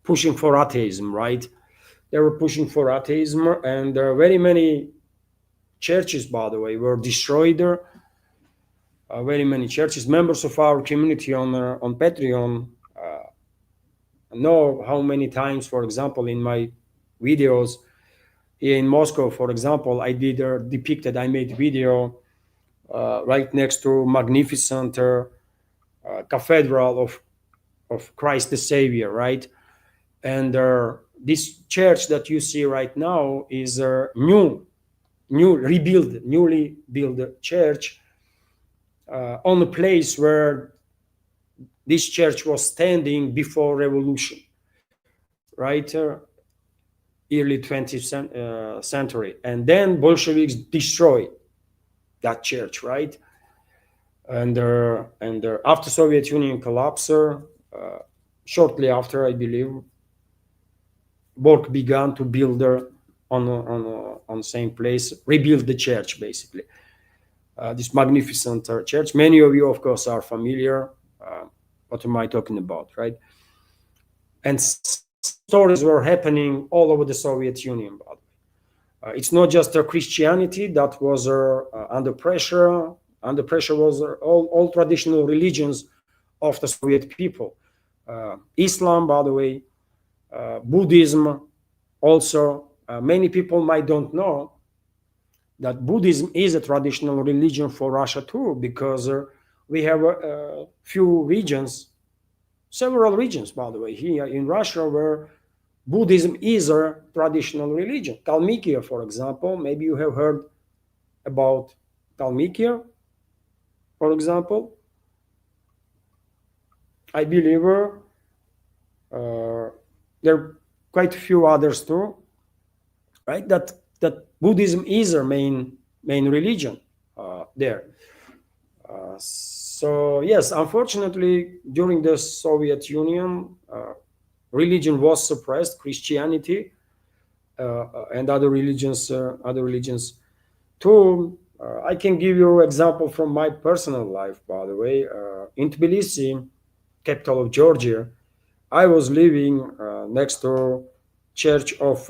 pushing for atheism, right? They were pushing for atheism, and very many churches, by the way, were destroyed. Very many churches. Members of our community on Patreon know how many times, for example, in my videos here in Moscow, for example, I made video right next to magnificent cathedral of Christ the Savior, right? And this church that you see right now is a newly built church on a place where this church was standing before revolution, right? Early 20th century. And then Bolsheviks destroyed that church, right? And after Soviet Union collapse, shortly after, I believe, work began to build on the same place, rebuild the church, basically. This magnificent church. Many of you, of course, are familiar. What am I talking about, right? And stories were happening all over the Soviet Union, by the way. It's not just Christianity that was under pressure. Under pressure was all traditional religions of the Soviet people. Islam, by the way, Buddhism also. Many people might don't know that Buddhism is a traditional religion for Russia too, because we have a few regions, several regions, by the way, here in Russia where Buddhism is a traditional religion. Kalmykia, for example, maybe you have heard about Kalmykia, for example. I believe there are quite a few others too, right? That Buddhism is our main religion there. So yes, unfortunately, during the Soviet Union, religion was suppressed. Christianity and other religions too. I can give you an example from my personal life, by the way. In Tbilisi, capital of Georgia, I was living next to Church of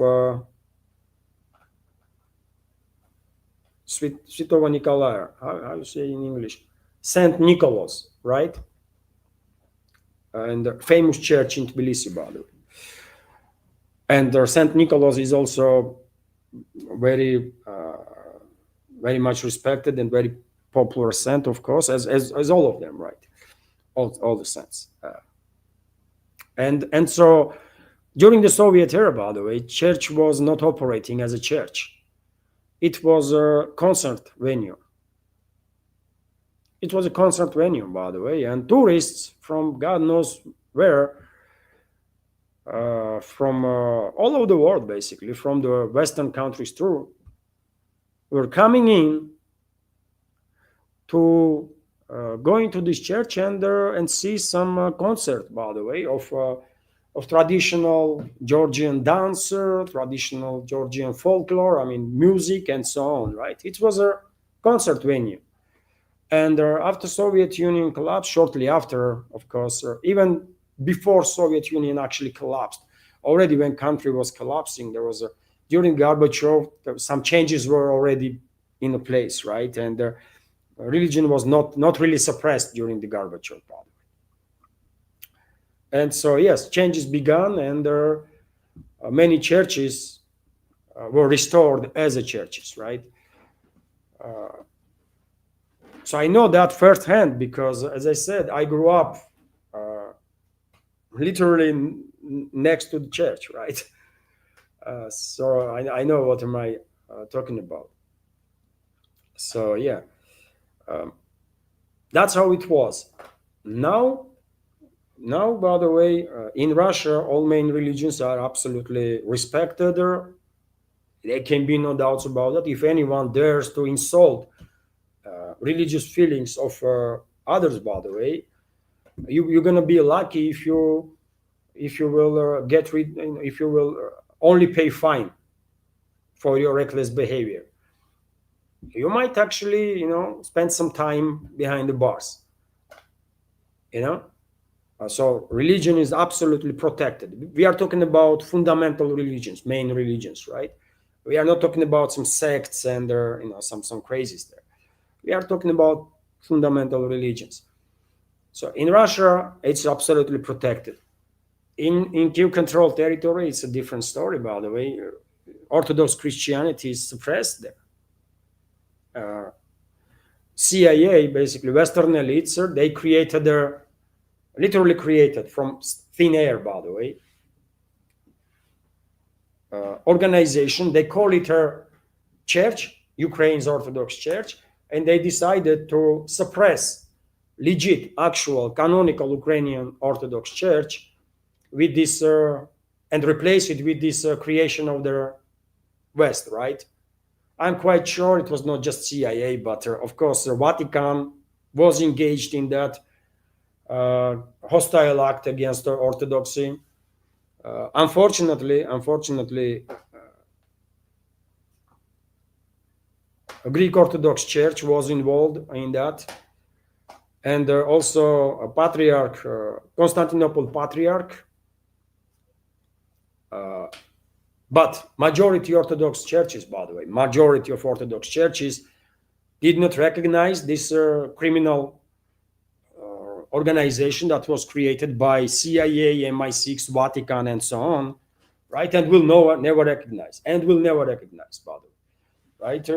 Святого Николая. How you say in English? Saint Nicholas, right? And famous church in Tbilisi, by the way. And Saint Nicholas is also very much respected and very popular saint, of course, as all of them, right? All the saints. And so during the Soviet era, by the way, church was not operating as a church. It was a concert venue. It was a concert venue, by the way, and tourists from God knows where, from all over the world, basically, from the Western countries too, were coming in to go into this church and see some concert, by the way, of traditional Georgian dance, traditional Georgian folklore, I mean, music and so on, right? It was a concert venue. And after Soviet Union collapsed, shortly after, of course, even before Soviet Union actually collapsed, already when country was collapsing, there was during Gorbachev, some changes were already in place, right? And religion was not really suppressed during the Gorbachev period. And so yes, changes began, and many churches were restored as a churches, right? So I know that firsthand because, as I said, I grew up literally next to the church, right? So I know what am I talking about. So yeah, that's how it was. Now, by the way, in Russia, all main religions are absolutely respected. There can be no doubts about that. If anyone dares to insult religious feelings of others, by the way, you're gonna be lucky if you will if you will only pay fine for your reckless behavior. You might actually, spend some time behind the bars. So religion is absolutely protected. We are talking about fundamental religions, main religions, right? We are not talking about some sects and some crazies there. We are talking about fundamental religions. So in Russia, it's absolutely protected. In Kiev-controlled territory, it's a different story, by the way. Orthodox Christianity is suppressed there. CIA, basically Western elites, they literally created from thin air, by the way, organization. They call it a church, Ukraine's Orthodox Church, and they decided to suppress legit, actual, canonical Ukrainian Orthodox Church with this and replace it with this creation of the West, right? I'm quite sure it was not just CIA, but of course the Vatican was engaged in that hostile act against orthodoxy. Unfortunately, a Greek Orthodox Church was involved in that, and also a patriarch, Constantinople patriarch. But majority Orthodox churches, by the way, majority of Orthodox churches did not recognize this criminal organization that was created by CIA, MI6, Vatican, and so on, right? And will never recognize, by the way, right?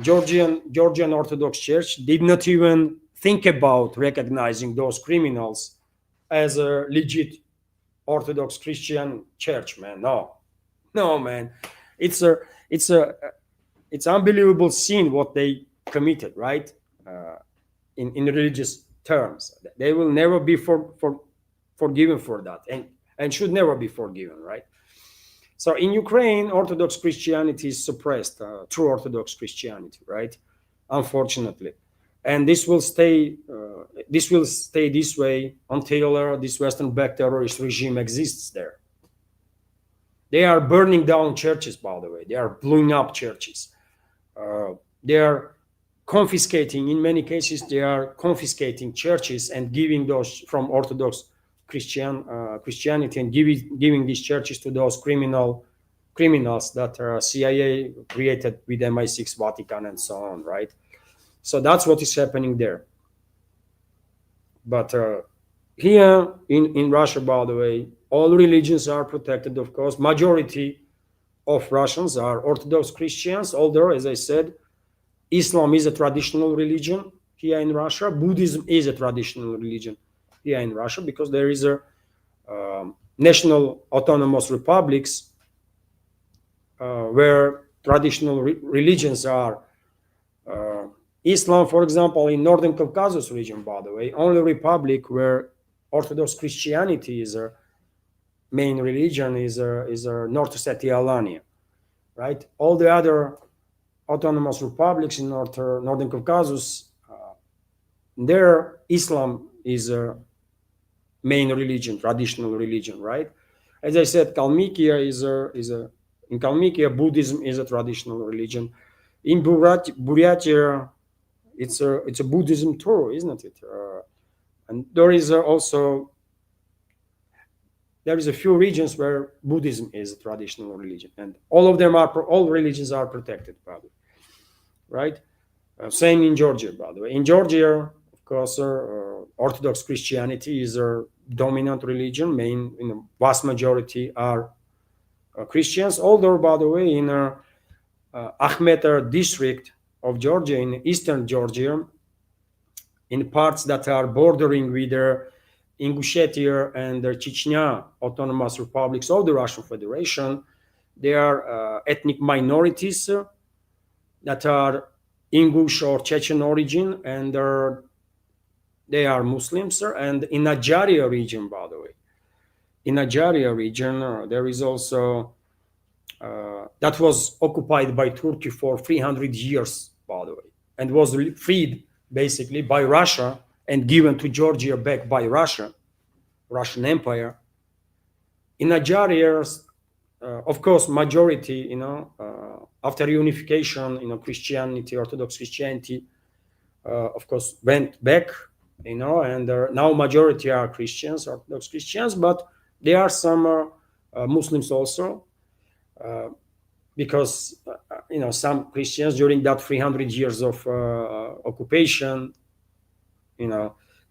Georgian Orthodox Church did not even think about recognizing those criminals as a legit Orthodox Christian church, man. No, man. It's unbelievable sin what they committed, right? In religious terms, they will never be forgiven for that, and should never be forgiven, right? So in Ukraine, Orthodox Christianity is suppressed, true Orthodox Christianity, right? Unfortunately, and this will stay this way until this Western-backed terrorist regime exists there. They are burning down churches, by the way. They are blowing up churches. They are confiscating, in many cases, they are confiscating churches and giving those from Orthodox Christianity and giving these churches to those criminals that CIA created with MI6, Vatican, and so on, right? So that's what is happening there. But here in Russia, by the way, all religions are protected, of course. Majority of Russians are Orthodox Christians, although, as I said, Islam is a traditional religion here in Russia. Buddhism is a traditional religion here in Russia, because there is a national autonomous republics where traditional religions are. Islam, for example, in Northern Caucasus region, by the way, only republic where Orthodox Christianity is a main religion is North Ossetia, Alania, right? All the other autonomous republics in Northern Caucasus, their Islam is a main religion, traditional religion, right? As I said, Kalmykia in Kalmykia, Buddhism is a traditional religion. In Buryatia, it's a Buddhism too, isn't it? And there is also a few regions where Buddhism is a traditional religion, and all religions are protected, probably, right? Same in Georgia, by the way. In Georgia, of course, Orthodox Christianity is a dominant religion. Vast majority are Christians. Although, by the way, in Akhmeter district of Georgia, in eastern Georgia, in parts that are bordering with Ingushetia and Chechnya autonomous republics of the Russian Federation, there are ethnic minorities that are Ingush or Chechen origin, and they are Muslims. And in Ajaria region, by the way, in Ajaria region, there is also that was occupied by Turkey for 300 years, by the way, and was freed basically by Russia and given to Georgia back by Russia, Russian Empire. In Ajaria, of course, majority, after unification, Christianity, Orthodox Christianity, of course, went back, and now majority are Christians, Orthodox Christians, but there are some Muslims also, because some Christians during that 300 years of occupation,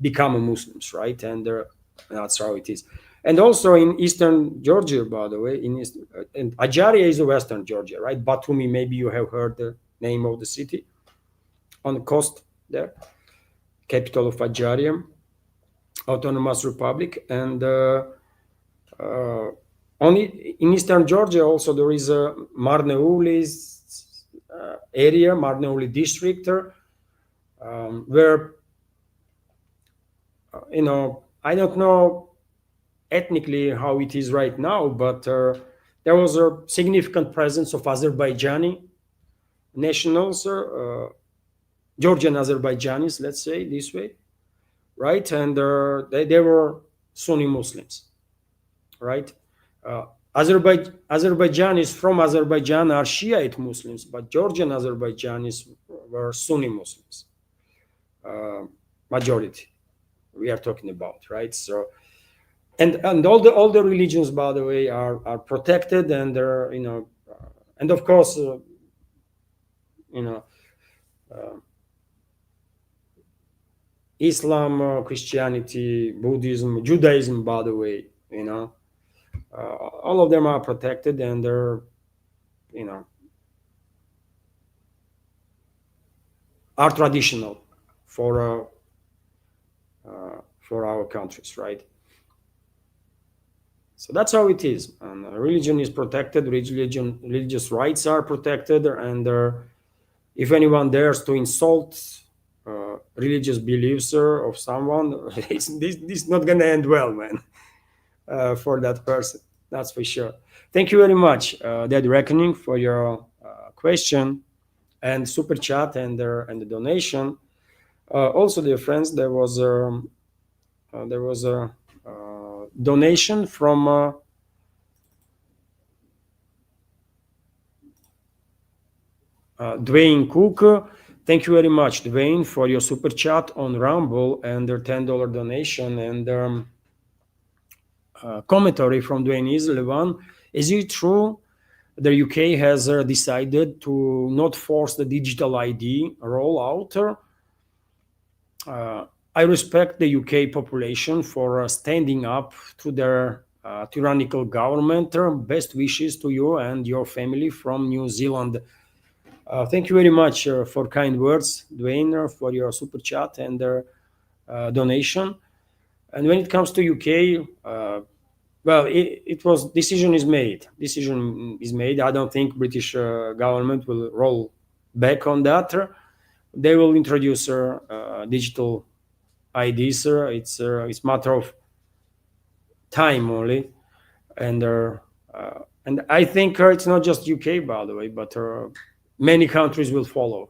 become Muslims, right? And that's how it is. And also in eastern Georgia, by the way, and Ajaria is western Georgia, right? Batumi, maybe you have heard the name of the city on the coast there, capital of Ajaria, autonomous republic. And only in eastern Georgia also there is a Marneuli area, Marneuli district, where I don't know ethnically how it is right now, but there was a significant presence of Azerbaijani nationals, Georgian Azerbaijanis, let's say this way, right? And they were Sunni Muslims, right? Azerbaijanis from Azerbaijan are Shiite Muslims, but Georgian Azerbaijanis were Sunni Muslims, majority we are talking about, right? So, and all the religions, by the way, are protected, and they're and of course, Islam, Christianity, Buddhism, Judaism, by the way, all of them are protected, and they're are traditional for our countries, right? So that's how it is. And religion is protected, religious rights are protected, and if anyone dares to insult religious beliefs of someone, this is not going to end well, man, for that person. That's for sure. Thank you very much, Dead Reckoning, for your question and super chat and the donation. Also, dear friends, there was a donation from Dwayne Cook. Thank you very much, Dwayne, for your super chat on Rumble and their $10 donation. And commentary from Dwayne is, Levan, is it true the UK has decided to not force the digital ID rollout? I respect the UK population for standing up to their tyrannical government. Best wishes to you and your family from New Zealand. Thank you very much for kind words, Dwayne, for your super chat and donation. And when it comes to UK, well, it was decision is made. I don't think British government will roll back on that. They will introduce digital IDs. It's matter of time only, and I think it's not just UK, by the way, but many countries will follow.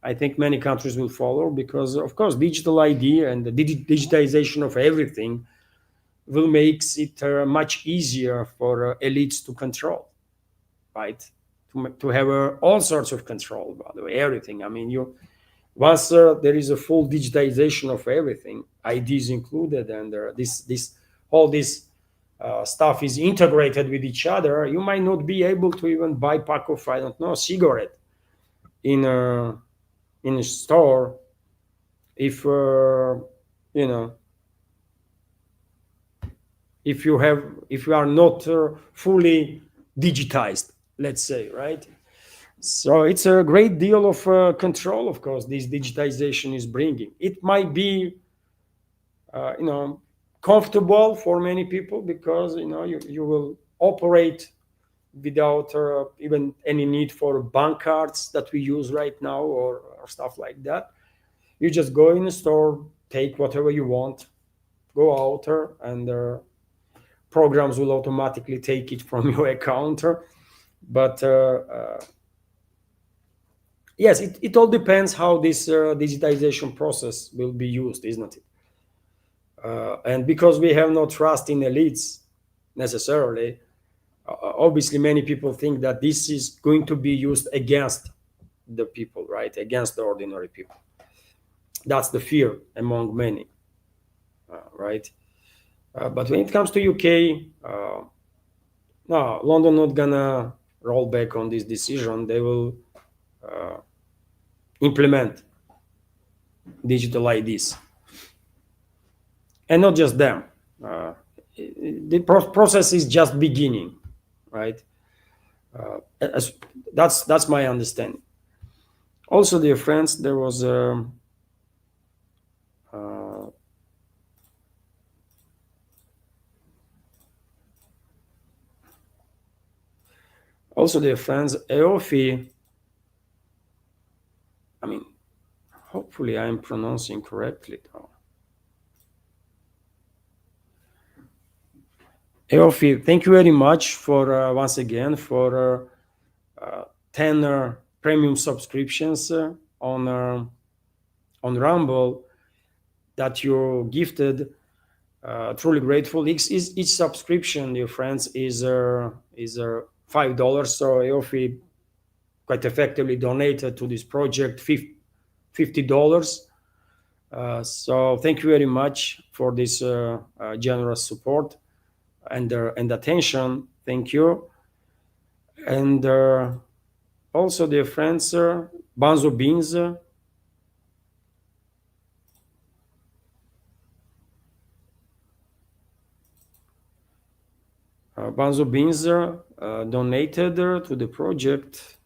I think many countries will follow because, of course, digital ID and the digitization of everything will make it much easier for elites to control, right? To have all sorts of control, by the way, everything. I mean, once there is a full digitization of everything, IDs included, and all this stuff is integrated with each other, you might not be able to even buy a pack of, I don't know, cigarette in in a store if if you are not fully digitized, let's say, right? So it's a great deal of control, of course, this digitization is bringing. It might be comfortable for many people because you will operate without even any need for bank cards that we use right now, or stuff like that. You just go in the store, take whatever you want, go out and programs will automatically take it from your account. But yes, it all depends how this digitization process will be used, isn't it? And because we have no trust in elites necessarily, obviously many people think that this is going to be used against the people, right? Against the ordinary people. That's the fear among many, right? But when it comes to UK, no, London not gonna roll back on this decision. They will implement digital IDs, and not just them. The process is just beginning, right? That's my understanding. Also, dear friends, there was also, dear friends, EOFI, I mean, hopefully I'm pronouncing correctly though. EOFI, thank you very much for once again for 10 premium subscriptions on Rumble that you gifted. Truly grateful. Each subscription, dear friends, is $5. So EOFI quite effectively donated to this project $50. So thank you very much for this generous support and attention. Thank you. And also, dear friends, Banzo Beans. Banzo Beans donated to the project.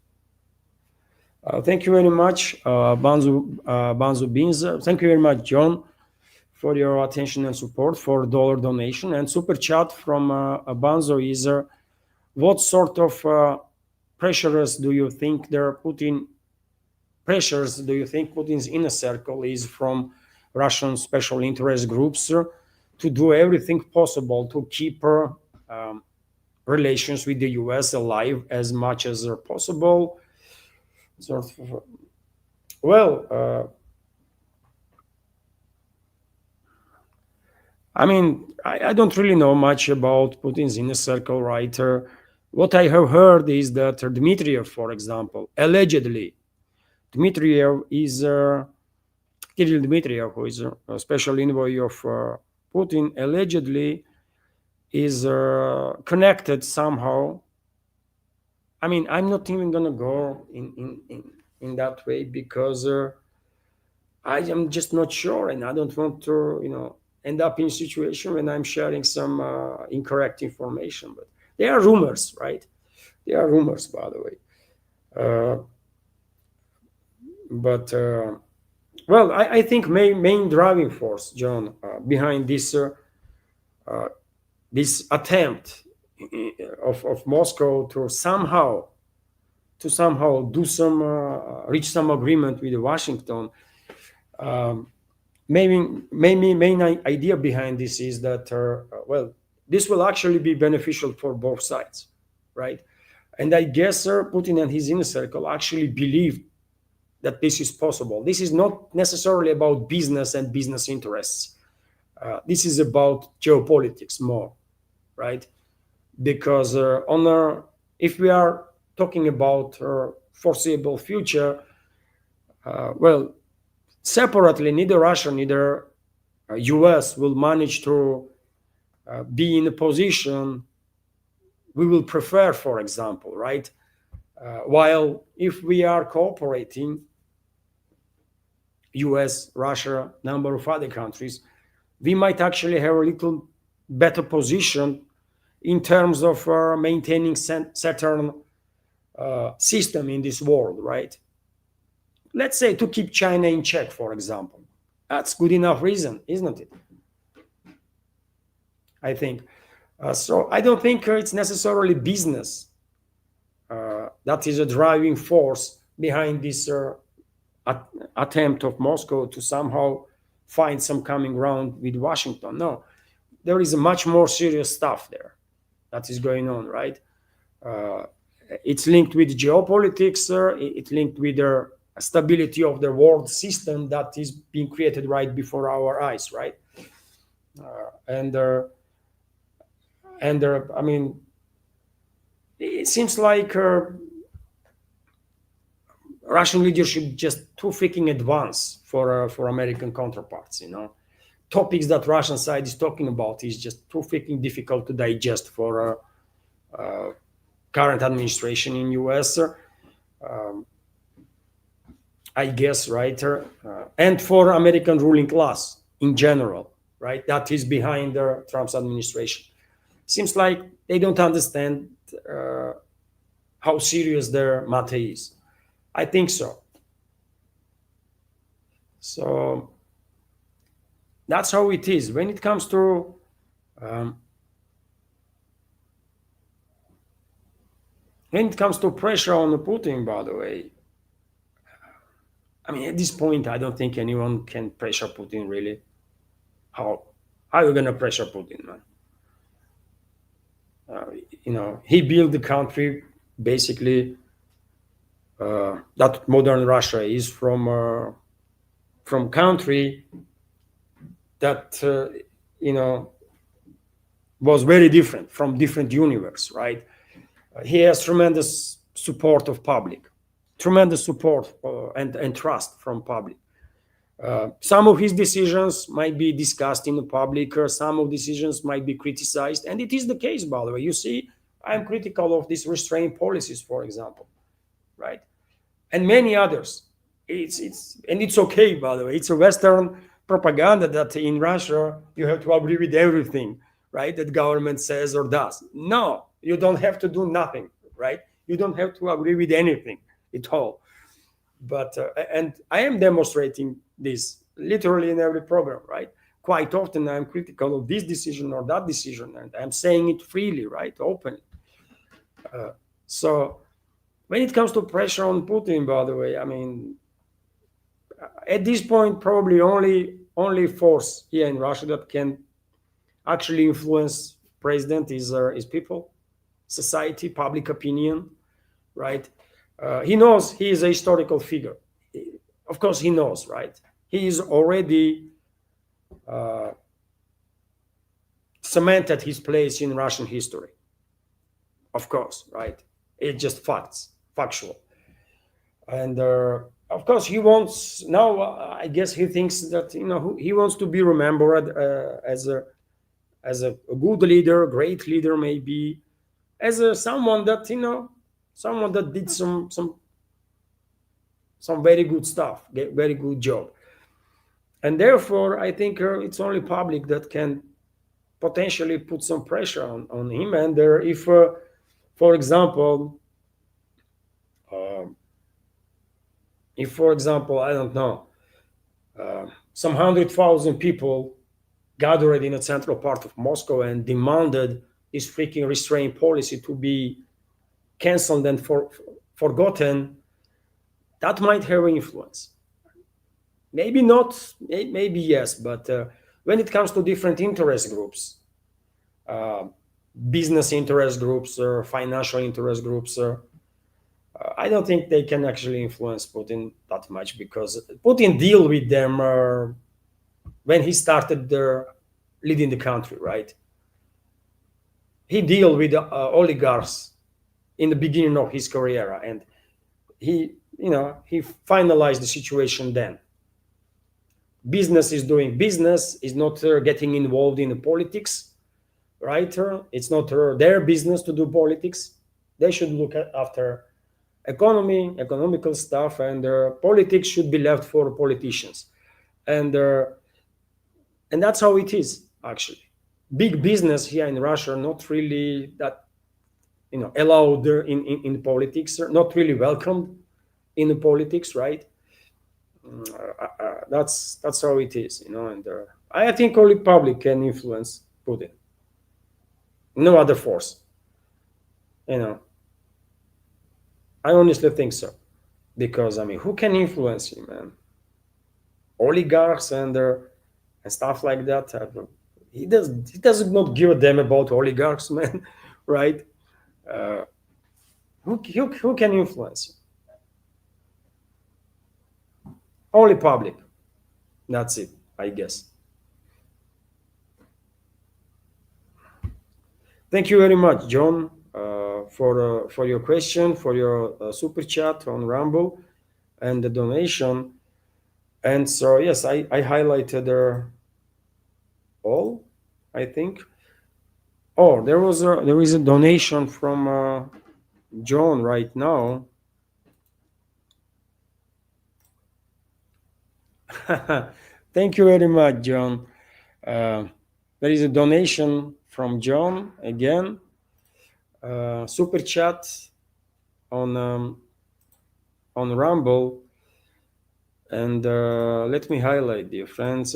Thank you very much, Banzo Beans. Thank you very much, John, for your attention and support for dollar donation. And super chat from Banzo is, what sort of pressures do you think Putin's inner circle is from Russian special interest groups to do everything possible to keep relations with the US alive as much as possible? Sort of. Well, I mean, I don't really know much about Putin's inner circle, right? What I have heard is that Dmitriev, for example, allegedly, Kirill Dmitriev, who is a special envoy of Putin, allegedly is connected somehow. I mean, I'm not even gonna go in that way because I am just not sure, and I don't want to, end up in a situation when I'm sharing some incorrect information. But they are rumors, right? They are rumors, by the way. Well, I think main driving force, John, behind this this attempt of Moscow to somehow do some reach some agreement with Washington. Main idea behind this is that this will actually be beneficial for both sides, right? And I guess Putin and his inner circle actually believe that this is possible. This is not necessarily about business and business interests. This is about geopolitics more, right? Because if we are talking about foreseeable future, separately, neither Russia, neither US will manage to be in a position we will prefer, for example, right? While if we are cooperating, US, Russia, number of other countries, we might actually have a little better position in terms of maintaining certain system in this world, right? Let's say to keep China in check, for example. That's good enough reason, isn't it? I think. So I don't think it's necessarily business that is a driving force behind this attempt of Moscow to somehow find some common ground with Washington. No, there is a much more serious stuff there that is going on, right? It's linked with geopolitics. It's linked with the stability of the world system that is being created right before our eyes, right? I mean, it seems like Russian leadership just too freaking advanced for American counterparts. You know, topics that Russian side is talking about is just too freaking difficult to digest for current administration in US. I guess, right? And for American ruling class in general, right? That is behind Trump's administration. Seems like they don't understand how serious their matter is. I think so. So that's how it is. When it comes to pressure on Putin, by the way, I mean, at this point, I don't think anyone can pressure Putin, really. How are you going to pressure Putin, man? You know, he built the country, basically, that modern Russia is from country that, you know, was very different, from different universe, right? He has tremendous support of public. Tremendous support and trust from public. Some of his decisions might be discussed in the public, or some of decisions might be criticized, and it is the case, by the way. You see, I'm critical of these restraint policies, for example, right? And many others. It's okay, by the way. It's a Western propaganda that in Russia you have to agree with everything, right? That government says or does. No, you don't have to do nothing, right? You don't have to agree with anything at all. But and I am demonstrating this literally in every program, right? Quite often I'm critical of this decision or that decision, and I'm saying it freely, right? Openly. So when it comes to pressure on Putin, by the way, I mean, at this point, probably only force here in Russia that can actually influence president is people, society, public opinion, right? He knows he is a historical figure. Of course, he knows, right? He is already cemented his place in Russian history. Of course, right? It's just factual. And of course, he wants now. I guess he thinks that he wants to be remembered as a good leader, great leader, maybe as someone that someone that did some very good stuff, very good job. And therefore, I think it's only public that can potentially put some pressure on him. And if, for example, I don't know, some 100,000 people gathered in the central part of Moscow and demanded this freaking restraint policy to be canceled and forgotten, that might have influence. Maybe not, maybe yes, but when it comes to different interest groups, business interest groups or financial interest groups, I don't think they can actually influence Putin that much, because Putin deal with them when he started leading the country, right? He deal with oligarchs in the beginning of his career, and he finalized the situation then. Business is doing business, is not getting involved in the politics, right? It's not their business to do politics. They should look after economical stuff, and politics should be left for politicians, and that's how it is actually. Big business here in Russia not really that allowed in politics, not really welcomed in the politics, right? That's how it is, and I think only public can influence Putin, no other force. I honestly think so, because who can influence him, man? Oligarchs and stuff like that. He does not give a damn about oligarchs, man, right? Who can influence him? Only public. That's it, I guess. Thank you very much, John, for your question, for your super chat on Rumble, and the donation. And so yes, I highlighted all, I think. Oh, there is a donation from John right now. Thank you very much, John. There is a donation from John again. Super chat on Rumble, and let me highlight, dear friends.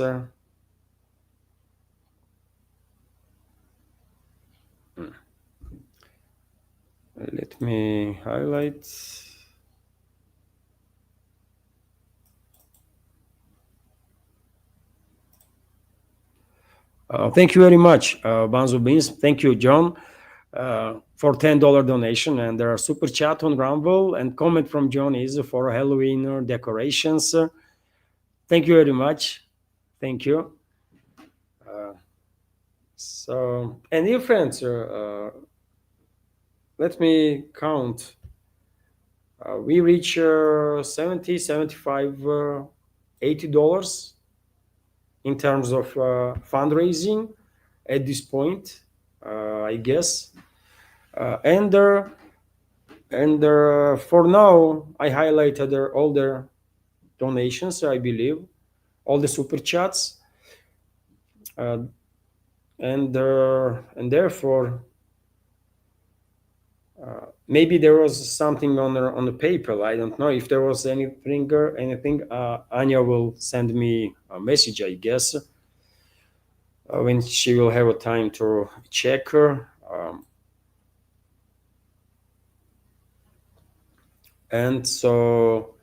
Let me highlight. Thank you very much, Banzo Beans. Thank you, John, for $10 donation, and there are super chat on Rumble, and comment from John is for Halloween decorations. Thank you very much. Thank you. So, and dear friends, let me count. We reach 70, 75, $80 in terms of fundraising at this point, I guess. And for now, I highlighted all the donations, I believe, all the super chats, and therefore maybe there was something on the paper. I don't know if there was anything. Anya will send me a message, I guess, when she will have a time to check her. And so,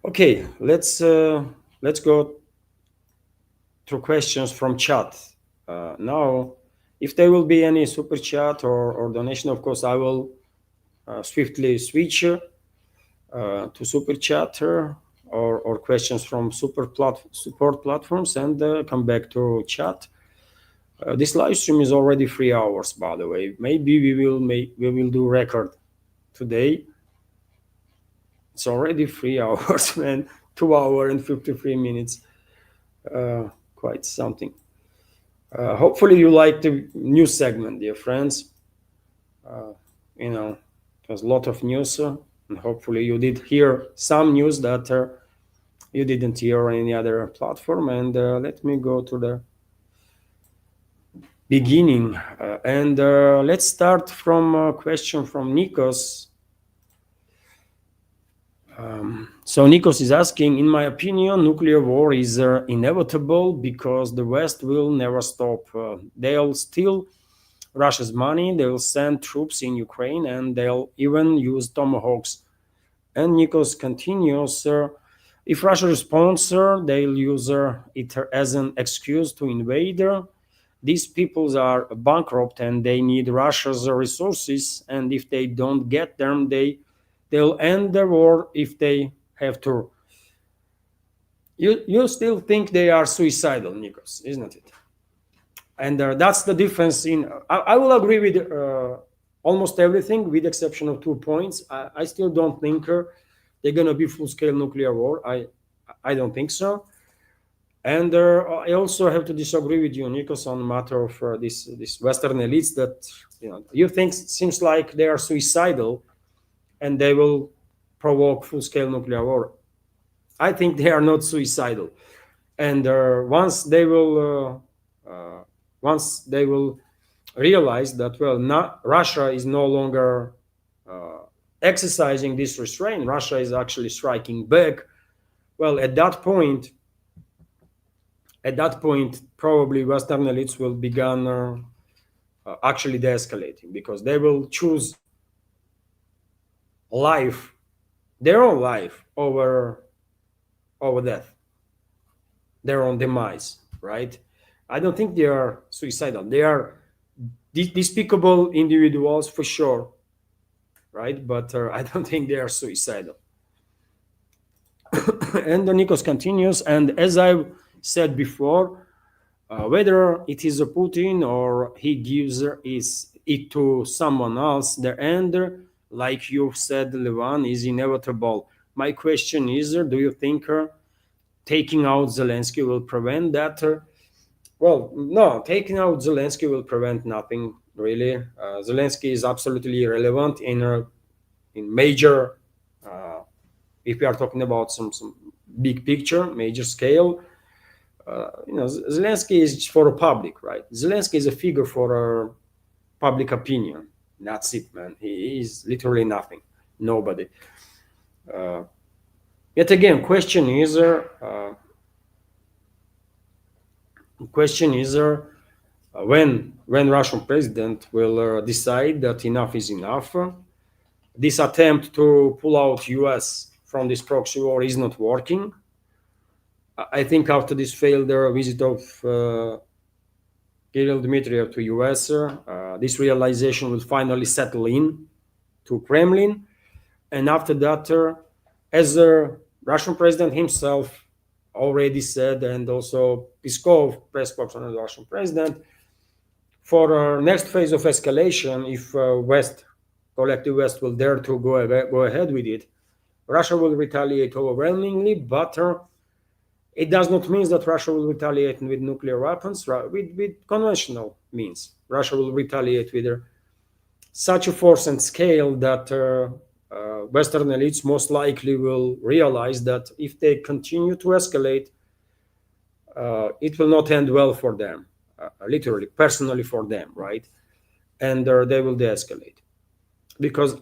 okay, let's go through questions from chat now. If there will be any super chat or donation, of course, I will swiftly switch to super chat or questions from support platforms, and come back to chat. This live stream is already 3 hours, by the way. Maybe we will do record today. It's already 3 hours, man. 2 hours and 53 minutes. Quite something. Hopefully you like the news segment, dear friends. There's a lot of news, and hopefully you did hear some news that you didn't hear on any other platform. And let me go to the beginning, and let's start from a question from Nikos. So Nikos is asking, in my opinion, nuclear war is inevitable because the West will never stop. They'll steal Russia's money, they'll send troops in Ukraine, and they'll even use tomahawks. And Nikos continues, if Russia responds, they'll use it as an excuse to invade. These peoples are bankrupt and they need Russia's resources, and if they don't get them, they'll end the war if they have to. You still think they are suicidal, Nikos, isn't it? And that's the difference. I will agree with almost everything, with the exception of 2 points. I still don't think they're going to be full-scale nuclear war. I don't think so. And I also have to disagree with you, Nikos, on the matter of this Western elites that you think seems like they are suicidal, and they will provoke full-scale nuclear war. I think they are not suicidal, and once they will realize that, well, Russia is no longer exercising this restraint, Russia is actually striking back. Well, at that point, probably Western elites will begin actually de-escalating, because they will choose life, their own life, over death, their own demise, right? I don't think they are suicidal. They are despicable individuals for sure, right? But I don't think they are suicidal. And Nikos continues, and as I said before, whether it is a Putin or he gives it to someone else, the end, like you said, Levan, is inevitable. My question is, do you think taking out Zelensky will prevent that? Well, no, taking out Zelensky will prevent nothing, really. Zelensky is absolutely irrelevant in major, if we are talking about some big picture, major scale. Zelensky is for the public, right? Zelensky is a figure for public opinion. That's it, man. He is literally nothing, nobody. Yet again, question is when Russian president will decide that enough is enough. This attempt to pull out US from this proxy war is not working. I think after this failed visit of Kirill Dmitriev to US, this realization will finally settle in to Kremlin. And after that, as the Russian president himself already said, and also Peskov, press spokesman of the Russian president, for our next phase of escalation, if collective West will dare to go ahead with it, Russia will retaliate overwhelmingly, but it does not mean that Russia will retaliate with nuclear weapons, with conventional means. Russia will retaliate with such a force and scale that Western elites most likely will realize that if they continue to escalate, it will not end well for them, literally, personally for them, right? And they will de-escalate. Because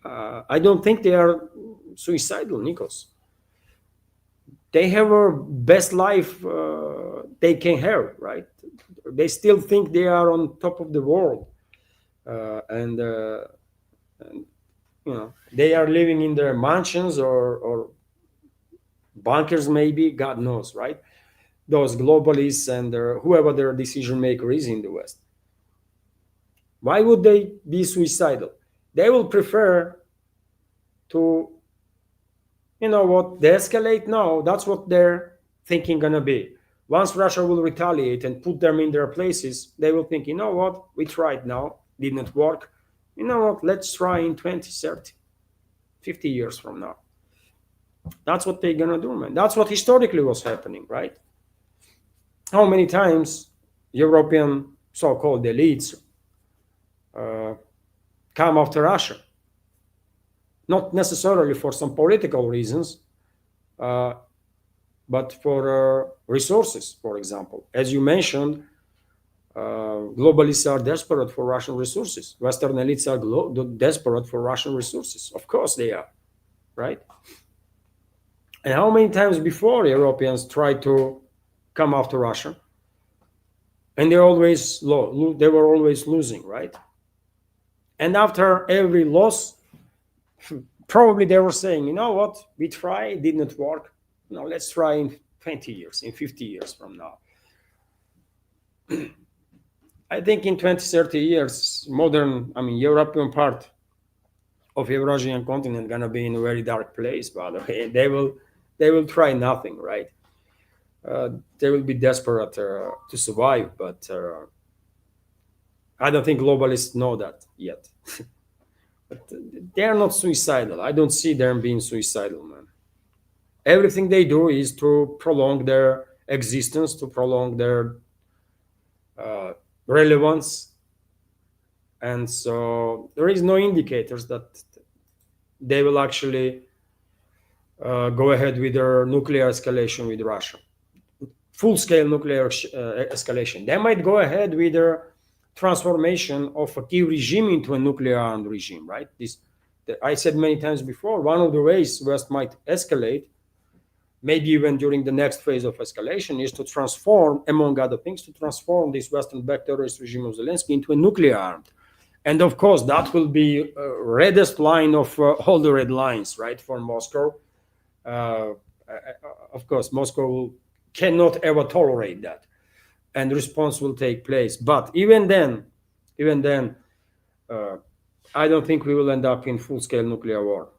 I don't think they are suicidal, Nikos. They have a best life they can have, right? They still think they are on top of the world, and they are living in their mansions or bunkers, maybe, God knows, right? Those globalists and whoever their decision maker is in the West. Why would they be suicidal? They will prefer to, de-escalate now. That's what they're thinking gonna be. Once Russia will retaliate and put them in their places, they will think, we tried now, did not work. Let's try in 20, 30, 50 years from now. That's what they're gonna do, man. That's what historically was happening, right? How many times European so-called elites come after Russia? Not necessarily for some political reasons, but for resources, for example. As you mentioned, globalists are desperate for Russian resources. Western elites are desperate for Russian resources. Of course they are, right? And how many times before Europeans tried to come after Russia, and they were always losing, right? And after every loss, probably they were saying, we tried, it did not work. Let's try in 20 years, in 50 years from now. I think in 20, 30 years, European part of Eurasian continent gonna be in a very dark place, by the way. They will try nothing, right? They will be desperate to survive, but I don't think globalists know that yet. But they are not suicidal. I don't see them being suicidal, man. Everything they do is to prolong their existence, to prolong their relevance. And so there is no indicators that they will actually go ahead with their nuclear escalation with Russia, full-scale nuclear escalation. They might go ahead with their transformation of a Kiev regime into a nuclear-armed regime, right? I said many times before, one of the ways West might escalate, maybe even during the next phase of escalation, is to transform, among other things, to transform this Western-backed terrorist regime of Zelensky into a nuclear-armed. And of course, that will be reddest line of all the red lines, right, for Moscow. Of course, Moscow cannot ever tolerate that, and response will take place. But even then, I don't think we will end up in full-scale nuclear war.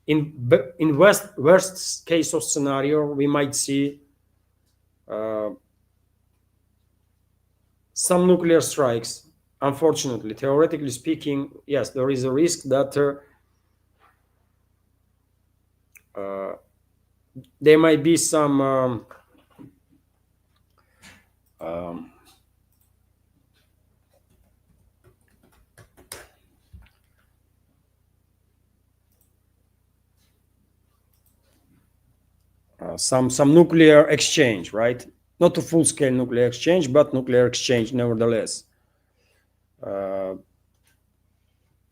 In worst case of scenario, we might see some nuclear strikes. Unfortunately, theoretically speaking, yes, there is a risk that there might be some some nuclear exchange, right? Not a full-scale nuclear exchange, but nuclear exchange nevertheless.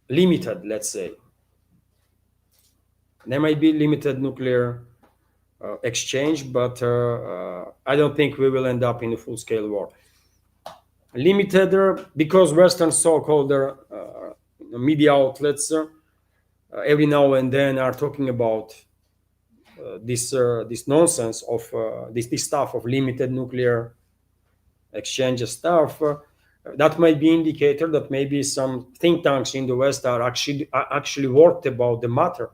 Limited, let's say. There might be limited nuclear exchange, but I don't think we will end up in a full-scale war. Limited because Western so-called media outlets every now and then are talking about this nonsense of this stuff of limited nuclear exchange stuff. That might be indicator that maybe some think tanks in the West are actually worked about the matter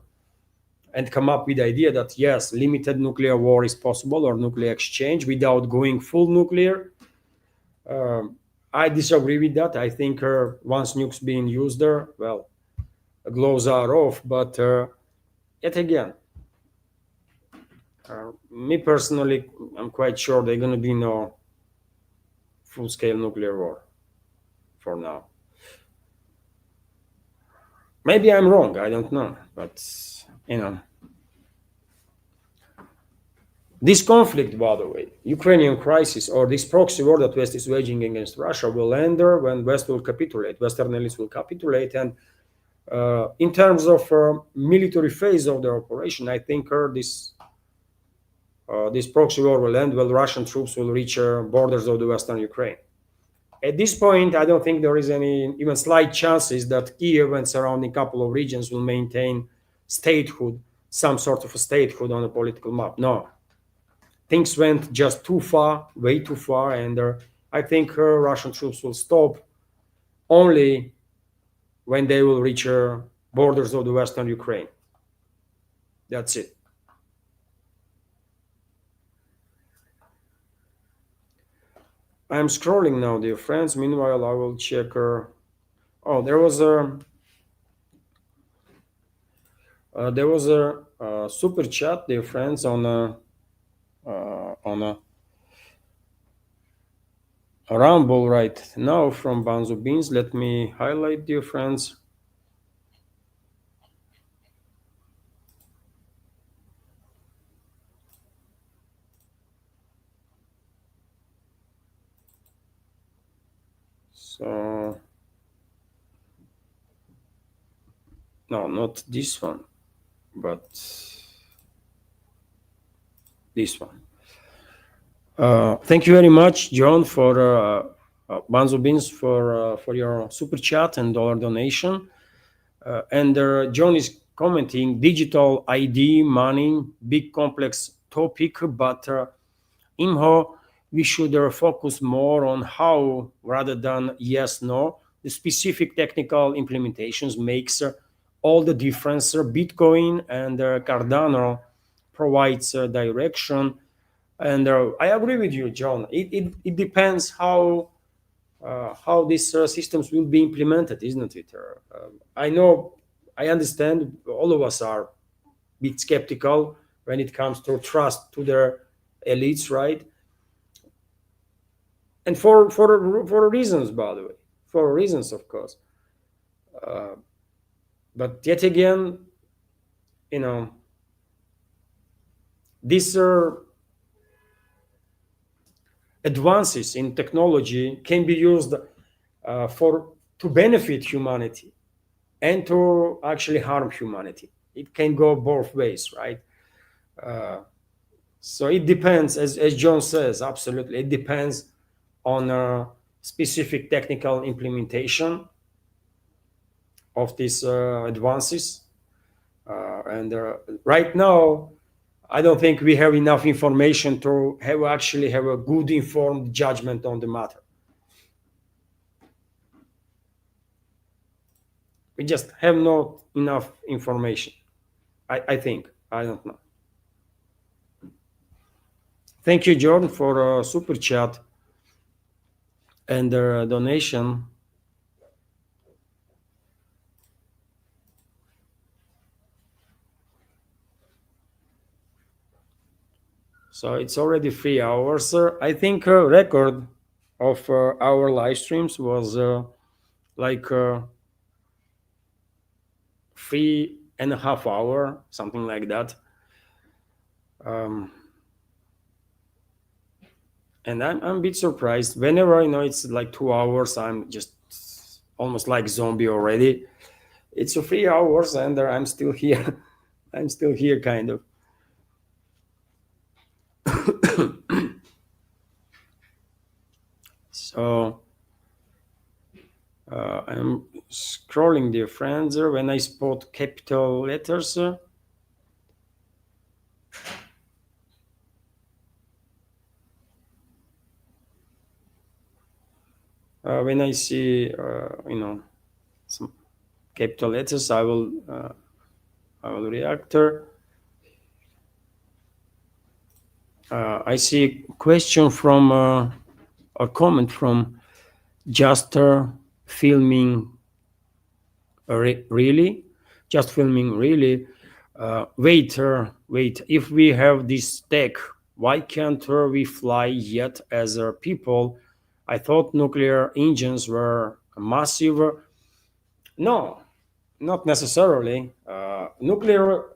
and come up with the idea that yes, limited nuclear war is possible or nuclear exchange without going full nuclear. I disagree with that. I think once nukes being used there, well, gloves are off. But yet again, me personally, I'm quite sure there's going to be no full-scale nuclear war for now. Maybe I'm wrong. I don't know. But, this conflict, by the way, Ukrainian crisis or this proxy war that West is waging against Russia will end there when West will capitulate. Western elites will capitulate. And in terms of military phase of the operation, I think this proxy war will end when Russian troops will reach borders of the Western Ukraine. At this point, I don't think there is any even slight chances that Kiev and surrounding couple of regions will maintain statehood, some sort of a statehood on the political map. No. Things went just too far, way too far, and I think Russian troops will stop only when they will reach borders of the Western Ukraine. That's it. I'm scrolling now, dear friends. Meanwhile, I will check. There was a super chat, dear friends, on a Rumble right now from Banzo Beans. Let me highlight, dear friends. So, no, not this one, but this one. Thank you very much, John, for Banzo Beans for your super chat and dollar donation. And John is commenting digital ID, money, big complex topic, but Imho, we should focus more on how rather than yes, no. The specific technical implementations makes all the difference. Bitcoin and Cardano provides direction. And I agree with you, John. It depends how these systems will be implemented, isn't it? I understand all of us are a bit skeptical when it comes to trust to their elites, right? And for reasons, by the way, for reasons, of course. But yet again, these advances in technology can be used to benefit humanity and to actually harm humanity. It can go both ways, right? So it depends, as John says, absolutely. It depends on a specific technical implementation of these advances. And right now, I don't think we have enough information to actually have a good informed judgment on the matter. We just have not enough information. I think. I don't know. Thank you, Jordan, for a super chat and the donation. So it's already 3 hours. I think a record of our live streams was like 3.5 hours, something like that. And I'm a bit surprised. Whenever it's like 2 hours, I'm just almost like zombie already. It's 3 hours and I'm still here. I'm still here, kind of. So I'm scrolling, dear friends, when I spot capital letters. When I see, some capital letters, I will react. I see a question from a comment from just filming. Really, just filming. Really, wait. If we have this tech, why can't we fly yet as people? I thought nuclear engines were massive. No, not necessarily. Nuclear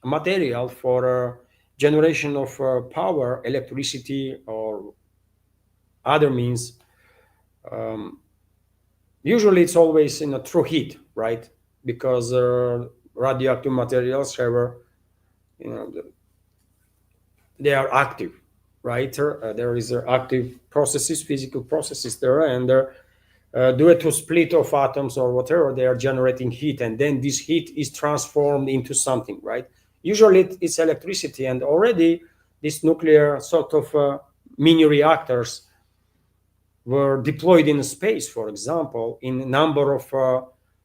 material for generation of power, electricity, or other means. Usually, it's always through heat, right? Because radioactive materials have, they are active, right? There is active processes, physical processes there, and due to split of atoms or whatever, they are generating heat, and then this heat is transformed into something, right? Usually it's electricity, and already these nuclear sort of mini reactors were deployed in space, for example, in a number of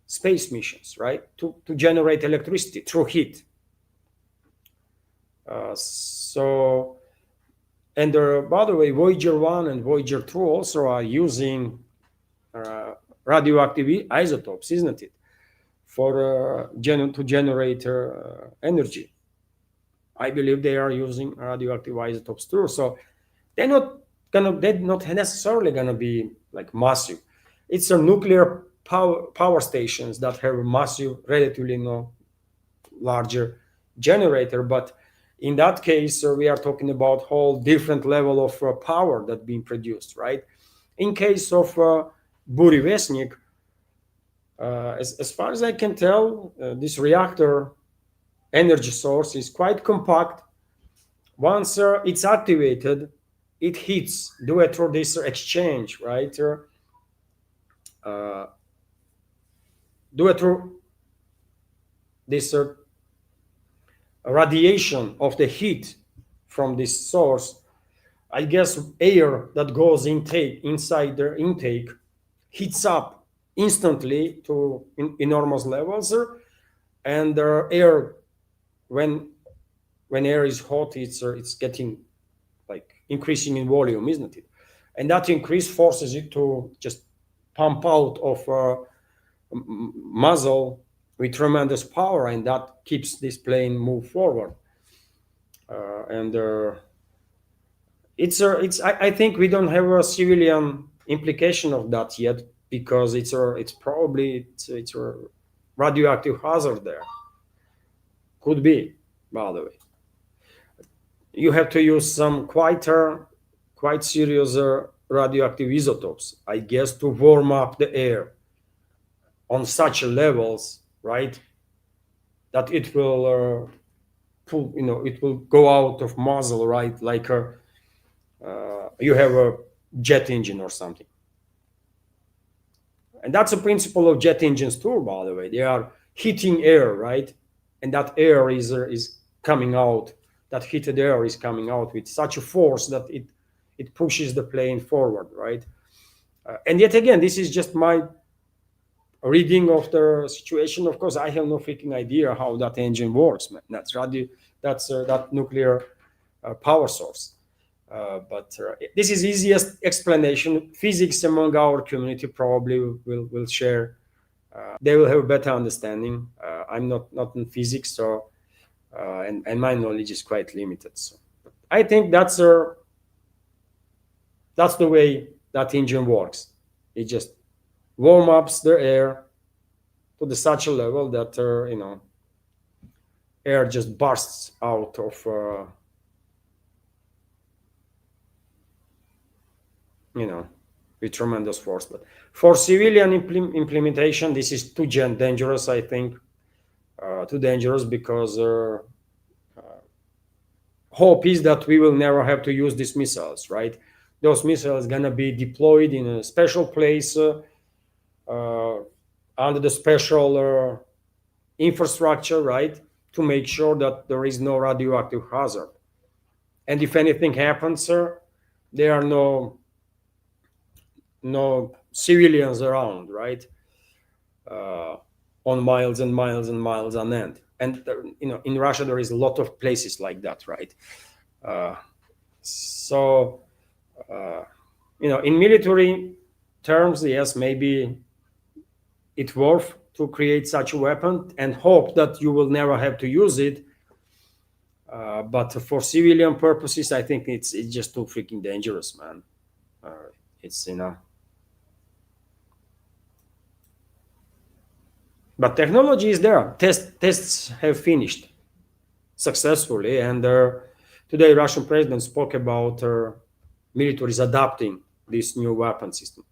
space missions, right? To generate electricity through heat. And by the way, Voyager 1 and Voyager 2 also are using radioactive isotopes, isn't it? For to generate energy. I believe they are using radioactive isotopes too. So they're not necessarily gonna be like massive. It's a nuclear power stations that have a massive, relatively larger generator, but in that case, we are talking about whole different level of power that being produced, right? In case of Burevestnik, as far as I can tell, this reactor energy source is quite compact. Once it's activated, it heats due to this exchange, right? Due to this radiation of the heat from this source, I guess air that goes inside their intake heats up instantly to enormous levels, and air, when air is hot, it's getting like increasing in volume, isn't it? And that increase forces it to just pump out of muzzle with tremendous power, and that keeps this plane move forward. I think we don't have a civilian implication of that yet, because it's probably a radioactive hazard there. Could be, by the way. You have to use some quite serious radioactive isotopes, I guess, to warm up the air on such levels, right, that it will it will go out of muzzle, right, like you have a jet engine or something. And that's a principle of jet engines too, by the way. They are heating air, right, and that air is coming out. That heated air is coming out with such a force that it pushes the plane forward, right? And yet again, this is just my reading of the situation. Of course, I have no freaking idea how that engine works, man. That's that nuclear power source. But this is easiest explanation. Physics among our community probably will share. They will have a better understanding. I'm not in physics, so and my knowledge is quite limited. So I think that's the way that engine works. It just warm ups the air to the such a level that air just bursts out of with tremendous force. But for civilian implementation, this is too dangerous, I think. Too dangerous, because hope is that we will never have to use these missiles, right? Those missiles gonna be deployed in a special place under the special infrastructure, right, to make sure that there is no radioactive hazard. And if anything happens, there are no civilians around, right, on miles and miles and miles on end. And in Russia there is a lot of places like that, right? So in military terms, yes, maybe it's worth to create such a weapon and hope that you will never have to use it. But for civilian purposes, I think it's just too freaking dangerous, man. It's But technology is there. Tests have finished successfully, and today Russian president spoke about militaries adopting this new weapon system.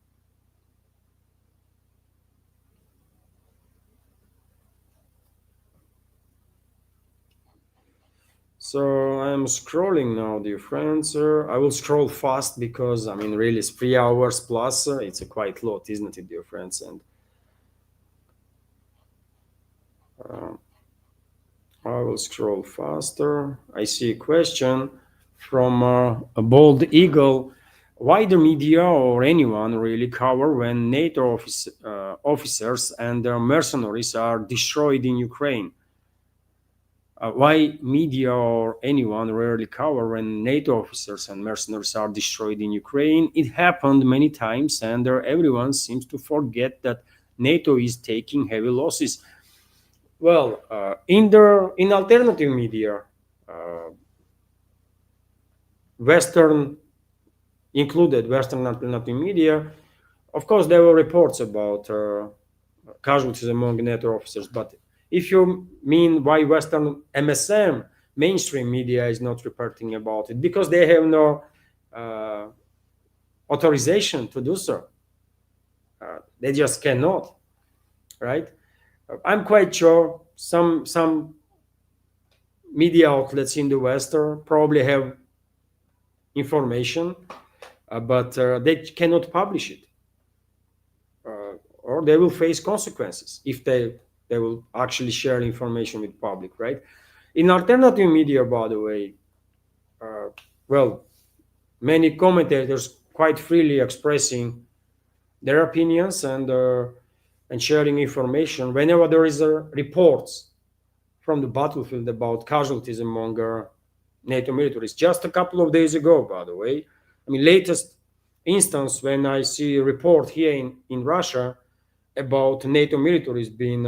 So I'm scrolling now, dear friends. I will scroll fast because really it's 3 hours plus. It's a quite lot, isn't it, dear friends? And I will scroll faster. I see a question from a bald eagle. Why the media or anyone really cover when NATO officers and their mercenaries are destroyed in Ukraine? Why media or anyone rarely cover when NATO officers and mercenaries are destroyed in Ukraine? It happened many times, and everyone seems to forget that NATO is taking heavy losses. Well, in alternative media, Western alternative media, of course, there were reports about casualties among NATO officers. But if you mean why Western MSM, mainstream media, is not reporting about it, because they have no authorization to do so. They just cannot, right? I'm quite sure some media outlets in the West probably have information, but they cannot publish it, or they will face consequences if they will actually share information with public, right? In alternative media, by the way, many commentators quite freely expressing their opinions and sharing information whenever there is reports from the battlefield about casualties among NATO militaries. Just a couple of days ago, by the way, latest instance when I see a report here in Russia about NATO militaries being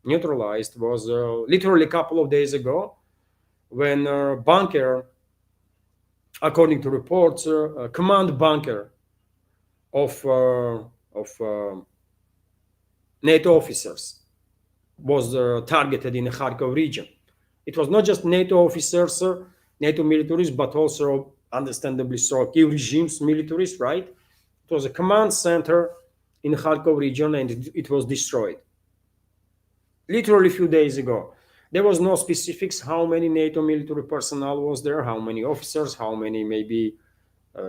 neutralized was literally a couple of days ago, when bunker, according to reports, command bunker of NATO officers was targeted in the Kharkov region. It was not just NATO officers, NATO militaries, but also, understandably so, Kiev regime's militaries, right? It was a command center in the Kharkov region, and it was destroyed. Literally a few days ago. There was no specifics how many NATO military personnel was there, how many officers, how many maybe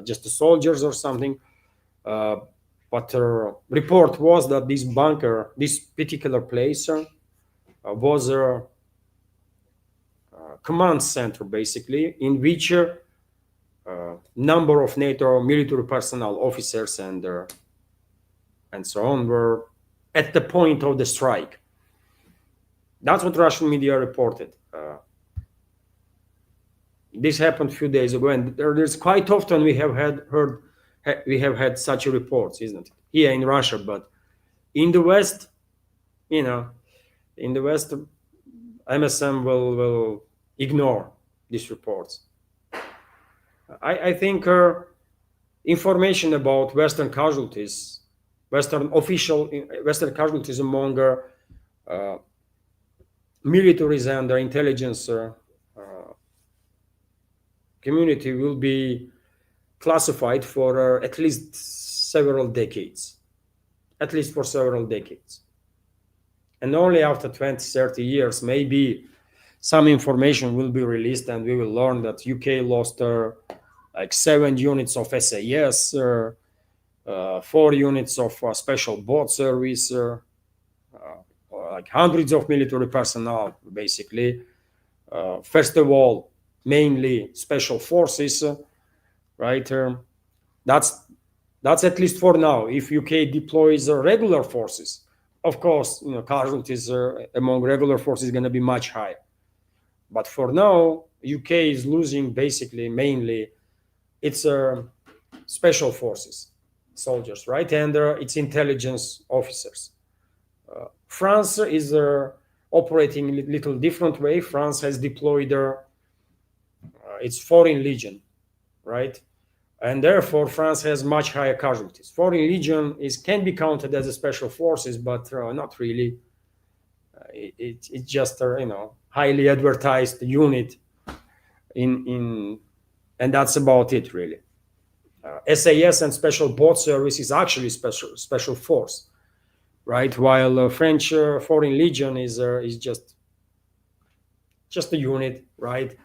just the soldiers or something. But the report was that this bunker, this particular place, was a command center, basically, in which number of NATO military personnel, officers, and so on were at the point of the strike. That's what Russian media reported. This happened a few days ago, and there's quite often we have had such reports, isn't it? Here in Russia, but in the West, in the West, MSM will ignore these reports. I think information about Western casualties, Western casualties among militaries and the intelligence community will be classified for at least several decades. At least for several decades. And only after 20, 30 years, maybe some information will be released and we will learn that UK lost like 7 units of SAS, 4 units of special boat service, like hundreds of military personnel, basically. First of all, mainly special forces, right? That's at least for now. If UK deploys regular forces, of course, casualties among regular forces is going to be much higher. But for now, UK is losing basically mainly its special forces soldiers, right? And its intelligence officers. France is operating in a little different way. France has deployed its Foreign Legion, right? And therefore, France has much higher casualties. Foreign Legion can be counted as a special forces, but not really. It's just a highly advertised unit, and that's about it, really. SAS and special boat service is actually special force, right? While French Foreign Legion is just a unit, right?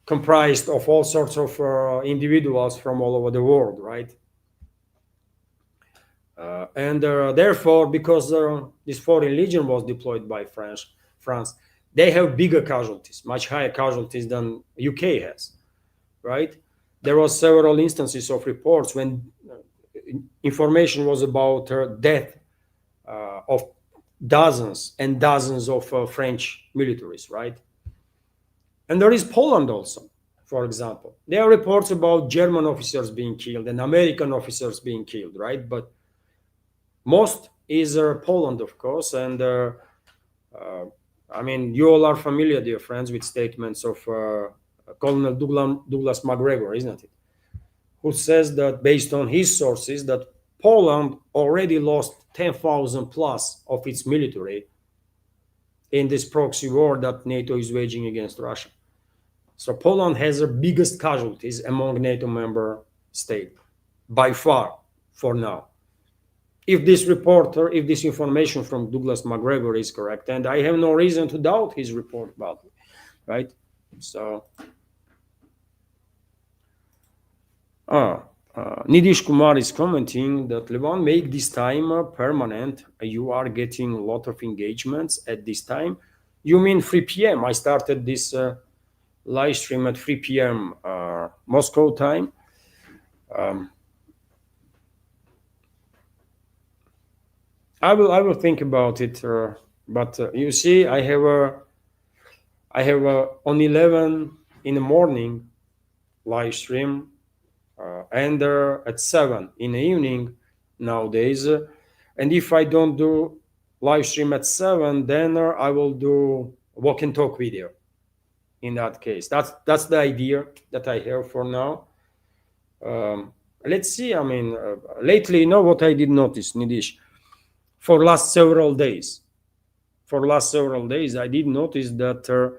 Comprised of all sorts of individuals from all over the world, right? And therefore, because this Foreign Legion was deployed by France, they have bigger casualties, much higher casualties than UK has, right? There were several instances of reports when information was about death of dozens and dozens of French militaries, right? And there is Poland also, for example. There are reports about German officers being killed and American officers being killed, right? But most is Poland, of course. And I mean, you all are familiar, dear friends, with statements of Colonel Douglas MacGregor, isn't it? Who says that, based on his sources, that Poland already lost 10,000 plus of its military in this proxy war that NATO is waging against Russia. So Poland has the biggest casualties among NATO member states, by far, for now. If this information from Douglas MacGregor is correct, and I have no reason to doubt his report about it, right? So, Nidish Kumar is commenting that Levan, make this time permanent. You are getting a lot of engagements at this time. You mean 3 p.m.? I started this live stream at 3 p.m. Moscow time. I will think about it. But you see, I have on 11 in the morning live stream. And at 7 in the evening nowadays. And if I don't do live stream at 7, then I will do walk and talk video. In that case, that's the idea that I have for now. Let's see. I mean, lately, what I did notice, Nidish, for last several days, I did notice that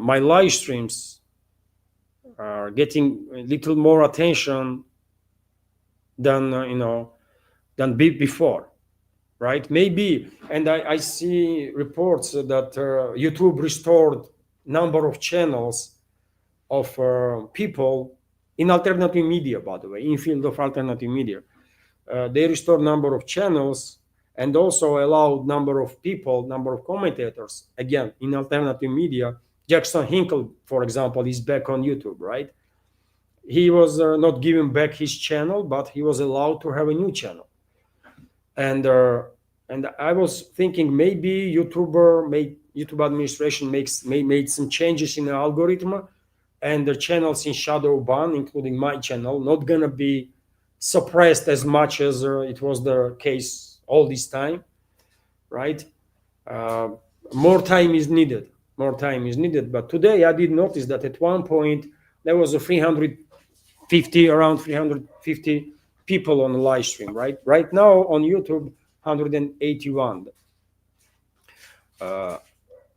my live streams are getting a little more attention than than before, right? Maybe, and I see reports that YouTube restored number of channels of people in alternative media, by the way, in field of alternative media. They restored number of channels and also allowed number of people, number of commentators, again, in alternative media. Jackson Hinkle, for example, is back on YouTube, right? He was not given back his channel, but he was allowed to have a new channel. And I was thinking maybe YouTube administration made some changes in the algorithm, and the channels in shadow ban, including my channel, not gonna be suppressed as much as it was the case all this time, right? More time is needed. More time is needed. But today I did notice that at one point there was a 350, around 350 people on the live stream, right? Right now on YouTube, 181.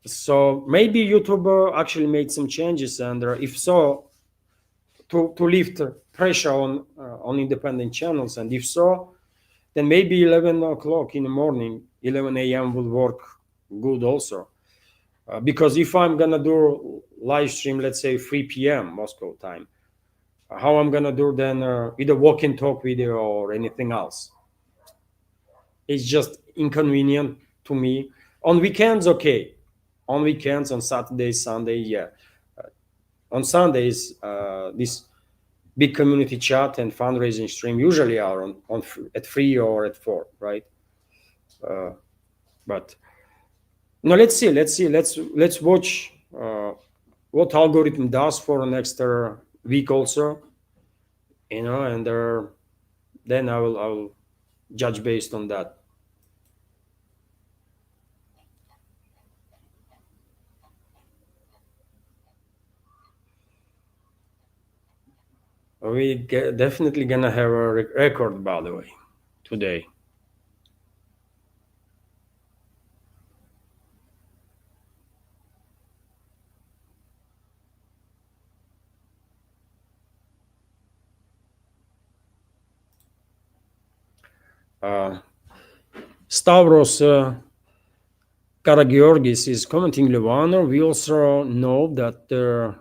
So maybe YouTube actually made some changes, and if so, to lift pressure on independent channels, and if so, then maybe 11 o'clock in the morning, 11 a.m. will work good also. Because if I'm gonna do live stream, let's say 3 p.m. Moscow time, how I'm gonna do then either walk and talk video or anything else? It's just inconvenient to me. On weekends, okay. On weekends, on Saturdays, Sunday, yeah. On Sundays, this big community chat and fundraising stream usually are on at 3 or at 4, right? But no, let's see. Let's watch what algorithm does for the next week also, and then I will judge based on that. We definitely gonna have a record, by the way, today. Stavros Karagiorgis is commenting, Levano. We also know that the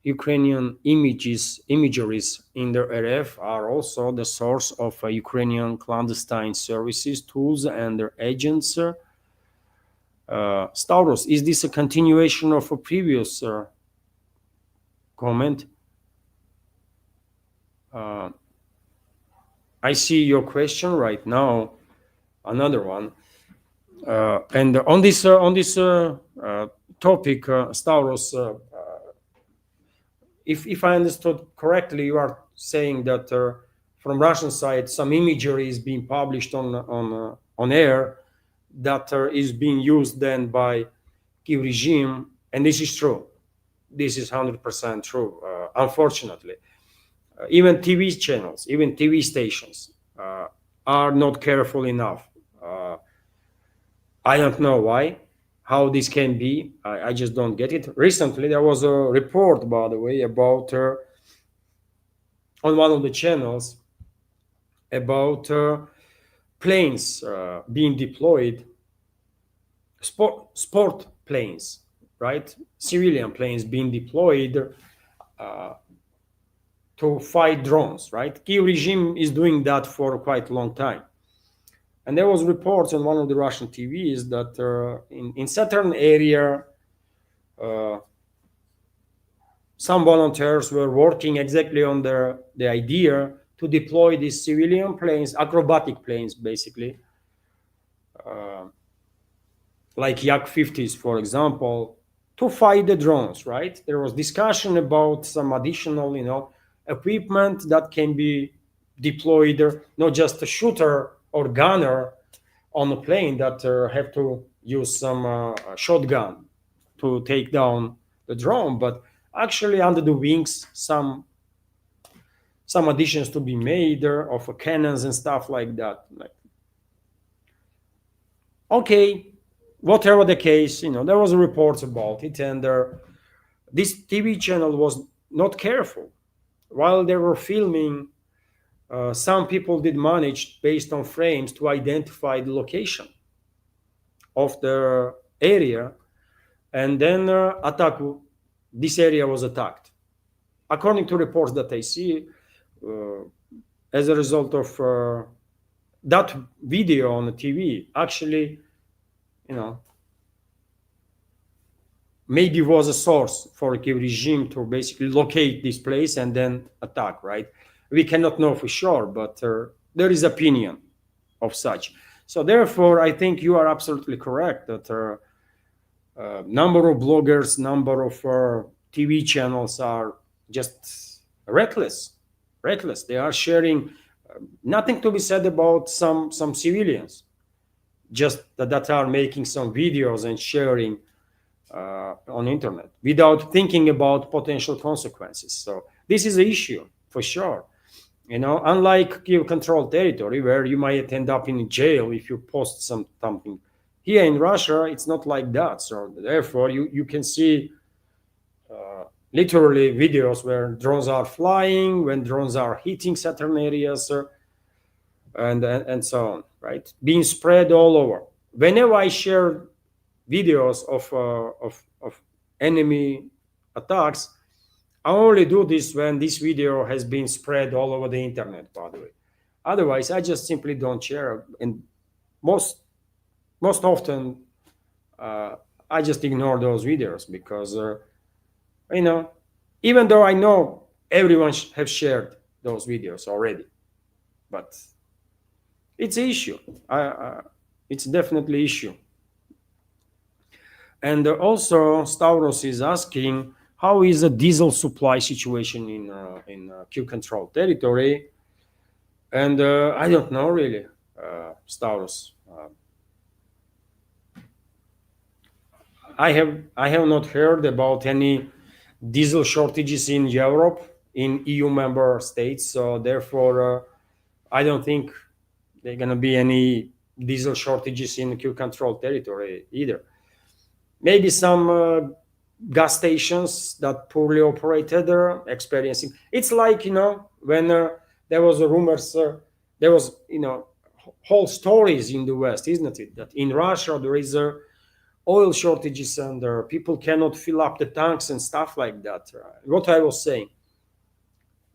Ukrainian imageries in the RF are also the source of Ukrainian clandestine services, tools, and their agents. Stavros, is this a continuation of a previous comment? I see your question right now. Another one, and on this topic, Stavros, if I understood correctly, you are saying that from Russian side, some imagery is being published on air that is being used then by Kiev regime, and this is true. This is 100% true. Unfortunately, even TV channels, even TV stations are not careful enough. I don't know why, how this can be. I just don't get it. Recently, there was a report, by the way, about on one of the channels about planes being deployed, sport planes, right? Civilian planes being deployed to fight drones, right? Kiev regime is doing that for quite a long time. And there was reports on one of the Russian TVs that in certain area, some volunteers were working exactly on the idea to deploy these civilian planes, acrobatic planes, basically, like Yak-50s, for example, to fight the drones, right? There was discussion about some additional, equipment that can be deployed, not just a shooter or gunner on a plane that have to use some shotgun to take down the drone, but actually under the wings, some additions to be made of cannons and stuff like that. Okay, whatever the case, there was reports about it, and this TV channel was not careful. While they were filming, some people did manage, based on frames, to identify the location of the area, and then this area was attacked. According to reports that I see, as a result of that video on the TV, actually, maybe was a source for the regime to basically locate this place and then attack, right? We cannot know for sure, but there is opinion of such. So therefore, I think you are absolutely correct that number of bloggers, number of TV channels are just reckless. They are sharing nothing to be said about some civilians, just that are making some videos and sharing on internet without thinking about potential consequences. So this is an issue for sure. Unlike Kiev-controlled territory, where you might end up in jail if you post something, here in Russia, it's not like that. So therefore, you can see literally videos where drones are flying, when drones are hitting certain areas, and so on, right? Being spread all over. Whenever I share videos of enemy attacks, I only do this when this video has been spread all over the internet, by the way. Otherwise, I just simply don't share. And most often, I just ignore those videos because, even though I know everyone have shared those videos already, but it's an issue. It's definitely an issue. And also, Stavros is asking, how is the diesel supply situation in Kiev-controlled territory? And I don't know really, Stavros. I have not heard about any diesel shortages in Europe, in EU member states. So therefore, I don't think there are going to be any diesel shortages in Kiev-controlled territory either. Maybe some gas stations that poorly operated are experiencing. It's like, when there was rumors, there was, whole stories in the West, isn't it? That in Russia there is oil shortages and people cannot fill up the tanks and stuff like that. What I was saying.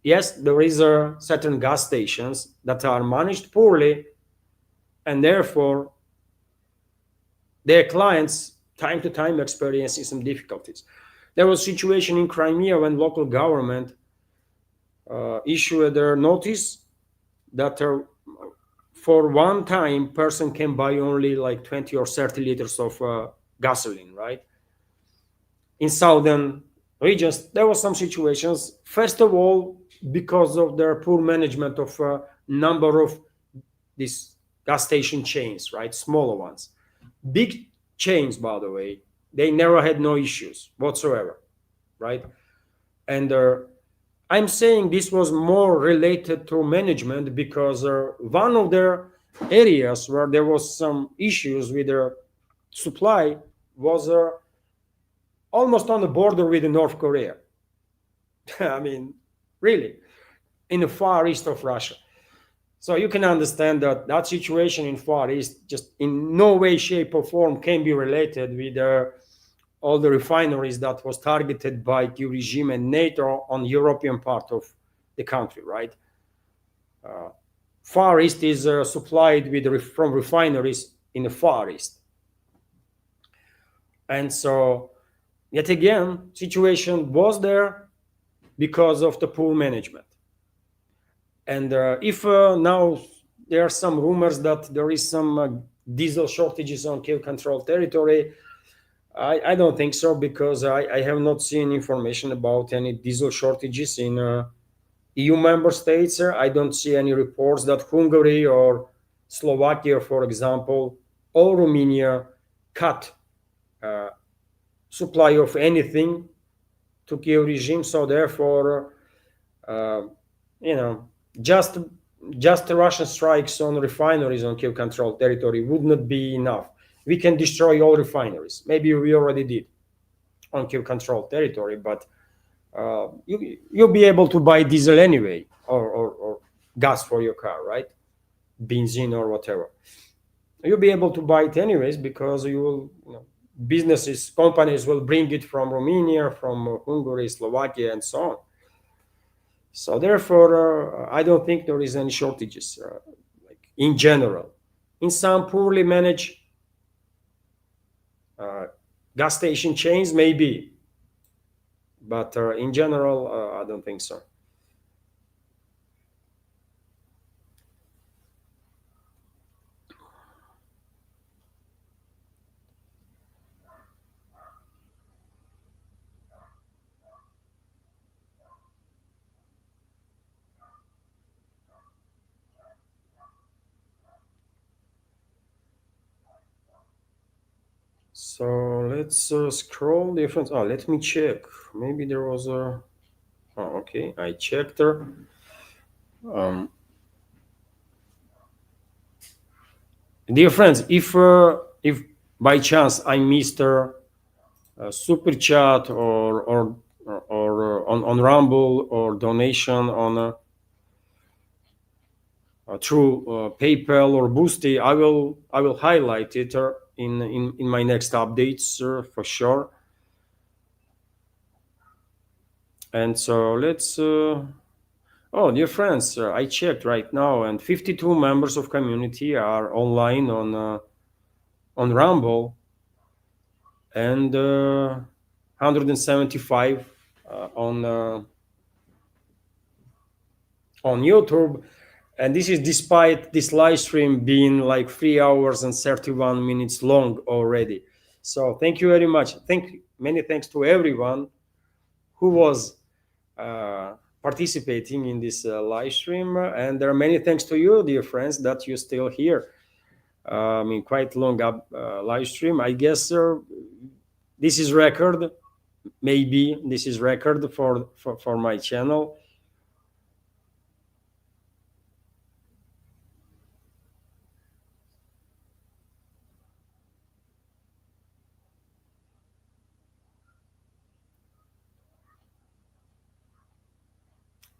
Yes, there is certain gas stations that are managed poorly, and therefore their clients time to time experiencing some difficulties. There was a situation in Crimea when local government issued a notice that for one time person can buy only like 20 or 30 liters of gasoline, right? In southern regions, there were some situations, first of all, because of their poor management of a number of these gas station chains, right? Smaller ones. Big chains, by the way, they never had no issues whatsoever, right? And I'm saying this was more related to management because one of their areas where there was some issues with their supply was almost on the border with North Korea. I mean, really, in the far east of Russia. So you can understand that that situation in Far East just in no way, shape, or form can be related with all the refineries that was targeted by the regime and NATO on European part of the country, right? Far East is supplied from refineries in the Far East. And so, yet again, situation was there because of the poor management. And if now there are some rumors that there is some diesel shortages on Kiev-controlled territory, I don't think so, because I have not seen information about any diesel shortages in EU member states. I don't see any reports that Hungary or Slovakia, for example, or Romania cut supply of anything to Kiev regime. So therefore, just Russian strikes on refineries on Kiev-controlled territory would not be enough. we can destroy all refineries. Maybe we already did on Kiev-controlled territory, but you'll be able to buy diesel anyway, or gas for your car, right? Benzene or whatever. You'll be able to buy it anyways because you will, businesses, companies will bring it from Romania, from Hungary, Slovakia, and so on. So therefore, I don't think there is any shortages, like in general. In some poorly managed gas station chains, maybe, but in general, I don't think so. So let's scroll different. Oh, let me check. Maybe there was a. Oh, okay. I checked her. Dear friends, if by chance I missed a super chat or on Rumble or donation on through PayPal or Boosty, I will highlight it in my next updates for sure. And so let's. Oh, dear friends, I checked right now, and 52 members of community are online on Rumble, and 175 on YouTube. And this is despite this live stream being like 3 hours and 31 minutes long already. So thank you very much. Many thanks to everyone who was participating in this live stream, and there are many thanks to you, dear friends, that you're still here. I mean, quite long live stream. I guess this is record. Maybe this is record for my channel.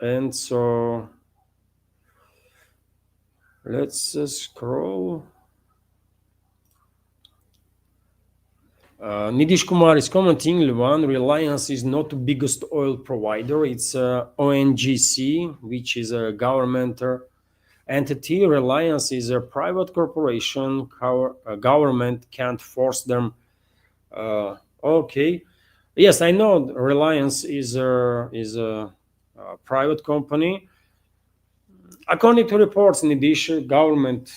And so let's scroll. Nidish Kumar is commenting, Levan, Reliance is not the biggest oil provider. It's ONGC, which is a government entity. Reliance is a private corporation. Government can't force them. Okay. Yes, I know Reliance is a private company. According to reports, Nidish, government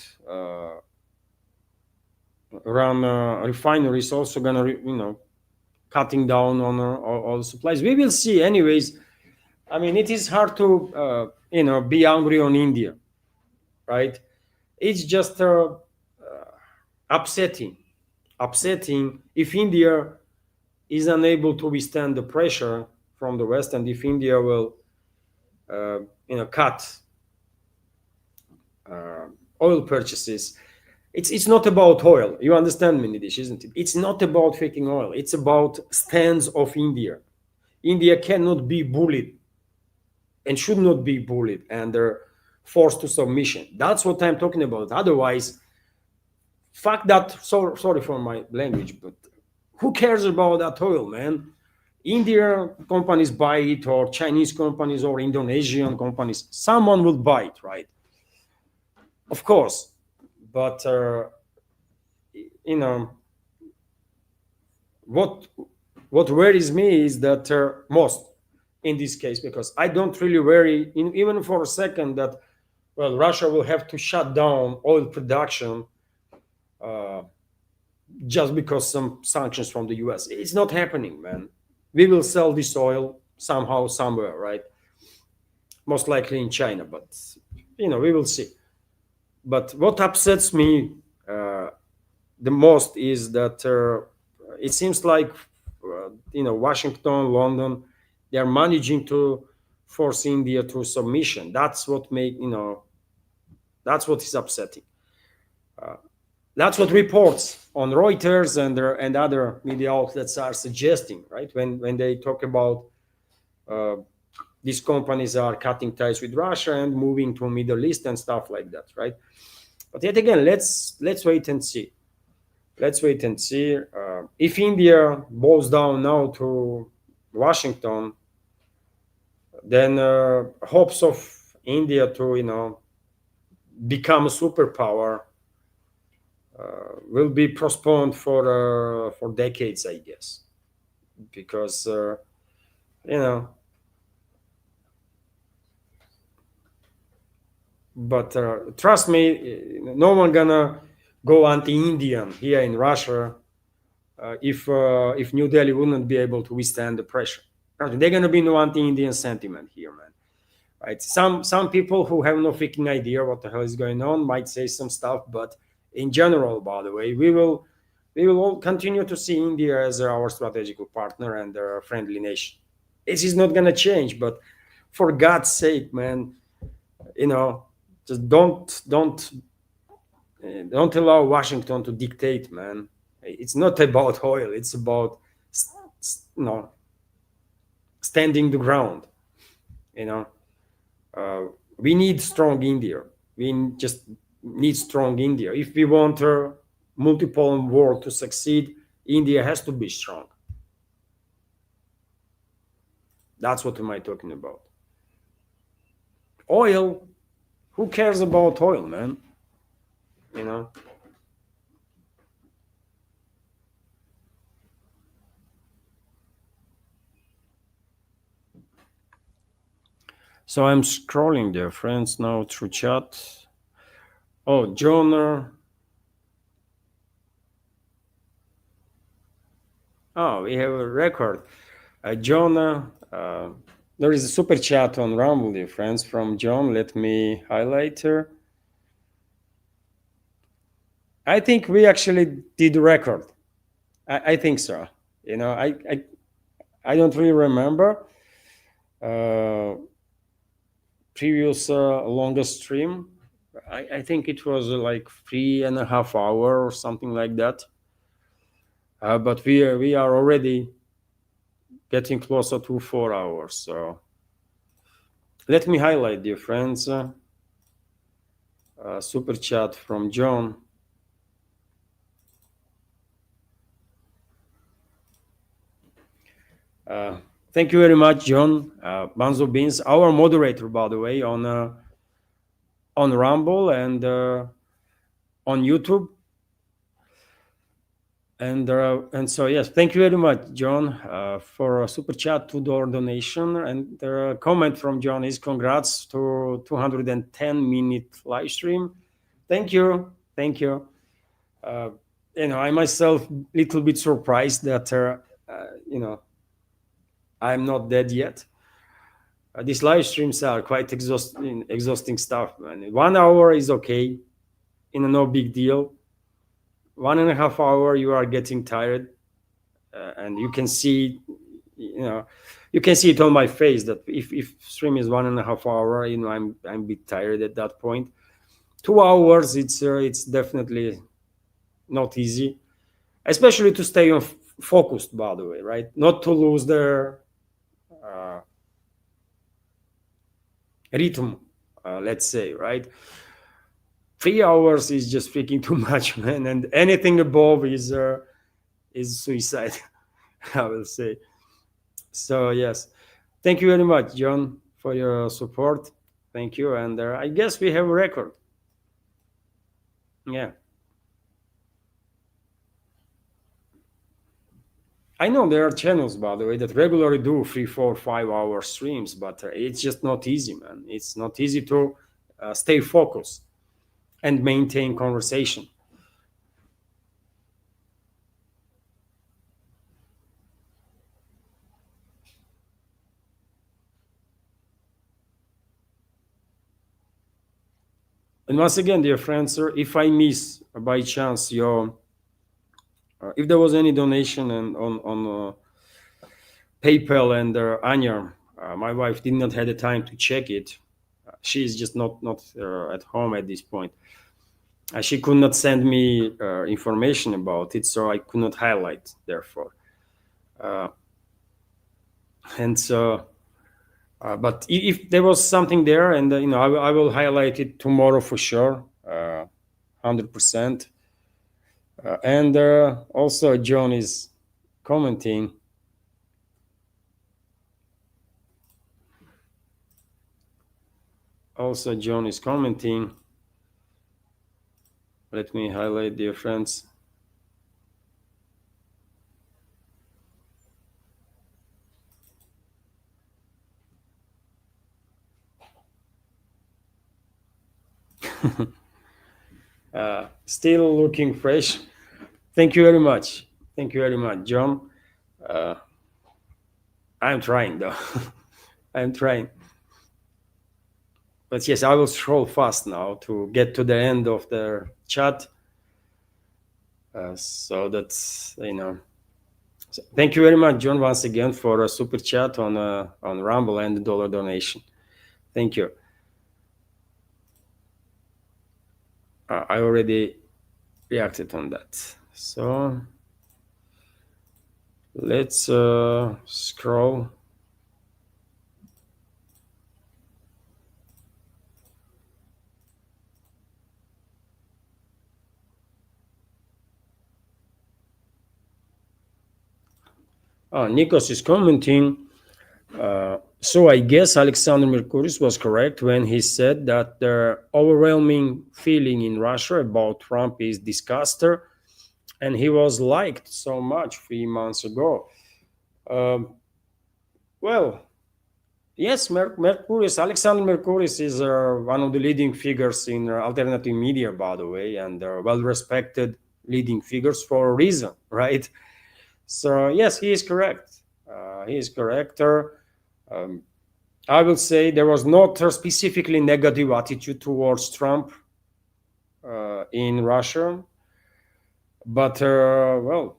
run refineries also gonna cutting down on all supplies. We will see. Anyways, I mean, it is hard to be angry on India, right? It's just upsetting if India is unable to withstand the pressure from the West, and if India will cut oil purchases. It's not about oil. You understand me, Nidish, isn't it? It's not about faking oil. It's about stands of India. India cannot be bullied and should not be bullied and they're forced to submission. That's what I'm talking about. Otherwise, fuck that. Sorry for my language, but who cares about that oil, man? Indian companies buy it, or Chinese companies, or Indonesian companies. Someone will buy it, right? Of course. But what worries me is that most in this case, because I don't really worry even for a second that Russia will have to shut down oil production just because some sanctions from the US. It's not happening, man. We will sell this oil somehow, somewhere, right? Most likely in China, but we will see. But what upsets me the most is that it seems like Washington, London, they are managing to force India to submission. That's what that's what is upsetting. That's what reports on Reuters and other media outlets are suggesting, right? When they talk about these companies are cutting ties with Russia and moving to Middle East and stuff like that, right? But yet again, let's wait and see. Let's wait and see. If India bows down now to Washington, then hopes of India to become a superpower will be postponed for decades, I guess, because But trust me, no one gonna go anti-Indian here in Russia if New Delhi wouldn't be able to withstand the pressure. They're gonna be no anti-Indian sentiment here, man. Right? Some people who have no freaking idea what the hell is going on might say some stuff, but in general, by the way, we will all continue to see India as our strategic partner and a friendly nation. This is not gonna change, but for God's sake, man, just don't allow Washington to dictate, man. It's not about oil. It's about standing the ground. We need strong India. We just need strong India. If we want a multiple world to succeed, India has to be strong. That's what am I talking about. Oil. Who cares about oil, man? So I'm scrolling there, friends, now through chat. Oh, John. We have a record. John, there is a super chat on Rumble, dear friends, from John. Let me highlight her. I think we actually did a record. I think so. I don't really remember previous longest stream. I think it was like 3.5 hours or something like that. But we are already getting closer to 4 hours. So let me highlight, dear friends, super chat from John. Thank you very much, John. Banzo Beans, our moderator, by the way, on Rumble and on YouTube. And so, yes, thank you very much, John, for a super chat, $2 donation. And the comment from John is congrats to 210-minute live stream. Thank you. I myself little bit surprised that I'm not dead yet. These live streams are quite exhausting stuff, man. 1 hour is okay, no big deal. 1.5 hours, you are getting tired, and you can see it on my face that if stream is 1.5 hours, I'm a bit tired at that point. 2 hours, it's definitely not easy, especially to stay on focused, by the way, right? Not to lose their rhythm, let's say, right? 3 hours is just freaking too much, man, and anything above is suicide, I will say. So yes, thank you very much, John, for your support. Thank you, and I guess we have a record. Yeah, I know there are channels, by the way, that regularly do 3, 4, 5 hour streams, but it's just not easy, man. It's not easy to stay focused and maintain conversation. And once again, dear friends, if I miss by chance your, if there was any donation on PayPal and Anya, my wife did not have the time to check it. She is just not at home at this point. She could not send me information about it, so I could not highlight. Therefore, and so, but if there was something there, and I will highlight it tomorrow for sure, 100%. And also, John is commenting. Also, John is commenting. Let me highlight, dear friends. Still looking fresh. Thank you very much. Thank you very much, John. I'm trying, though. I'm trying. But yes, I will scroll fast now to get to the end of the chat. So that's, So thank you very much, John, once again for a super chat on Rumble and the dollar donation. Thank you. I already reacted on that. So let's scroll. Nikos is commenting. So I guess Alexander Mercouris was correct when he said that the overwhelming feeling in Russia about Trump is disgust, and he was liked so much 3 months ago. Well, yes, Alexander Mercouris is one of the leading figures in alternative media, by the way, and well-respected leading figures for a reason, right? So yes, he is correct. He is correct. I will say there was not a specifically negative attitude towards Trump in Russia, but well,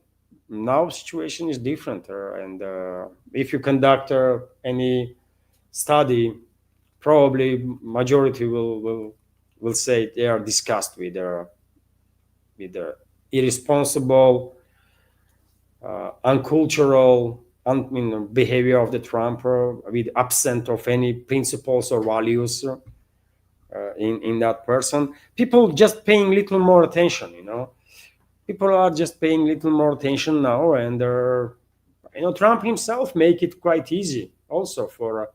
now situation is different, and if you conduct any study, probably majority will say they are disgusted with the irresponsible, uncultural behavior of the Trump, with absent of any principles or values in that person. People just paying little more attention, People are just paying little more attention now, and Trump himself make it quite easy also for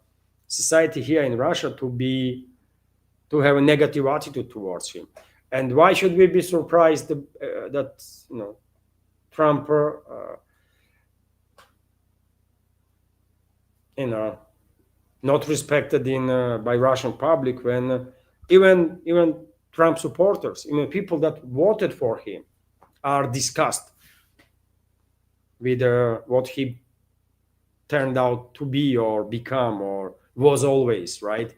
society here in Russia to have a negative attitude towards him. And why should we be surprised that Trump not respected by Russian public, when even Trump supporters, people that voted for him, are disgusted with what he turned out to be or become or was always, right?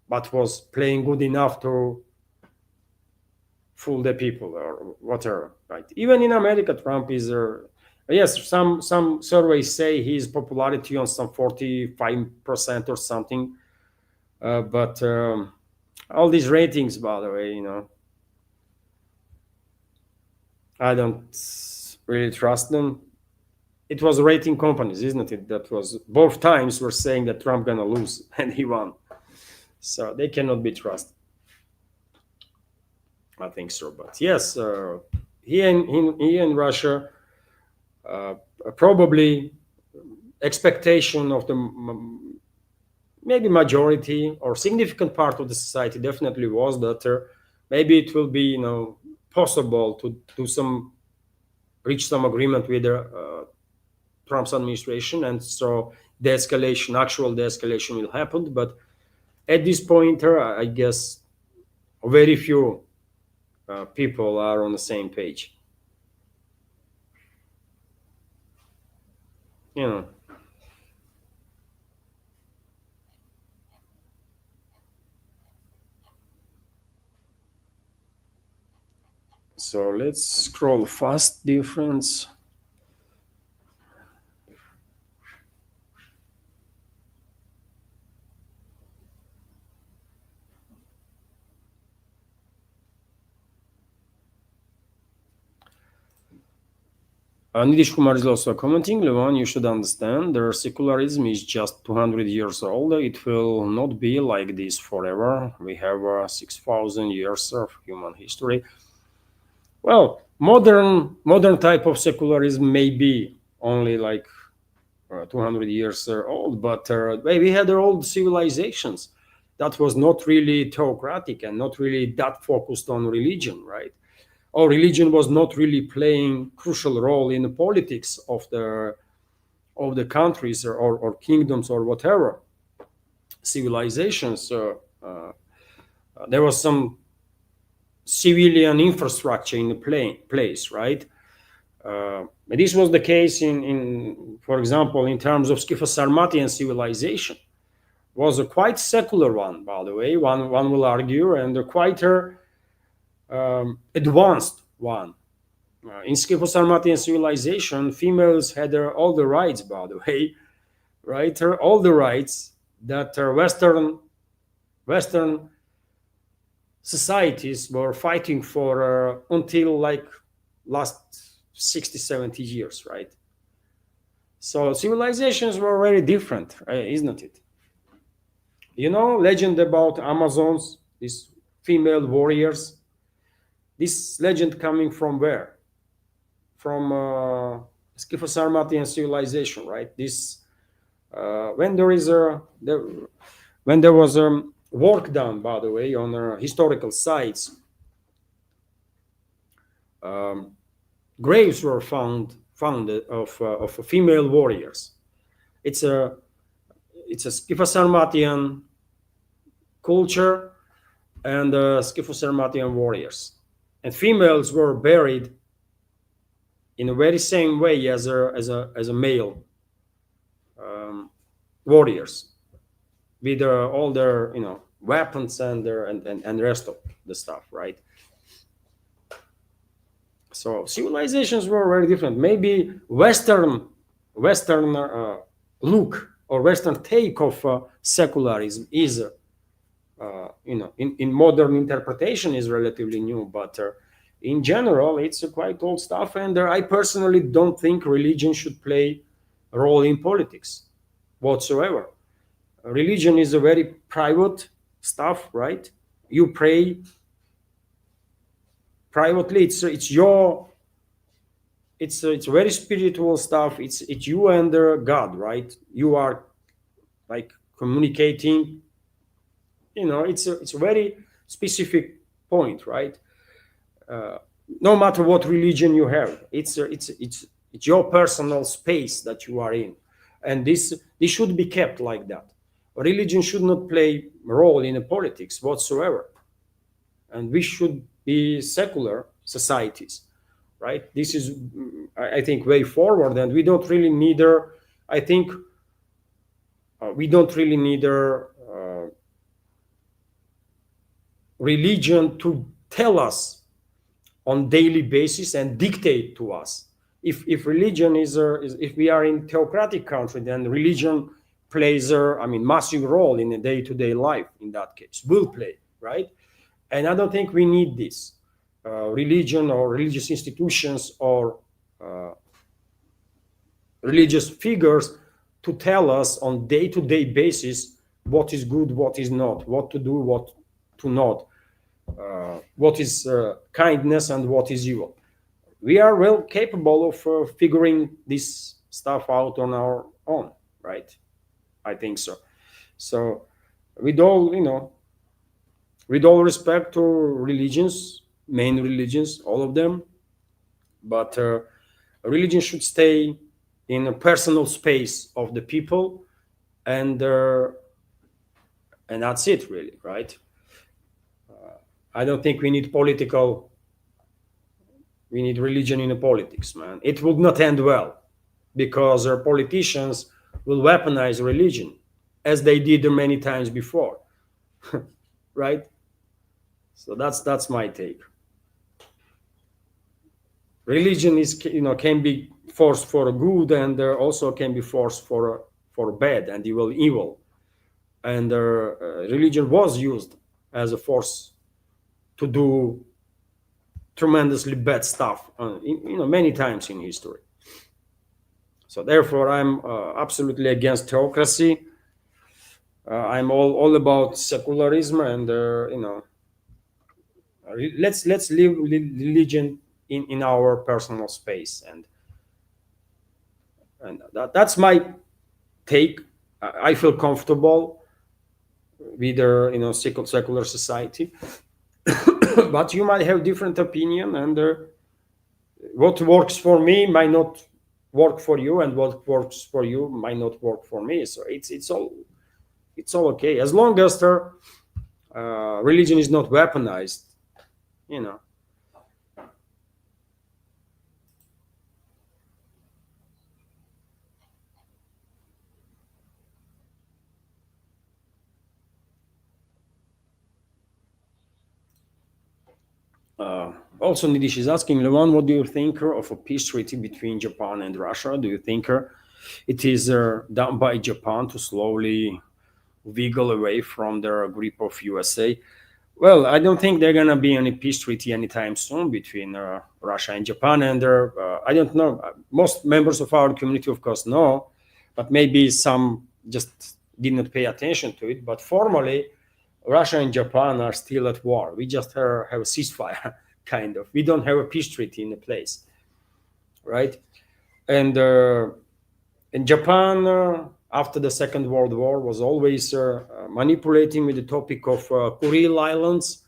But was playing good enough to fool the people or whatever, right? Even in America, Trump is yes, some surveys say his popularity on some 45% or something, but all these ratings, by the way, I don't really trust them. It was rating companies, isn't it? That was both times were saying that Trump gonna lose, and he won, so they cannot be trusted. I think so, but yes, here in Russia, probably expectation of the maybe majority or significant part of the society definitely was that maybe it will be possible to reach some agreement with Trump's administration, and so actual de-escalation will happen. But at this point, I guess very few people are on the same page. So let's scroll fast, dear friends. Nidish Kumar is also commenting, Levon, you should understand their secularism is just 200 years old. It will not be like this forever. We have 6,000 years of human history. Well, modern type of secularism may be only like 200 years old, but we had old civilizations that was not really theocratic and not really that focused on religion, right? Or religion was not really playing crucial role in the politics of the countries or kingdoms or whatever civilizations. There was some civilian infrastructure in the place, right? This was the case in, for example, in terms of Scytho-Sarmatian civilization. Was a quite secular one, by the way. One will argue, and a quite advanced one. In Scytho-Sarmatian civilization, females had all the rights, by the way, right? All the rights that Western societies were fighting for until like last 60, 70 years, right? So civilizations were very different, isn't it? You know, legend about Amazons, these female warriors. This legend coming from where? From Scytho-Sarmatian civilization, right? This when there was work done, by the way, on historical sites, graves were found of female warriors. It's a Scytho-Sarmatian culture and Scytho-Sarmatian warriors, and females were buried in the very same way as a male warriors, with all their weapons and the rest of the stuff, right? So civilizations were very different. Maybe Western look or Western take of secularism is, in modern interpretation is relatively new, but in general, it's quite old stuff. And I personally don't think religion should play a role in politics whatsoever. Religion is a very private stuff, right? You pray privately. It's very spiritual stuff. It's you and God, right? You are like communicating. It's a very specific point, right? No matter what religion you have, it's your personal space that you are in, and this should be kept like that. Religion should not play a role in the politics whatsoever, and we should be secular societies, right? This is, I think, way forward, and we don't really need religion to tell us on daily basis and dictate to us. If religion is if we are in theocratic country, then religion plays massive role in the day-to-day life. In that case, will play, right? And I don't think we need this religion or religious institutions or religious figures to tell us on day-to-day basis what is good, what is not, what to do, what to not, what is kindness and what is evil. We are well capable of figuring this stuff out on our own, right? I think so. So with all respect to religions, main religions, all of them, but religion should stay in a personal space of the people, and that's it, really, right? I don't think we need religion in the politics, man. It would not end well, because our politicians will weaponize religion as they did many times before. Right? So that's my take. Religion is, can be forced for good, and also can be forced for bad and evil. And religion was used as a force to do tremendously bad stuff, many times in history. So therefore, I'm absolutely against theocracy. I'm all about secularism, and let's live religion in our personal space, and that's my take. I feel comfortable with secular society, but you might have different opinion, and what works for me might not work for you, and what works for you might not work for me. So it's all okay as long as the religion is not weaponized, you know. Also, Nidish is asking, Levan, what do you think of a peace treaty between Japan and Russia? Do you think it is done by Japan to slowly wiggle away from their grip of USA? Well, I don't think there's gonna be any peace treaty anytime soon between Russia and Japan. And I don't know. Most members of our community, of course, know, but maybe some just did not pay attention to it. But formally, Russia and Japan are still at war. We just have a ceasefire, kind of. We don't have a peace treaty in place, right? And Japan, after the Second World War, was always manipulating with the topic of Kuril Islands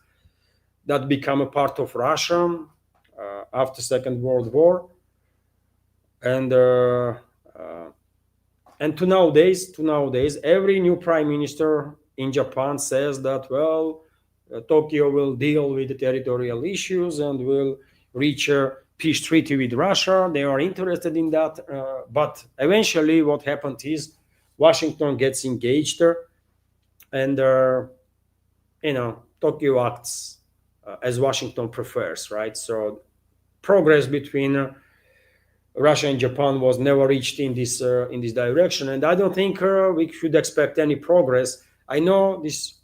that become a part of Russia after Second World War, and to nowadays, every new prime minister in Japan says that, well, Tokyo will deal with the territorial issues and will reach a peace treaty with Russia. They are interested in that, but eventually what happened is Washington gets engaged, and Tokyo acts as Washington prefers, right? So progress between Russia and Japan was never reached in this direction, and I don't think we should expect any progress. I know this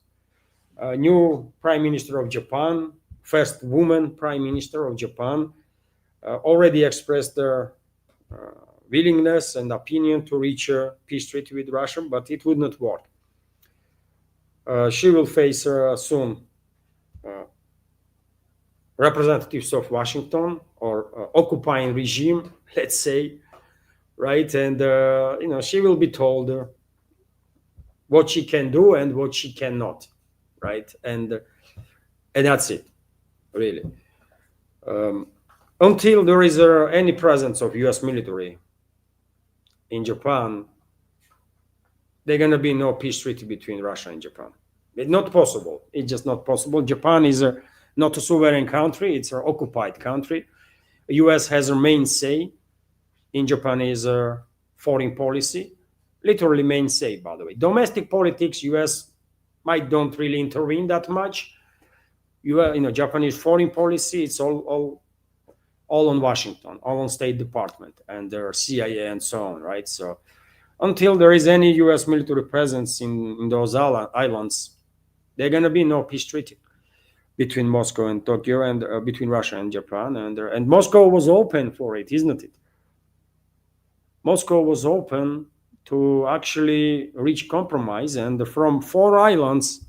new prime minister of Japan, first woman prime minister of Japan, already expressed their willingness and opinion to reach a peace treaty with Russia, but it would not work. She will face soon representatives of Washington or occupying regime, let's say, right? And she will be told what she can do and what she cannot, right? And that's it, really. Until there is any presence of U.S. military in Japan, there's gonna be no peace treaty between Russia and Japan. It's not possible. It's just not possible. Japan is not a sovereign country. It's an occupied country. The U.S. has a main say in Japanese foreign policy. Literally main say, by the way. Domestic politics, U.S. might don't really intervene that much. Japanese foreign policy, it's all on Washington, all on State Department and their CIA and so on, right? So until there is any U.S. military presence in those islands, there's gonna be no peace treaty between Moscow and Tokyo, and between Russia and Japan, and Moscow was open for it, isn't it? Moscow was open to actually reach compromise, and from 4 islands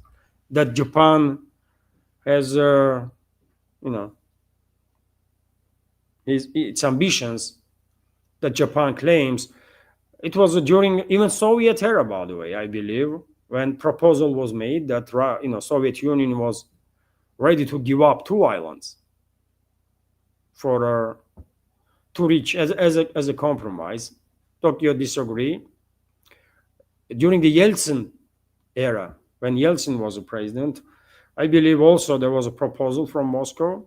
that Japan has, its ambitions that Japan claims, it was during even Soviet era, by the way, I believe, when proposal was made that Soviet Union was ready to give up 2 islands to reach as a compromise. Tokyo disagree. During the Yeltsin era, when Yeltsin was a president, I believe also there was a proposal from Moscow,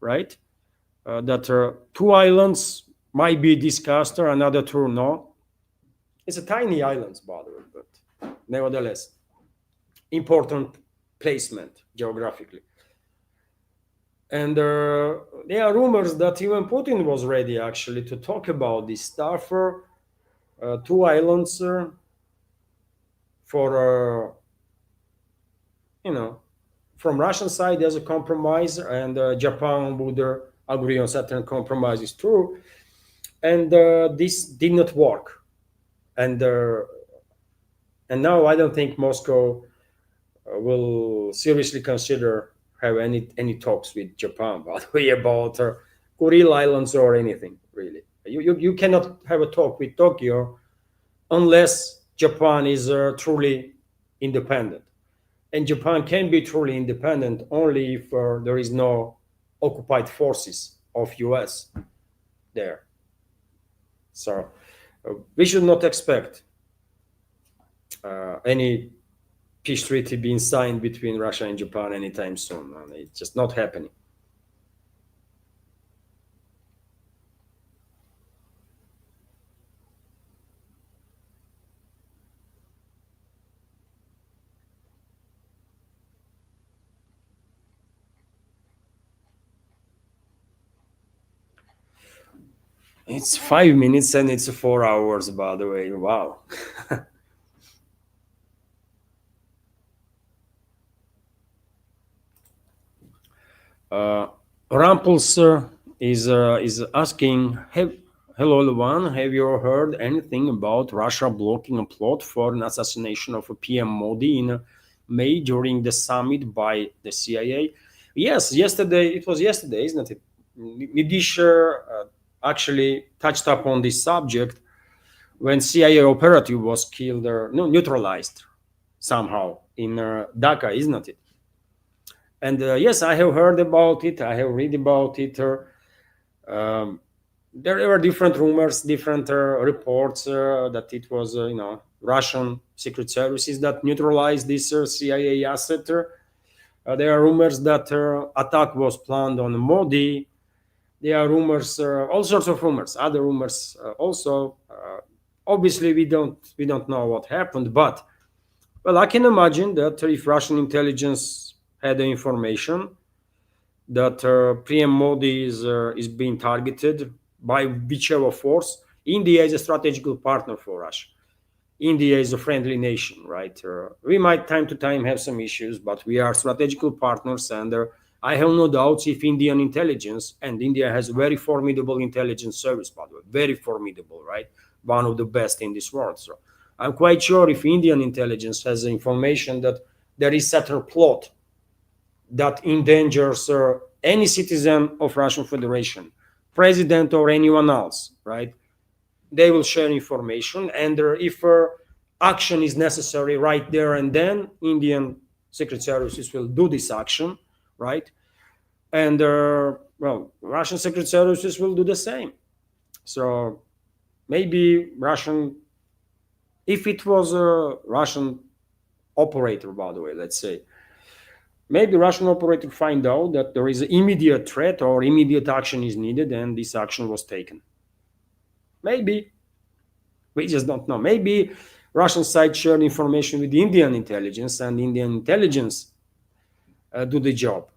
right? That 2 islands might be discussed, or another 2 no. It's a tiny islands, by the way, but nevertheless, important placement geographically. And there are rumors that even Putin was ready actually to talk about this stuff for 2 islands for from Russian side as a compromise, and Japan would agree on certain compromises too. and this did not work. And now I don't think Moscow will seriously consider have any talks with Japan, by the way, about Kuril Islands or anything really. You cannot have a talk with Tokyo unless Japan is truly independent. And Japan can be truly independent only if there is no occupied forces of US there. So we should not expect any peace treaty being signed between Russia and Japan anytime soon. And it's just not happening. It's 5 minutes and it's 4 hours, by the way. Wow. Ramples is asking, hello everyone, have you heard anything about Russia blocking a plot for an assassination of a PM Modi in May during the summit by the CIA? Yes, yesterday, it was yesterday, isn't it? Nidish actually touched upon this subject when CIA operative was killed or neutralized somehow in Dhaka, isn't it? And yes, I have heard about it. I have read about it. There were different rumors, different reports that it was, Russian secret services that neutralized this CIA asset. There are rumors that attack was planned on Modi. There are rumors, all sorts of rumors, other rumors also. Obviously, we don't know what happened, but well, I can imagine that if Russian intelligence had the information that PM Modi is being targeted by whichever force. India is a strategical partner for Russia. India is a friendly nation, right? We might time to time have some issues, but we are strategical partners, and I have no doubts if Indian intelligence, and India has a very formidable intelligence service, by the way, very formidable, right? One of the best in this world. So I'm quite sure if Indian intelligence has information that there is such a plot that endangers any citizen of Russian Federation, president or anyone else, right? They will share information, and if action is necessary right there and then, Indian secret services will do this action, right? And well, Russian secret services will do the same. So maybe Russian, if it was a Russian operator, by the way, let's say, maybe Russian operator find out that there is an immediate threat or immediate action is needed, and this action was taken. Maybe. We just don't know. Maybe Russian side shared information with Indian intelligence, and Indian intelligence do the job.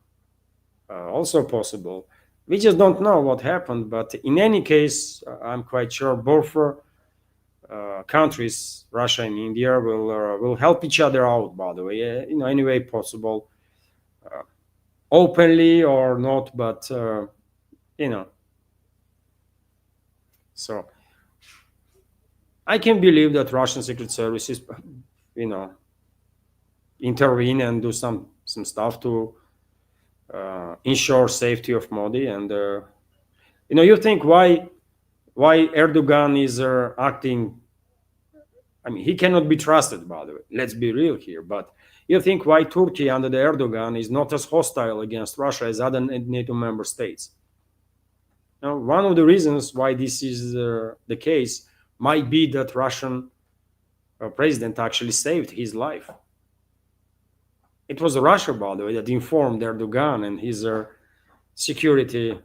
Also possible. We just don't know what happened, but in any case, I'm quite sure both countries, Russia and India, will help each other out, by the way, any way possible. Openly or not, but so I can believe that Russian secret services intervene and do some stuff to ensure safety of Modi. And you think why Erdogan is acting, I mean, he cannot be trusted, by the way, let's be real here, but you think why Turkey under the Erdogan is not as hostile against Russia as other NATO member states? Now, one of the reasons why this is the case might be that Russian president actually saved his life. It was Russia, by the way, that informed Erdogan and his security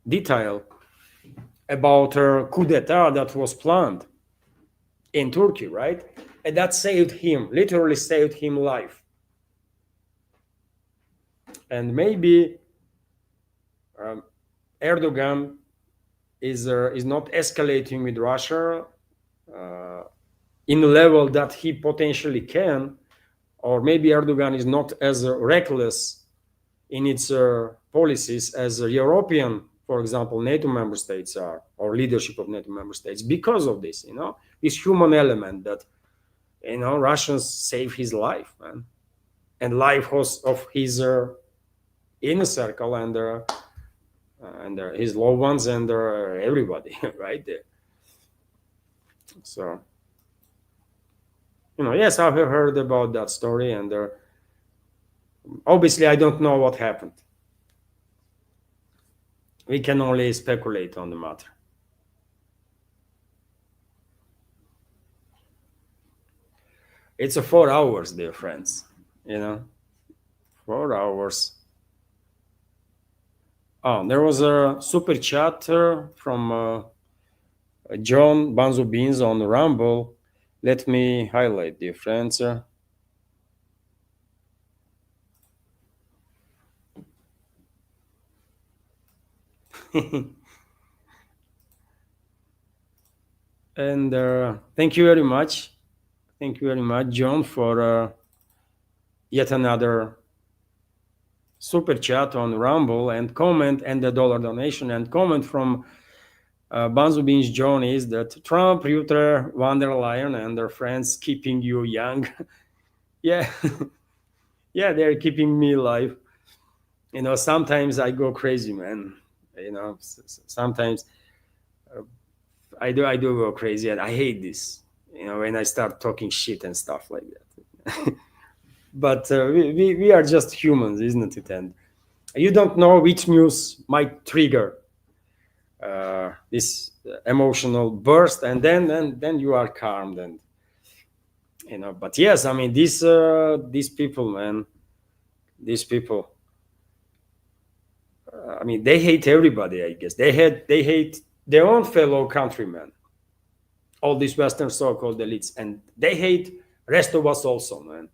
detail about a coup d'etat that was planned in Turkey, right? And that saved him, literally saved him life. And maybe Erdogan is not escalating with Russia in a level that he potentially can, or maybe Erdogan is not as reckless in its policies as European for example, NATO member states are, or leadership of NATO member states, because of this, this human element that, Russians save his life, man, and life of his inner circle and his loved ones and everybody right there. So, yes, I've heard about that story, and obviously I don't know what happened. We can only speculate on the matter. It's a 4 hours, dear friends. 4 hours. Oh, there was a super chat from John Banzo Beans on Rumble. Let me highlight, dear friends. And thank you very much. Thank you very much, John, for yet another super chat on Rumble, and comment, and the dollar donation, and comment from Banzo Beans John is that Trump, Reuter, von der Leyen, and their friends keeping you young. Yeah. Yeah, they're keeping me alive. Sometimes I go crazy, man. Sometimes I do go crazy, and I hate this. When I start talking shit and stuff like that. But we are just humans, isn't it? And you don't know which news might trigger this emotional burst, and then you are calmed, and But yes, I mean, these people, man, these people. I mean, they hate everybody. I guess they hate their own fellow countrymen, all these Western so-called elites, and they hate rest of us also, man.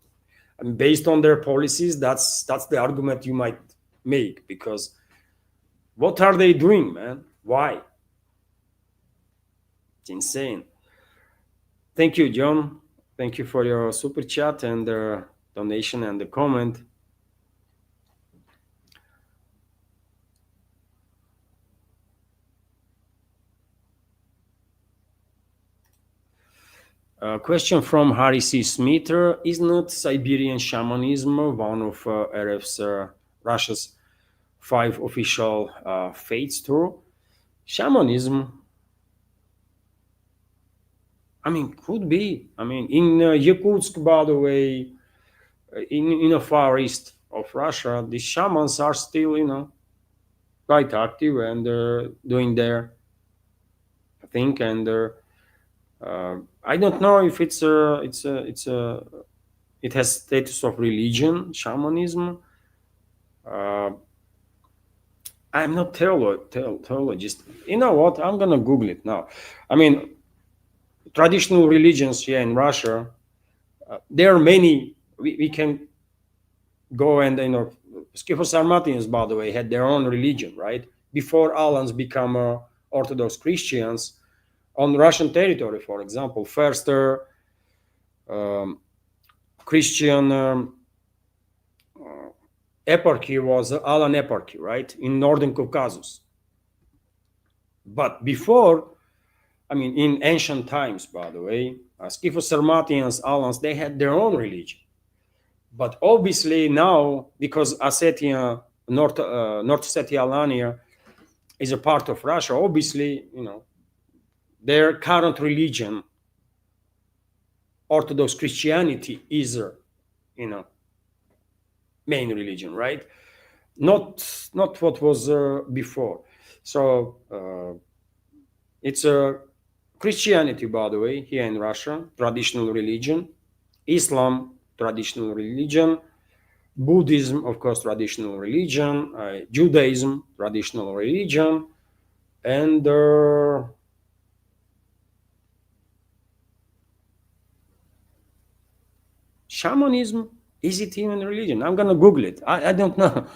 I mean, based on their policies, that's the argument you might make, because what are they doing, man? Why? It's insane. Thank you, John. Thank you for your super chat and donation and the comment. Question from Harry C. Smither. Is not Siberian shamanism one of Russia's 5 official faiths too? Shamanism, I mean, could be. I mean, in Yakutsk, by the way, in the far east of Russia, the shamans are still, quite active and doing their thing. And I don't know if it has status of religion, shamanism. I'm not theologist. You know what? I'm gonna Google it now. I mean, traditional religions here in Russia, there are many. We can go and Scytho-Sarmatians, by the way, had their own religion, right? Before Alans become Orthodox Christians on Russian territory, for example. First Christian eparchy was Alan eparchy, right, in northern Caucasus. But before, I mean, in ancient times, by the way, Scytho-Sarmatians, Alans, they had their own religion. But obviously now, because Ossetia, North Ossetia, Alania is a part of Russia, obviously, their current religion, Orthodox Christianity, is, main religion, right? Not what was before. So it's a Christianity, by the way, here in Russia, traditional religion. Islam, traditional religion. Buddhism, of course, traditional religion. Judaism, traditional religion. And shamanism, is it even religion? I'm gonna Google it. I don't know.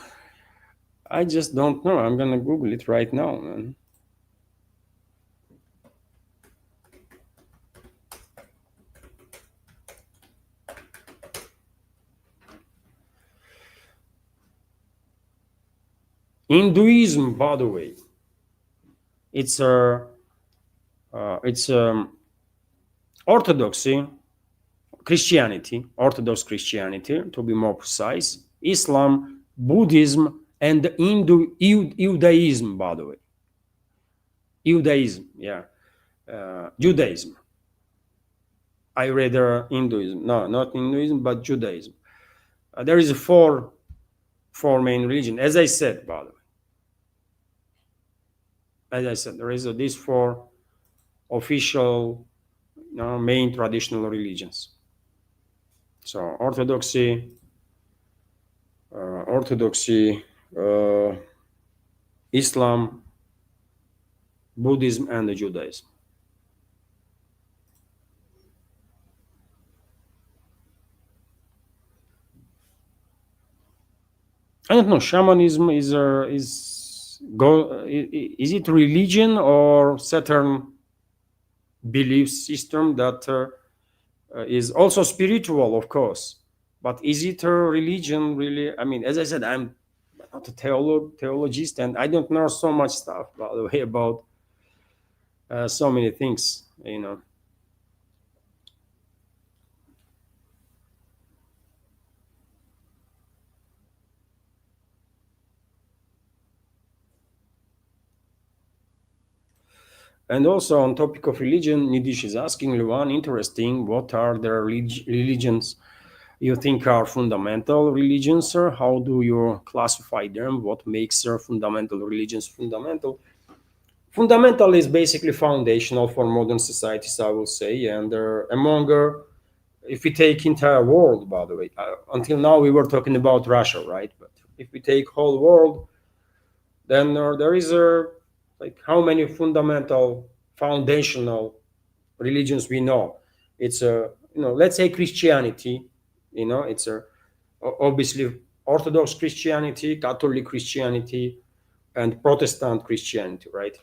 I just don't know. I'm gonna Google it right now, man. Hinduism, by the way, It's Orthodoxy, Christianity, Orthodox Christianity, to be more precise, Islam, Buddhism, and Judaism, by the way. Judaism, yeah. Judaism. I read Hinduism. No, not Hinduism, but Judaism. There is four main religions, as I said, by the way. As I said, there is these four official, main traditional religions. So Orthodoxy, Islam, Buddhism, and Judaism. I don't know. Shamanism is it religion or certain belief system that is also spiritual, of course, but is it a religion really? I mean, as I said, I'm not a theologist, and I don't know so much stuff, by the way, about so many things, And also on topic of religion, Nidish is asking Luan, interesting, what are the religions you think are fundamental religions, sir? How do you classify them? What makes fundamental religions fundamental? Fundamental is basically foundational for modern societies, I will say, and if we take entire world, by the way, until now we were talking about Russia, right? But if we take whole world, then there is like how many fundamental, foundational religions we know. It's let's say Christianity. It's obviously Orthodox Christianity, Catholic Christianity, and Protestant Christianity, right?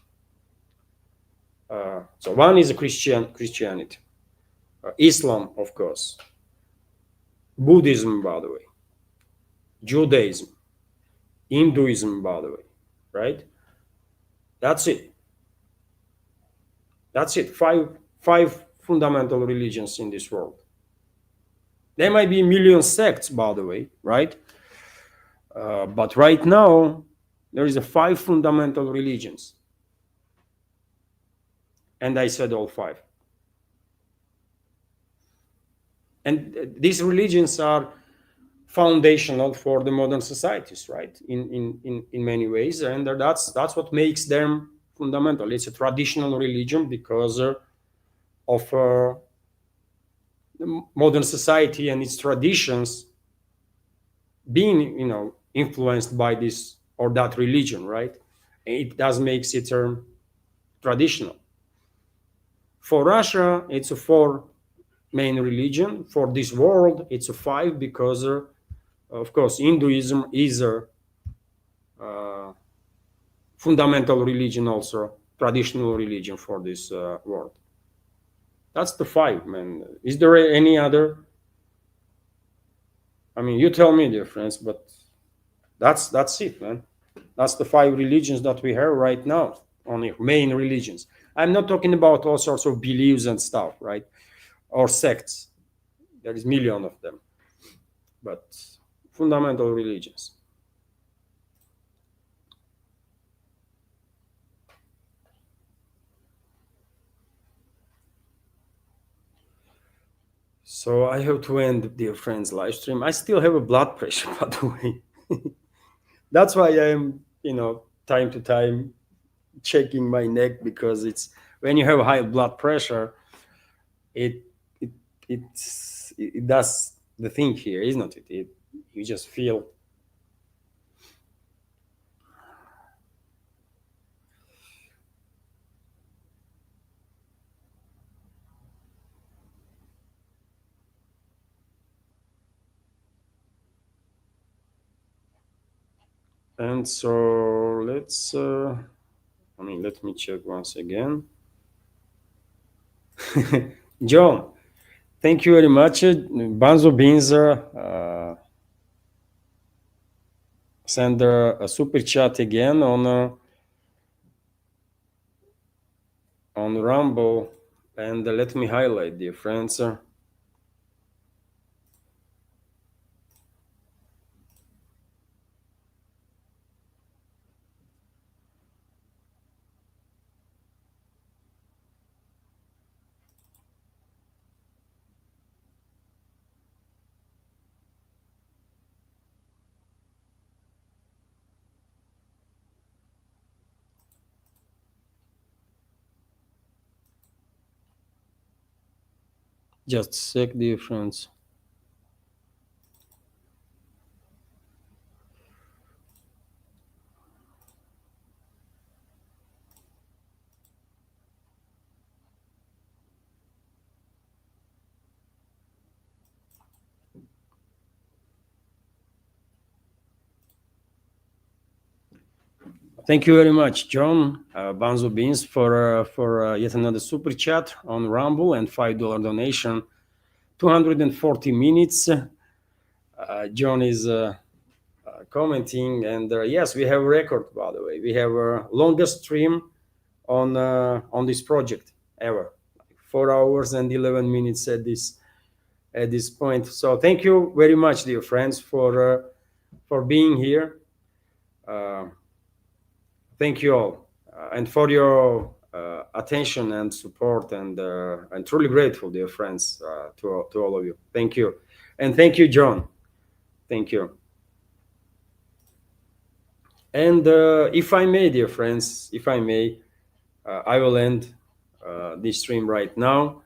So one is Christianity, Islam, of course, Buddhism, by the way, Judaism, Hinduism, by the way, right? That's it. Five fundamental religions in this world. There might be million sects, by the way, right? But right now, there is 5 fundamental religions. And I said all 5. And these religions are foundational for the modern societies, right? In many ways, and that's what makes them fundamental. It's a traditional religion because of the modern society and its traditions being, influenced by this or that religion, right? It does makes it traditional. For Russia, it's a 4 main religion. For this world, it's a 5 because, of course, Hinduism is a fundamental religion, also traditional religion for this world. That's the 5, man. Is there any other? I mean, you tell me, dear friends, but that's it, man. That's the 5 religions that we have right now, only main religions. I'm not talking about all sorts of beliefs and stuff, right? Or sects. There is million of them. But fundamental religions. So I have to end, dear friends, live stream. I still have a blood pressure, by the way. That's why I'm, time to time checking my neck, because it's when you have high blood pressure, it does the thing here, isn't it? You just feel. And so let's, let me check once again. John, thank you very much. Banzo Beans send a super chat again on on Rumble, and let me highlight, dear friends. Just a sec, dear friends. Thank you very much, John Banzo Beans, for yet another super chat on Rumble and $5 donation. 240 minutes. John is commenting, and yes, we have a record. By the way, we have a longest stream on this project ever, 4 hours and 11 minutes at this point. So thank you very much, dear friends, for being here. Thank you all, and for your attention and support, and I'm truly grateful, dear friends, to all of you. Thank you, and thank you, John. Thank you. And if I may, dear friends, if I may, I will end this stream right now.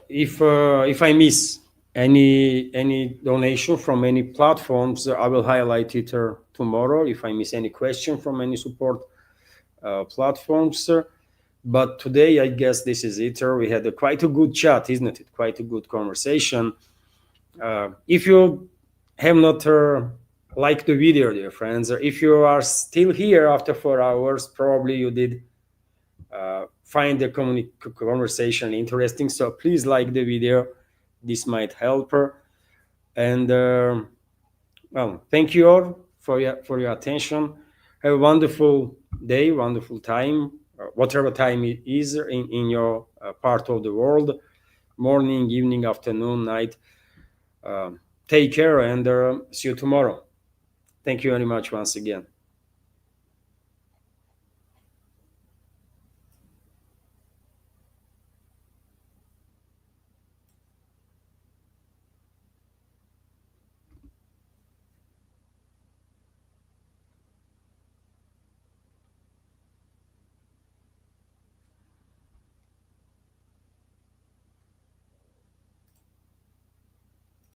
If I miss any donation from any platforms, I will highlight it tomorrow. If I miss any question from any support platforms, but today I guess this is it. We had quite a good chat, isn't it? Quite a good conversation. If you have not liked the video, dear friends, or if you are still here after 4 hours, probably you did find the conversation interesting. So please like the video. This might help her. And well, thank you all for your attention. Have a wonderful day, wonderful time, whatever time it is in your part of the world, morning, evening, afternoon, night. Take care, and see you tomorrow. Thank you very much once again.